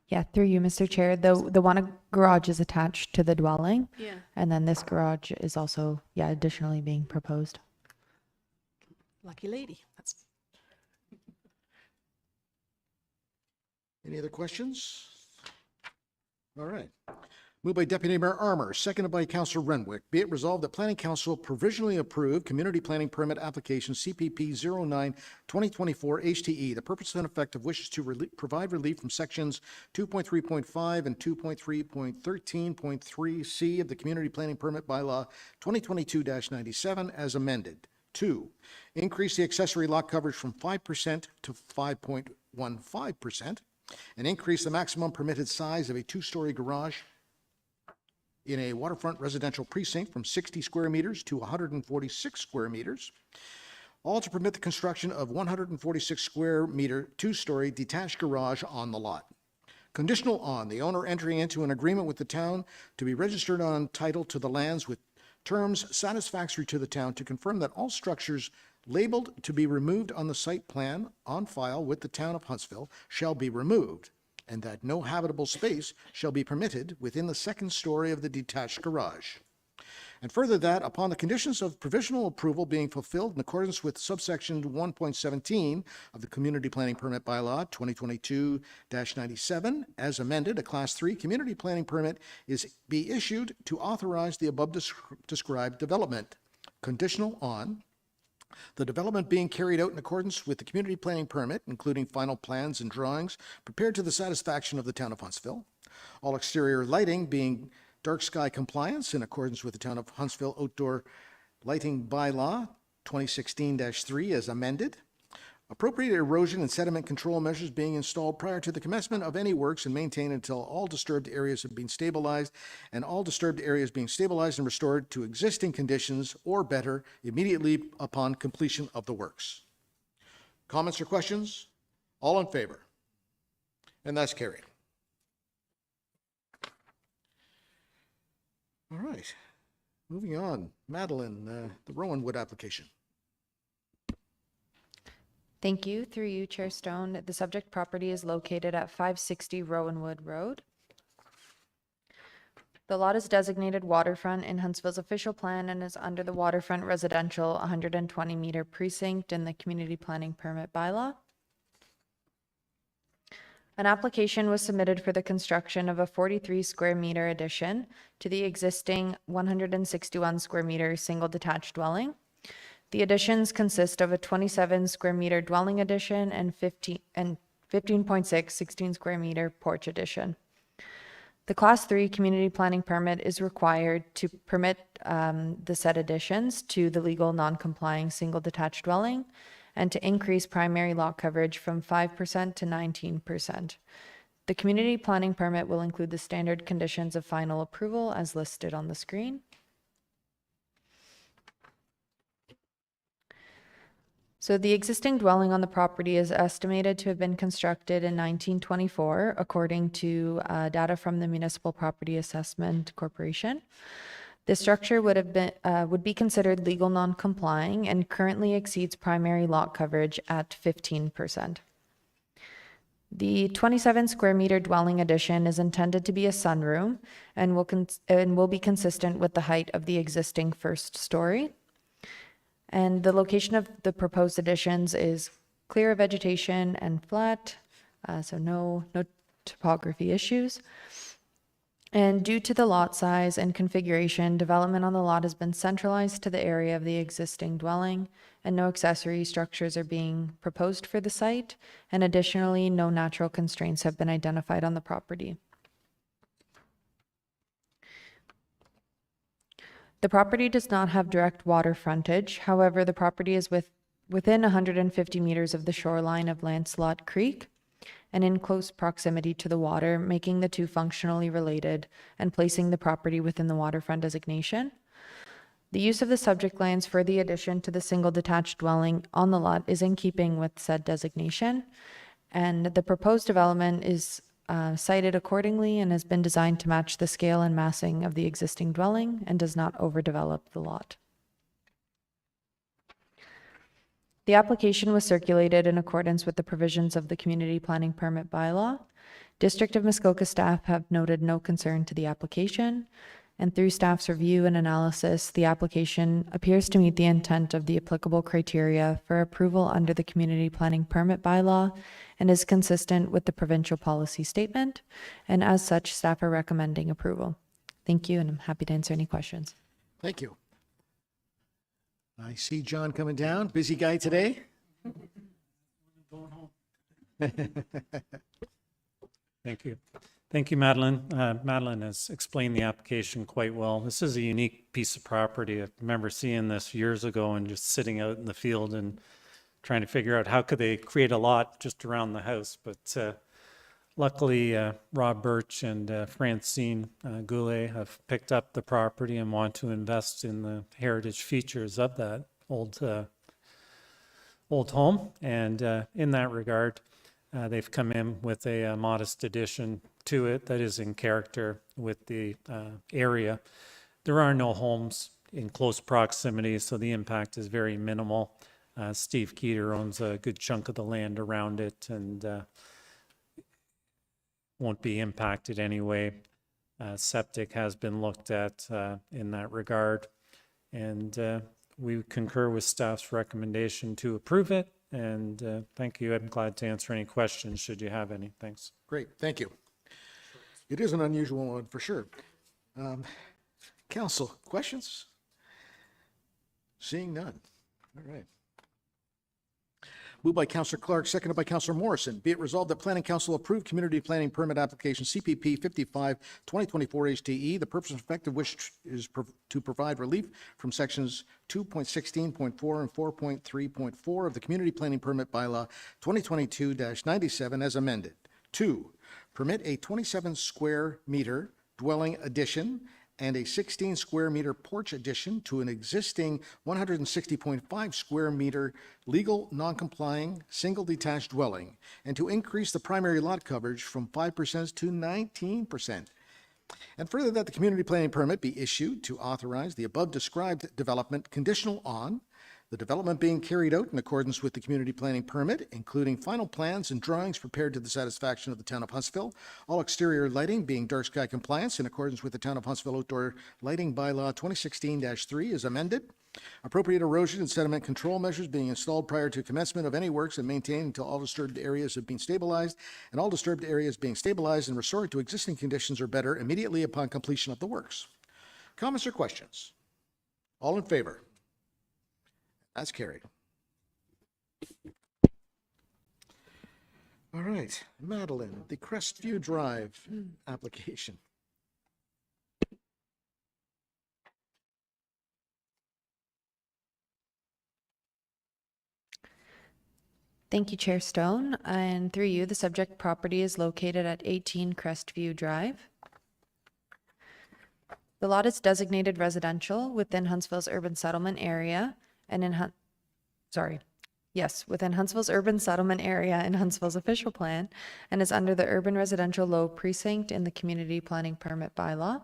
Yeah, through you, Mr. Chair, the one garage is attached to the dwelling. Yeah. And then this garage is also, additionally being proposed. Lucky lady. Any other questions? All right. Moved by Deputy Mayor Armour, seconded by Councillor Renwick. Be it resolved that Planning Council provisionally approve Community Planning Permit Application CPP 09-2024 HTE. The purpose and effect of wishes to provide relief from sections 2.3.5 and 2.3.13.3C of the Community Planning Permit Bylaw 2022-97 as amended. 2, increase the accessory lot coverage from 5% to 5.15%, and increase the maximum permitted size of a two-story garage in a waterfront residential precinct from 60 square meters to 146 square meters, all to permit the construction of 146 square meter two-story detached garage on the lot. Conditional on the owner entering into an agreement with the town to be registered on title to the lands with terms satisfactory to the town to confirm that all structures labeled to be removed on the site plan on file with the town of Huntsville shall be removed, and that no habitable space shall be permitted within the second story of the detached garage. And further that, upon the conditions of provisional approval being fulfilled in accordance with subsection 1.17 of the Community Planning Permit Bylaw 2022-97, as amended, a Class 3 Community Planning Permit is be issued to authorize the above described development, conditional on the development being carried out in accordance with the community planning permit, including final plans and drawings prepared to the satisfaction of the town of Huntsville. All exterior lighting being dark sky compliance in accordance with the town of Huntsville Outdoor Lighting Bylaw 2016-3 as amended. Appropriate erosion and sediment control measures being installed prior to the commencement of any works and maintained until all disturbed areas have been stabilized, and all disturbed areas being stabilized and restored to existing conditions or better immediately upon completion of the works. Comments or questions? All in favor? And that's carried. All right. Moving on. Madeline, the Rowanwood application. Thank you. Through you, Chair Stone. The subject property is located at 560 Rowanwood Road. The lot is designated waterfront in Huntsville's official plan and is under the waterfront residential 120-meter precinct in the Community Planning Permit Bylaw. An application was submitted for the construction of a 43 square meter addition to the existing 161 square meter single detached dwelling. The additions consist of a 27 square meter dwelling addition and 15.6 16 square meter porch addition. The Class 3 community planning permit is required to permit the said additions to the legal non-complying single detached dwelling and to increase primary lot coverage from 5% to 19%. The community planning permit will include the standard conditions of final approval as listed on the screen. So the existing dwelling on the property is estimated to have been constructed in 1924, according to data from the Municipal Property Assessment Corporation. The structure would be considered legal non-complying and currently exceeds primary lot coverage at 15%. The 27 square meter dwelling addition is intended to be a sunroom and will be consistent with the height of the existing first story. And the location of the proposed additions is clear of vegetation and flat, so no topography issues. And due to the lot size and configuration, development on the lot has been centralized to the area of the existing dwelling, and no accessory structures are being proposed for the site. And additionally, no natural constraints have been identified on the property. The property does not have direct water frontage. However, the property is within 150 meters of the shoreline of Lancelot Creek and in close proximity to the water, making the two functionally related and placing the property within the waterfront designation. The use of the subject lands for the addition to the single detached dwelling on the lot is in keeping with said designation, and the proposed development is cited accordingly and has been designed to match the scale and massing of the existing dwelling and does not overdevelop the lot. The application was circulated in accordance with the provisions of the Community Planning Permit Bylaw. District of Muskoka staff have noted no concern to the application, and through staff's review and analysis, the application appears to meet the intent of the applicable criteria for approval under the Community Planning Permit Bylaw and is consistent with the provincial policy statement, and as such, staff are recommending approval. Thank you, and I'm happy to answer any questions. Thank you. I see John coming down. Busy guy today? Thank you. Thank you, Madeline. Madeline has explained the application quite well. This is a unique piece of property. I remember seeing this years ago and just sitting out in the field and trying to figure out how could they create a lot just around the house. But luckily, Rob Birch and Francine Goulet have picked up the property and want to invest in the heritage features of that old home. And in that regard, they've come in with a modest addition to it that is in character with the area. There are no homes in close proximity, so the impact is very minimal. Steve Keeter owns a good chunk of the land around it and won't be impacted anyway. Septic has been looked at in that regard, and we concur with staff's recommendation to approve it. And thank you. I'm glad to answer any questions should you have any. Thanks. Great, thank you. It is an unusual one for sure. Council, questions? Seeing none. All right. Moved by Councillor Clark, seconded by Councillor Morrison. Be it resolved that Planning Council approve Community Planning Permit Application CPP 55 2024 HTE. The purpose and effect of which is to provide relief from sections 2.16.4 and 4.3.4 of the Community Planning Permit Bylaw 2022-97 as amended. 2. Permit a 27 square meter dwelling addition and a 16 square meter porch addition to an existing 160.5 square meter legal non-complying single detached dwelling, and to increase the primary lot coverage from 5% to 19%. And further, that the community planning permit be issued to authorize the above described development conditional on the development being carried out in accordance with the community planning permit, including final plans and drawings prepared to the satisfaction of the town of Huntsville, all exterior lighting being dark sky compliance in accordance with the town of Huntsville outdoor lighting bylaw 2016-3 as amended, appropriate erosion and sediment control measures being installed prior to commencement of any works and maintained until all disturbed areas have been stabilized, and all disturbed areas being stabilized and restored to existing conditions or better immediately upon completion of the works. Comments or questions? All in favor? That's carried. All right, Madeline, the Crestview Drive application. Thank you, Chair Stone. And through you, the subject property is located at 18 Crestview Drive. The lot is designated residential within Huntsville's urban settlement area and within Huntsville's urban settlement area in Huntsville's official plan, and is under the urban residential low precinct in the community planning permit bylaw.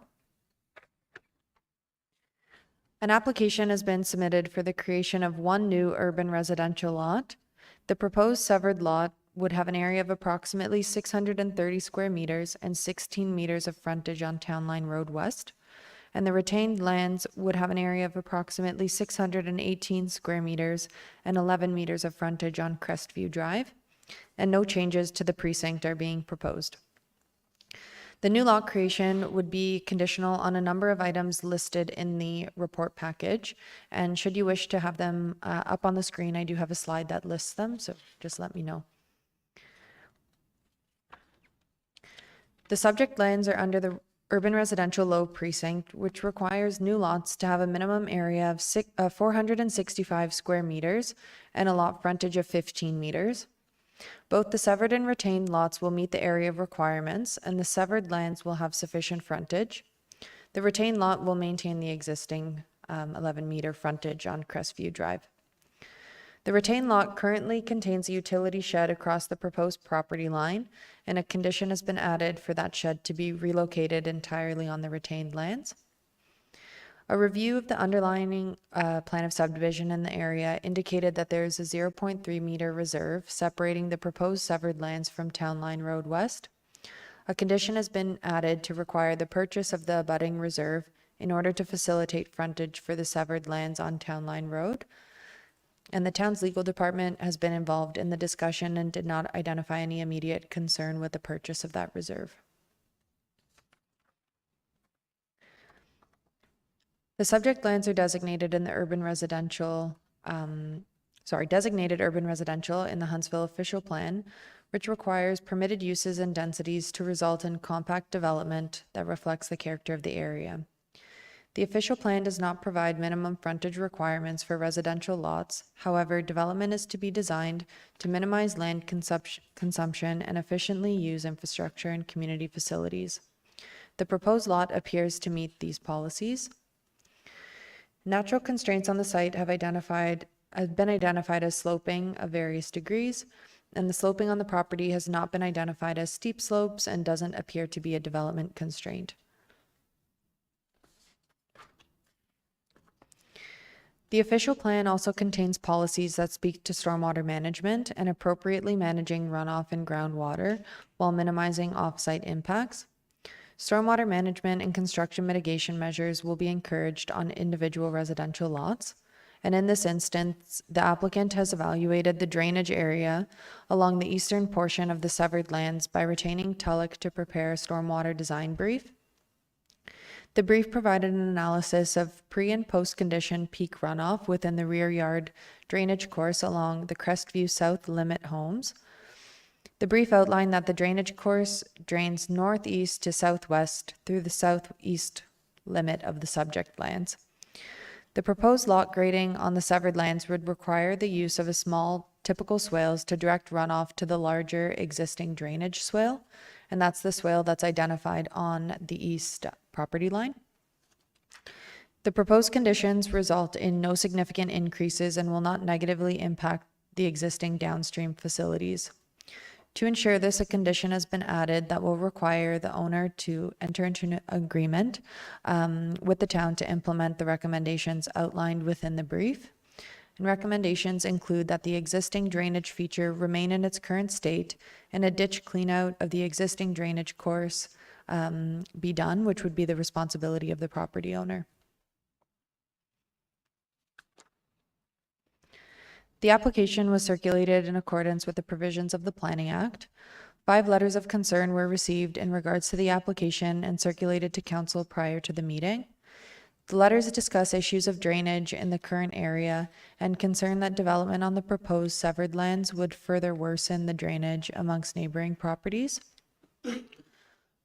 An application has been submitted for the creation of one new urban residential lot. The proposed severed lot would have an area of approximately 630 square meters and 16 meters of frontage on Town Line Road West, and the retained lands would have an area of approximately 618 square meters and 11 meters of frontage on Crestview Drive, and no changes to the precinct are being proposed. The new lot creation would be conditional on a number of items listed in the report package, and should you wish to have them up on the screen, I do have a slide that lists them, so just let me know. The subject lands are under the urban residential low precinct, which requires new lots to have a minimum area of 465 square meters and a lot frontage of 15 meters. Both the severed and retained lots will meet the area requirements, and the severed lands will have sufficient frontage. The retained lot will maintain the existing 11-meter frontage on Crestview Drive. The retained lot currently contains a utility shed across the proposed property line, and a condition has been added for that shed to be relocated entirely on the retained lands. A review of the underlying plan of subdivision in the area indicated that there is a 0.3 meter reserve separating the proposed severed lands from Town Line Road West. A condition has been added to require the purchase of the abutting reserve in order to facilitate frontage for the severed lands on Town Line Road. And the town's legal department has been involved in the discussion and did not identify any immediate concern with the purchase of that reserve. The subject lands are designated in the designated urban residential in the Huntsville official plan, which requires permitted uses and densities to result in compact development that reflects the character of the area. The official plan does not provide minimum frontage requirements for residential lots. However, development is to be designed to minimize land consumption and efficiently use infrastructure and community facilities. The proposed lot appears to meet these policies. Natural constraints on the site have been identified as sloping of various degrees, and the sloping on the property has not been identified as steep slopes and doesn't appear to be a development constraint. The official plan also contains policies that speak to stormwater management and appropriately managing runoff and groundwater while minimizing off-site impacts. Stormwater management and construction mitigation measures will be encouraged on individual residential lots. And in this instance, the applicant has evaluated the drainage area along the eastern portion of the severed lands by retaining Tulloch to prepare a stormwater design brief. The brief provided an analysis of pre- and post-condition peak runoff within the rear yard drainage course along the Crestview South limit homes. The brief outlined that the drainage course drains northeast to southwest through the southeast limit of the subject lands. The proposed lot grading on the severed lands would require the use of a small typical swales to direct runoff to the larger existing drainage swale, and that's the swale that's identified on the east property line. The proposed conditions result in no significant increases and will not negatively impact the existing downstream facilities. To ensure this, a condition has been added that will require the owner to enter into an agreement with the town to implement the recommendations outlined within the brief. And recommendations include that the existing drainage feature remain in its current state and a ditch cleanout of the existing drainage course be done, which would be the responsibility of the property owner. The application was circulated in accordance with the provisions of the Planning Act. 5 letters of concern were received in regards to the application and circulated to council prior to the meeting. The letters discuss issues of drainage in the current area and concern that development on the proposed severed lands would further worsen the drainage amongst neighboring properties.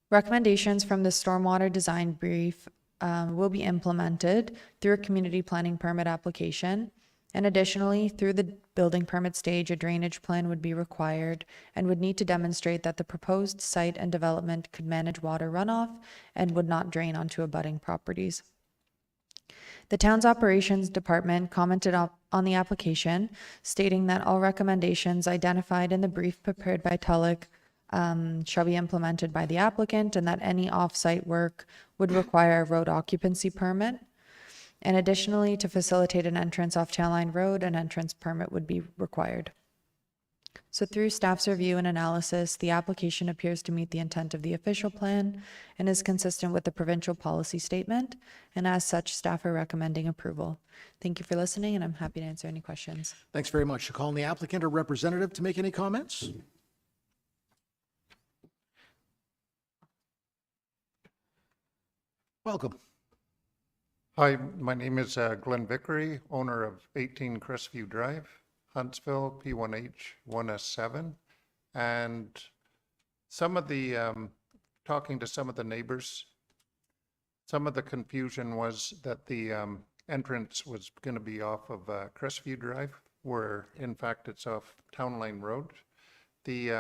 Recommendations from the stormwater design brief will be implemented through a community planning permit application. And additionally, through the building permit stage, a drainage plan would be required and would need to demonstrate that the proposed site and development could manage water runoff and would not drain onto abutting properties. The town's operations department commented on the application, stating that all recommendations identified in the brief prepared by Tulloch shall be implemented by the applicant, and that any off-site work would require a road occupancy permit. And additionally, to facilitate an entrance off Town Line Road, an entrance permit would be required. So through staff's review and analysis, the application appears to meet the intent of the official plan and is consistent with the provincial policy statement. And as such, staff are recommending approval. Thank you for listening, and I'm happy to answer any questions. Thanks very much. Call on the applicant or representative to make any comments. Welcome. Hi, my name is Glenn Vickery, owner of 18 Crestview Drive, Huntsville, P1H1S7. And some of the, talking to some of the neighbors, some of the confusion was that the entrance was going to be off of Crestview Drive, where in fact it's off Town Line Road. The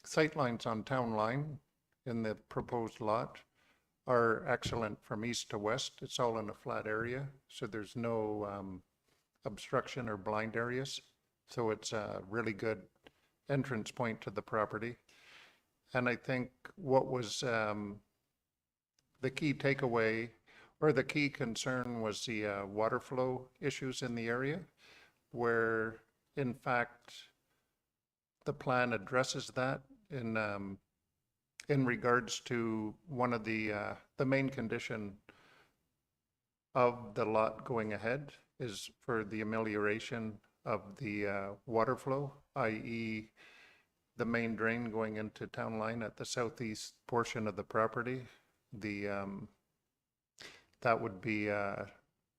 sight lines on Town Line in the proposed lot are excellent from east to west. It's all in a flat area, so there's no obstruction or blind areas. So it's a really good entrance point to the property. And I think what was the key takeaway or the key concern was the water flow issues in the area, where in fact the plan addresses that in regards to one of the main condition of the lot going ahead is for the amelioration of the water flow, i.e. the main drain going into Town Line at the southeast portion of the property. The that would be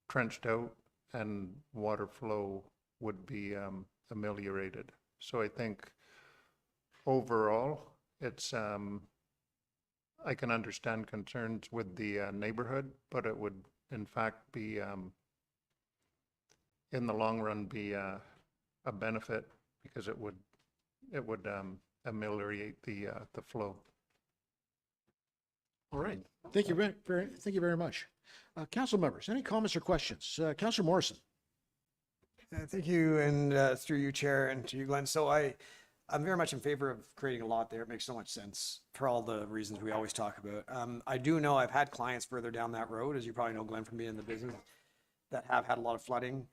trenched out and water flow would be ameliorated. So I think overall, it's, I can understand concerns with the neighborhood, but it would in fact be, in the long run, be a benefit because it would ameliorate the flow. All right. Thank you thank you very much. Council members, any comments or questions? Councillor Morrison. Thank you, and through you, Chair, and to you, Glenn. So I'm very much in favor of creating a lot there. It makes so much sense for all the reasons we always talk about. I do know I've had clients further down that road, as you probably know, Glenn, from being in the business, that have had a lot of flooding.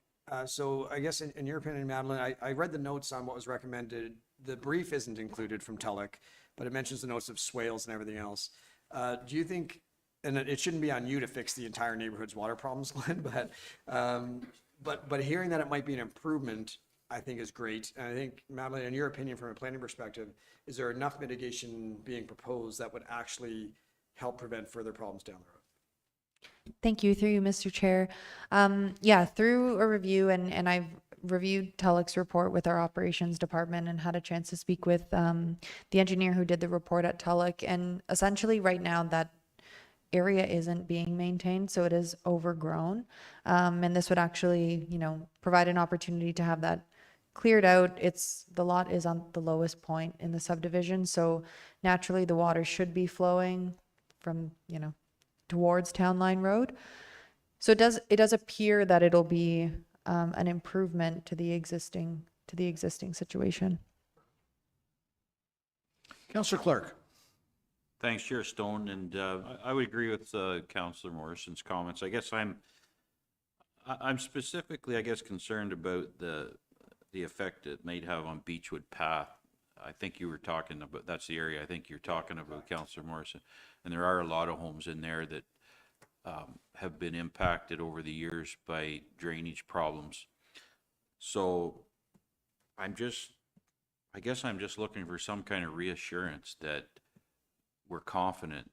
So I guess in your opinion, Madeline, I read the notes on what was recommended. The brief isn't included from TELUC, but it mentions the notes of swales and everything else. Do you think, and it shouldn't be on you to fix the entire neighborhood's water problems, Glenn, but hearing that it might be an improvement, I think is great. And I think, Madeline, in your opinion, from a planning perspective, is there enough mitigation being proposed that would actually help prevent further problems down the road? Thank you, through you, Mr. Chair. Yeah, through a review, and I've reviewed TELUC's report with our operations department and had a chance to speak with the engineer who did the report at TELUC. And essentially right now that area isn't being maintained, so it is overgrown. And this would actually, provide an opportunity to have that cleared out. The lot is on the lowest point in the subdivision, so naturally the water should be flowing from, towards Town Line Road. So it does appear that it'll be an improvement to the existing situation. Councillor Clark. Thanks, Chair Stone, and I would agree with Councillor Morrison's comments. I guess I'm specifically, concerned about the effect it may have on Beechwood Path. I think you were talking about, that's the area I think you're talking about, Councillor Morrison, and there are a lot of homes in there that have been impacted over the years by drainage problems. So I guess I'm just looking for some kind of reassurance that we're confident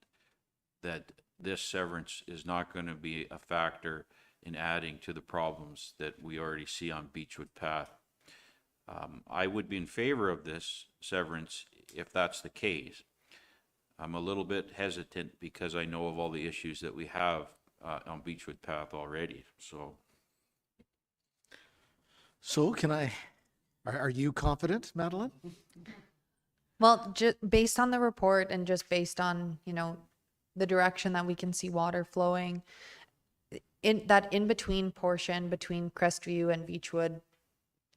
that this severance is not going to be a factor in adding to the problems that we already see on Beechwood Path. I would be in favor of this severance if that's the case. I'm a little bit hesitant because I know of all the issues that we have on Beechwood Path already. So are you confident, Madeline? Well, just based on the report and just based on, the direction that we can see water flowing, in that in-between portion between Crestview and Beechwood,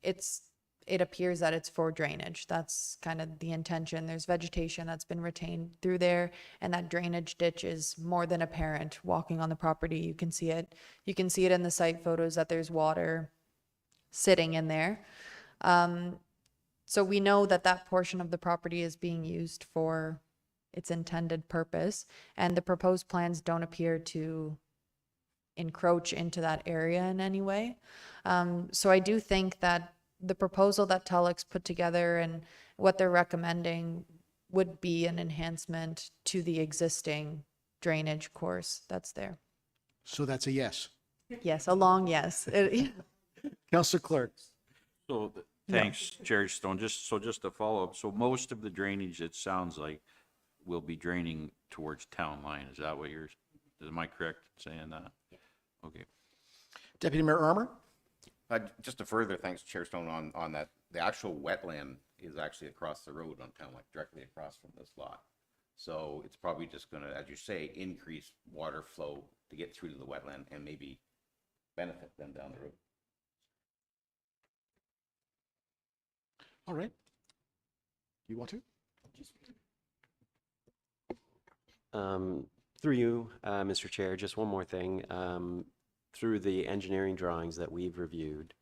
it appears that it's for drainage. That's kind of the intention. There's vegetation that's been retained through there, and that drainage ditch is more than apparent. Walking on the property, you can see it. You can see it in the site photos that there's water sitting in there. So we know that that portion of the property is being used for its intended purpose, and the proposed plans don't appear to encroach into that area in any way. So I do think that the proposal that TELUC's put together and what they're recommending would be an enhancement to the existing drainage course that's there. So that's a yes. Yes, a long yes. Councillor Clark. So thanks, Chair Stone. Just to follow up, so most of the drainage, it sounds like, will be draining towards Town Line. Is that what am I correct in saying that? Okay. Deputy Mayor Armour. Just to further, thanks, Chair Stone, on that, the actual wetland is actually across the road on Town Line, directly across from this lot. So it's probably just going to, as you say, increase water flow to get through to the wetland and maybe benefit them down the road. All right. You want to? Through you, Mr. Chair, just one more thing. Through the engineering drawings that we've reviewed,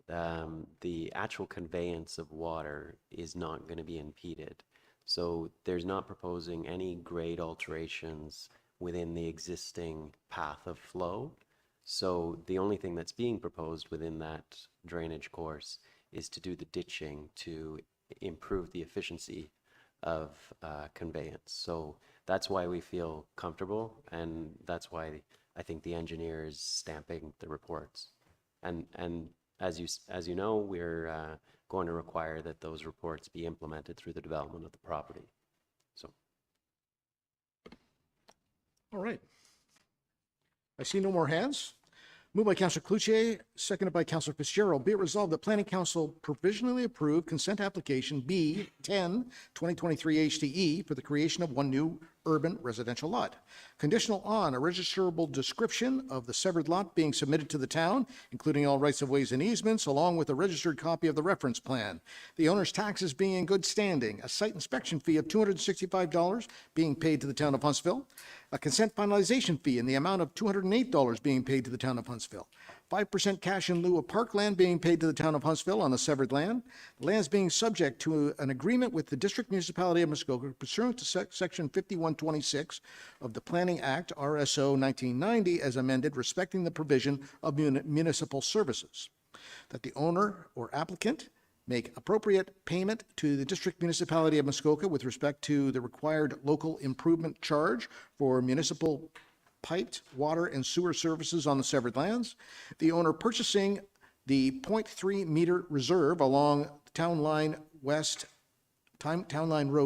the actual conveyance of water is not going to be impeded. So there's not proposing any grade alterations within the existing path of flow. So the only thing that's being proposed within that drainage course is to do the ditching to improve the efficiency of conveyance. So that's why we feel comfortable, and that's why I think the engineer is stamping the reports. And as you know, we're going to require that those reports be implemented through the development of the property. So. All right. I see no more hands. Moved by Councillor Cloutier, seconded by Councillor Fitzgerald. Be it resolved that Planning Council provisionally approve consent application B10 2023 HTE for the creation of one new urban residential lot, conditional on a registrable description of the severed lot being submitted to the town, including all rights of ways and easements, along with a registered copy of the reference plan. The owner's taxes being in good standing, a site inspection fee of $265 being paid to the town of Huntsville, a consent finalization fee in the amount of $208 being paid to the town of Huntsville, 5% cash in lieu of parkland being paid to the town of Huntsville on the severed land, lands being subject to an agreement with the District Municipality of Muskoka pursuant to Section 5126 of the Planning Act, RSO 1990, as amended, respecting the provision of municipal services, that the owner or applicant make appropriate payment to the District Municipality of Muskoka with respect to the required local improvement charge for municipal piped water and sewer services on the severed lands, the owner purchasing the 0.3 meter reserve along Town Line Road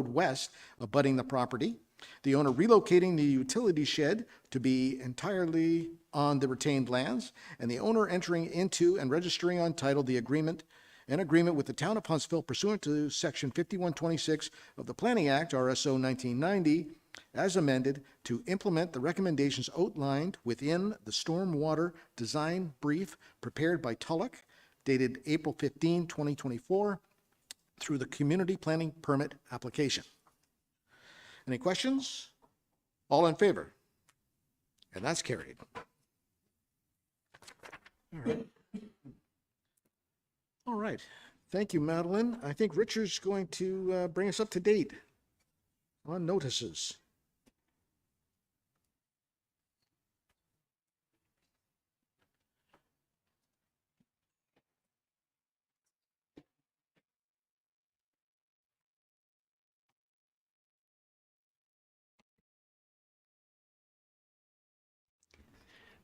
West abutting the property, the owner relocating the utility shed to be entirely on the retained lands, and the owner entering into and registering on title the agreement with the town of Huntsville pursuant to Section 5126 of the Planning Act, RSO 1990, as amended, to implement the recommendations outlined within the stormwater design brief prepared by Tulloch, dated April 15, 2024, through the community planning permit application. Any questions? All in favor? And that's carried. All right. All right. Thank you, Madeline. I think Richard's going to bring us up to date on notices.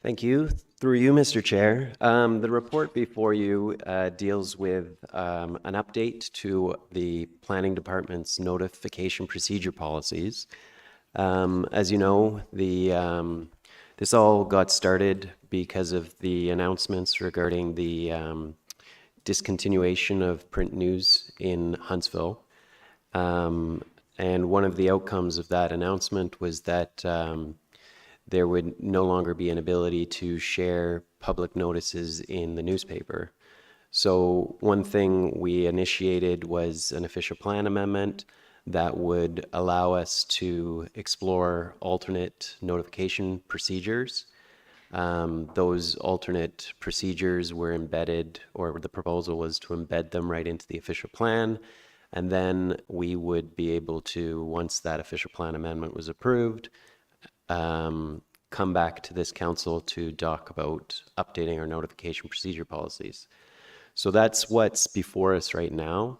Thank you. Through you, Mr. Chair. The report before you deals with an update to the Planning Department's notification procedure policies. As you know, this all got started because of the announcements regarding the discontinuation of print news in Huntsville. And one of the outcomes of that announcement was that there would no longer be an ability to share public notices in the newspaper. So one thing we initiated was an official plan amendment that would allow us to explore alternate notification procedures. Those alternate procedures were embedded, or the proposal was to embed them right into the official plan. And then we would be able to, once that official plan amendment was approved, come back to this council to talk about updating our notification procedure policies. So that's what's before us right now.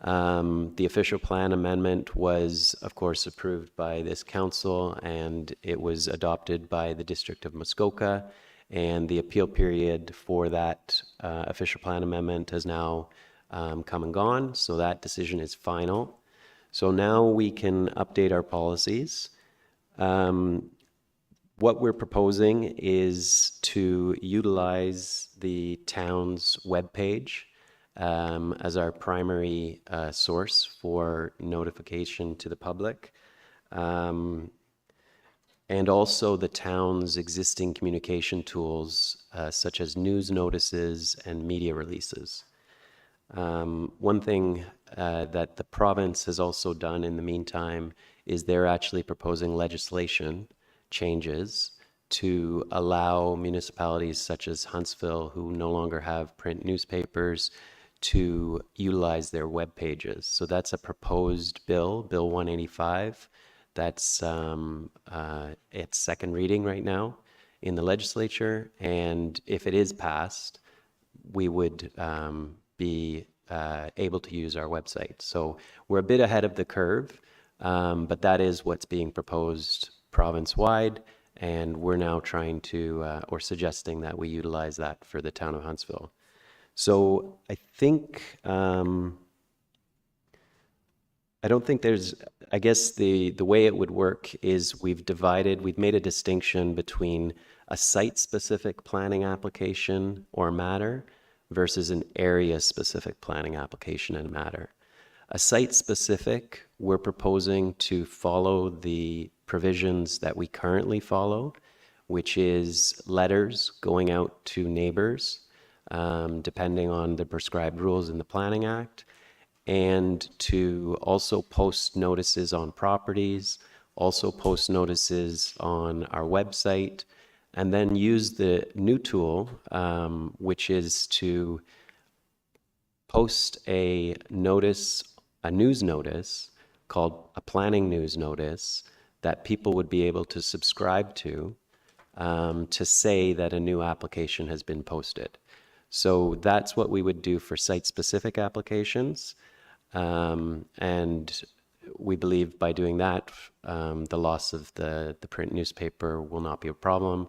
The official plan amendment was, of course, approved by this council, and it was adopted by the District of Muskoka, and the appeal period for that official plan amendment has now come and gone, so that decision is final. So now we can update our policies. What we're proposing is to utilize the town's webpage as our primary source for notification to the public, and also the town's existing communication tools such as news notices and media releases. One thing that the province has also done in the meantime is they're actually proposing legislation changes to allow municipalities such as Huntsville, who no longer have print newspapers, to utilize their web pages. So that's a proposed bill, Bill 185. That's its second reading right now in the legislature. And if it is passed, we would be able to use our website. So we're a bit ahead of the curve, but that is what's being proposed province-wide, And we're now trying to, or suggesting that we utilize that for the town of Huntsville. So I think, I don't think there's, I guess the way it would work is we've made a distinction between a site-specific planning application or matter versus an area-specific planning application and matter. A site-specific, we're proposing to follow the provisions that we currently follow, which is letters going out to neighbors, depending on the prescribed rules in the Planning Act, and to also post notices on properties, also post notices on our website, and then use the new tool, which is to post a news notice called a planning news notice that people would be able to subscribe to say that a new application has been posted. So that's what we would do for site-specific applications. And we believe by doing that, the loss of the print newspaper will not be a problem.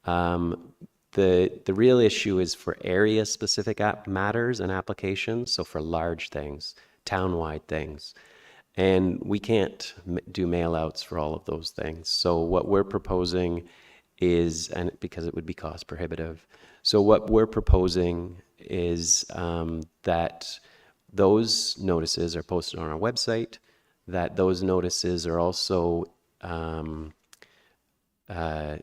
The real issue is for area-specific matters and applications, so for large things, town-wide things. And we can't do mail-outs for all of those things. So what we're proposing is, and because it would be cost prohibitive, so what we're proposing is that those notices are posted on our website, that those notices are also, that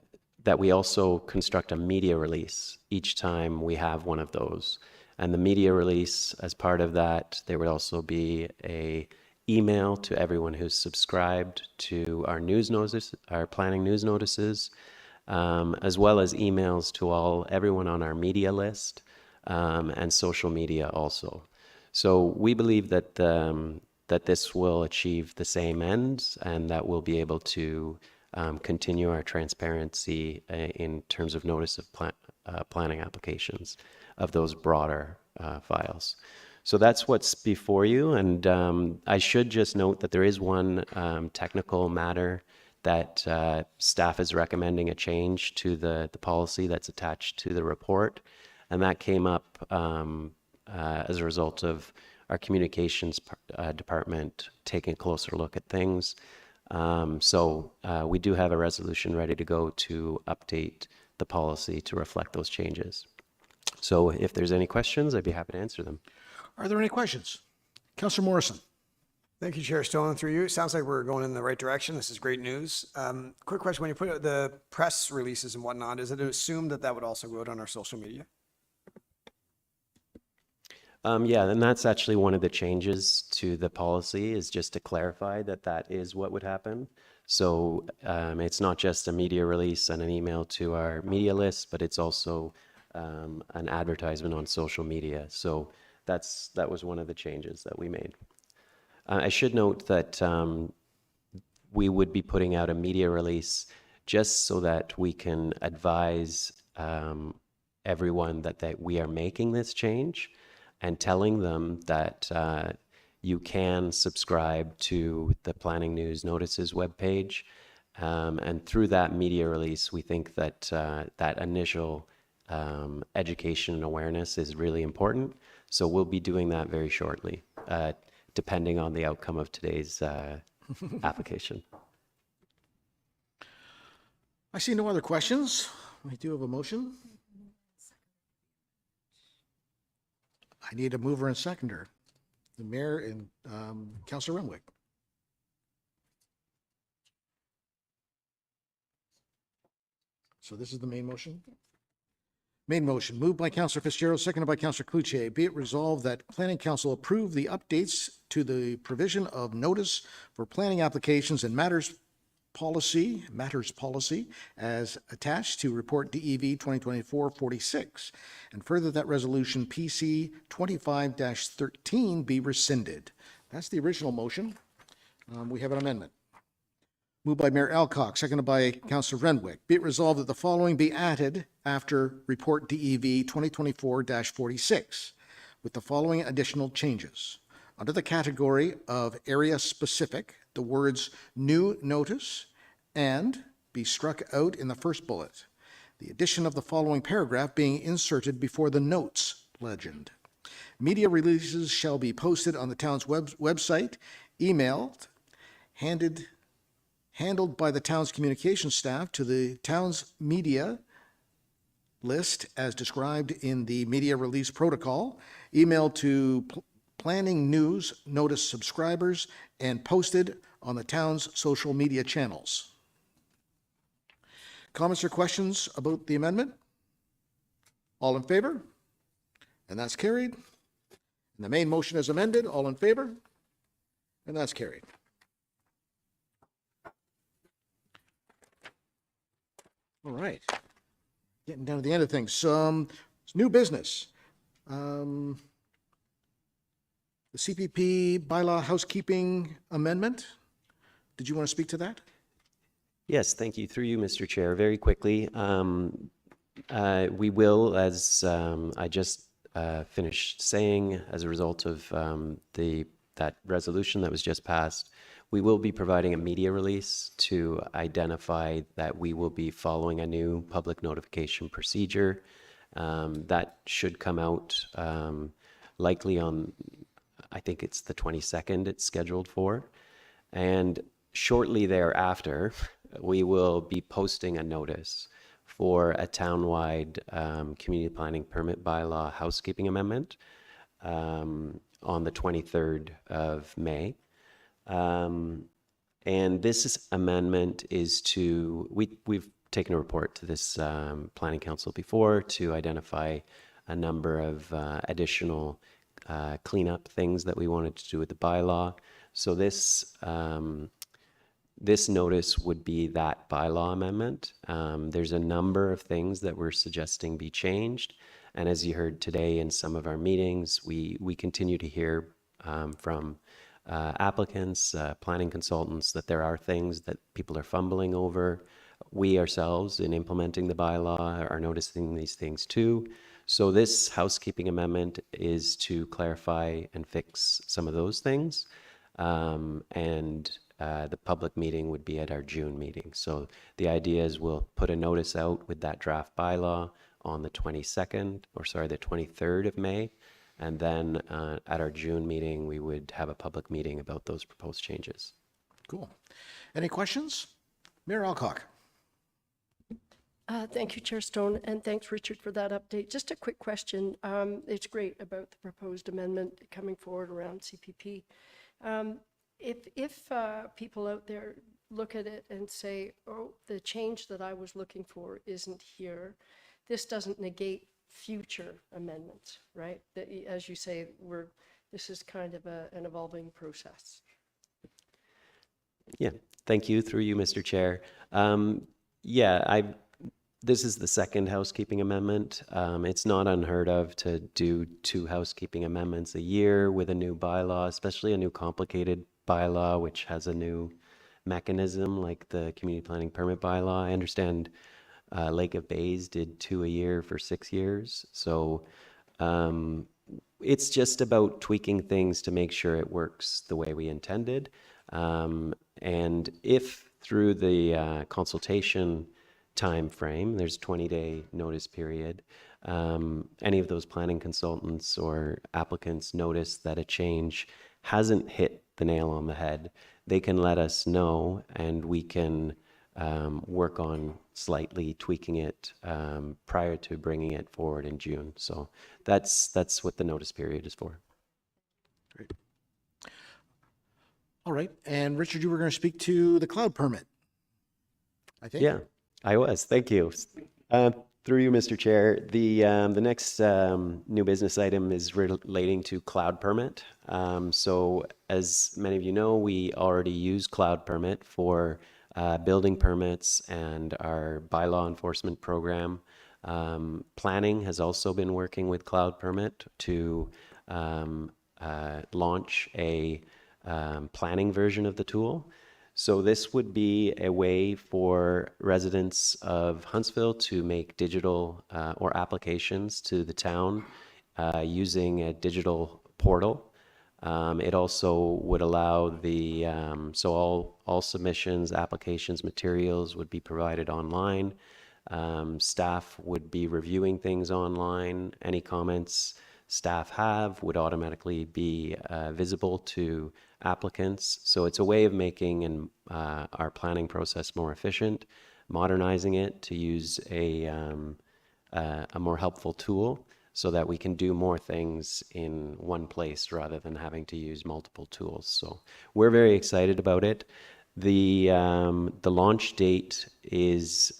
we also construct a media release each time we have one of those. And the media release, as part of that, there would also be a email to everyone who's subscribed to our news notice, our planning news notices, as well as emails to everyone on our media list, and social media also. So we believe that that this will achieve the same ends, and that we'll be able to continue our transparency in terms of notice of planning applications of those broader files. So that's what's before you, and I should just note that there is one technical matter that staff is recommending a change to the policy that's attached to the report, and that came up as a result of our communications department taking a closer look at things. So we do have a resolution ready to go to update the policy to reflect those changes. So if there's any questions, I'd be happy to answer them. Are there any questions? Councillor Morrison. Thank you, Chair Stone. Through you, it sounds like we're going in the right direction. This is great news. Quick question, when you put out the press releases and whatnot, is it assumed that that would also go out on our social media? Yeah, and that's actually one of the changes to the policy, is just to clarify that that is what would happen. So it's not just a media release and an email to our media list, but it's also an advertisement on social media. So that was one of the changes that we made. I should note that we would be putting out a media release just so that we can advise everyone that we are making this change, and telling them that you can subscribe to the Planning News Notices webpage. And through that media release, we think that that initial education and awareness is really important. So we'll be doing that very shortly, depending on the outcome of today's application. I see no other questions. We do have a motion. I need a mover and seconder. The mayor and Councillor Renwick. So this is the main motion? Main motion, moved by Councillor Fitzgerald, seconded by Councillor Cloutier. Be it resolved that Planning Council approve the updates to the provision of notice for planning applications and matters policy as attached to report DEV 2024-46, and further that resolution PC 25-13 be rescinded. That's the original motion. We have an amendment. Moved by Mayor Alcock, seconded by Councillor Renwick. Be it resolved that the following be added after report DEV 2024-46, with the following additional changes. Under the category of area specific, the words new notice and be struck out in the first bullet. The addition of the following paragraph being inserted before the notes legend. Media releases shall be posted on the town's website, emailed, handled by the town's communications staff to the town's media list as described in the media release protocol, emailed to planning news notice subscribers, and posted on the town's social media channels. Comments or questions about the amendment? All in favor? And that's carried. And the main motion is amended. All in favor? And that's carried. All right. Getting down to the end of things. New business. The CPP bylaw housekeeping amendment. Did you want to speak to that? Yes, thank you. Through you, Mr. Chair. Very quickly, we will, as I just finished saying, as a result of that resolution that was just passed, we will be providing a media release to identify that we will be following a new public notification procedure. That should come out likely on, I think it's the 22nd it's scheduled for. And shortly thereafter, we will be posting a notice for a townwide community planning permit bylaw housekeeping amendment on the 23rd of May. And this amendment is to, we've taken a report to this planning council before to identify a number of additional cleanup things that we wanted to do with the bylaw. So this notice would be that bylaw amendment. There's a number of things that we're suggesting be changed. And as you heard today in some of our meetings, we continue to hear from applicants, planning consultants, that there are things that people are fumbling over. We ourselves, in implementing the bylaw, are noticing these things too. So this housekeeping amendment is to clarify and fix some of those things. The public meeting would be at our June meeting. So the idea is we'll put a notice out with that draft bylaw on the 23rd of May. And then at our June meeting, we would have a public meeting about those proposed changes. Cool. Any questions? Mayor Alcock. Thank you, Chair Stone, and thanks, Richard, for that update. Just a quick question. It's great about the proposed amendment coming forward around CPP. If people out there look at it and say, oh, the change that I was looking for isn't here, this doesn't negate future amendments, right? That, as you say, this is kind of an evolving process. Yeah, thank you. Through you, Mr. Chair. This is the second housekeeping amendment. It's not unheard of to do 2 housekeeping amendments a year with a new bylaw, especially a new complicated bylaw, which has a new mechanism like the community planning permit bylaw. I understand Lake of Bays did 2 a year for 6 years. So it's just about tweaking things to make sure it works the way we intended. And if through the consultation time frame, there's a 20-day notice period, any of those planning consultants or applicants notice that a change hasn't hit the nail on the head, they can let us know, and we can work on slightly tweaking it prior to bringing it forward in June. So that's what the notice period is for. Great. All right. And Richard, you were going to speak to the cloud permit, I think. Yeah, I was. Thank you. Through you, Mr. Chair, the next new business item is relating to cloud permit. So as many of you know, we already use cloud permit for building permits and our bylaw enforcement program. Planning has also been working with cloud permit to launch a planning version of the tool. So this would be a way for residents of Huntsville to make digital or applications to the town using a digital portal. It also would allow the, so all submissions, applications, materials would be provided online. Staff would be reviewing things online. Any comments staff have would automatically be visible to applicants. So it's a way of making our planning process more efficient, modernizing it to use a more helpful tool so that we can do more things in one place rather than having to use multiple tools. So we're very excited about it. The launch date is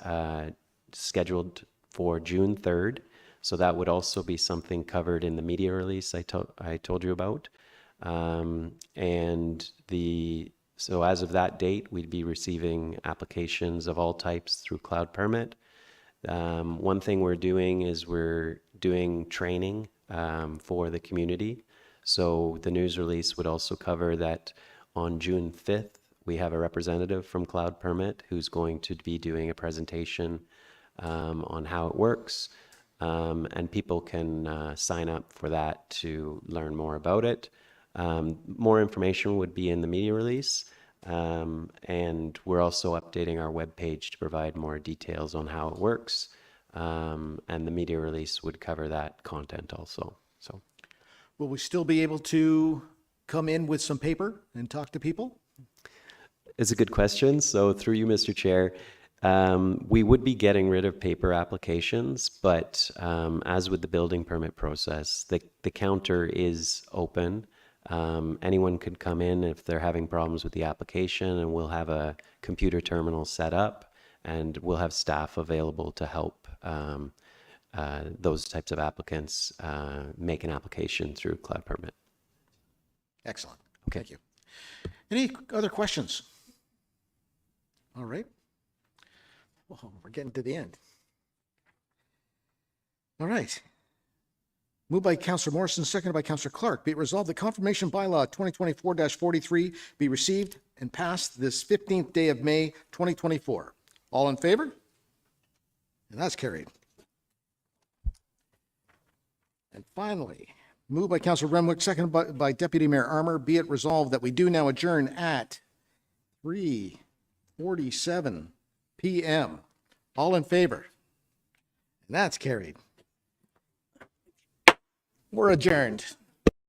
scheduled for June 3rd. So that would also be something covered in the media release I told you about. So as of that date, we'd be receiving applications of all types through Cloud Permit. One thing we're doing is we're doing training for the community. So the news release would also cover that on June 5th, we have a representative from Cloud Permit who's going to be doing a presentation on how it works. And people can sign up for that to learn more about it. More information would be in the media release. And we're also updating our webpage to provide more details on how it works. And the media release would cover that content also. So, Will we still be able to come in with some paper and talk to people? it's a good question. So through you, Mr. Chair, we would be getting rid of paper applications, but as with the building permit process, the counter is open. Anyone could come in if they're having problems with the application, and we'll have a computer terminal set up, and we'll have staff available to help those types of applicants make an application through Cloud Permit. Excellent. Thank you. Any other questions? All right. Well, we're getting to the end. All right. Moved by Councillor Morrison, seconded by Councillor Clark. Be it resolved that confirmation bylaw 2024-43 be received and passed this 15th day of May 2024. All in favor? And that's carried. And finally, moved by Councillor Renwick, seconded by Deputy Mayor Armour. Be it resolved that we do now adjourn at 3:47 p.m. All in favor? And that's carried. We're adjourned.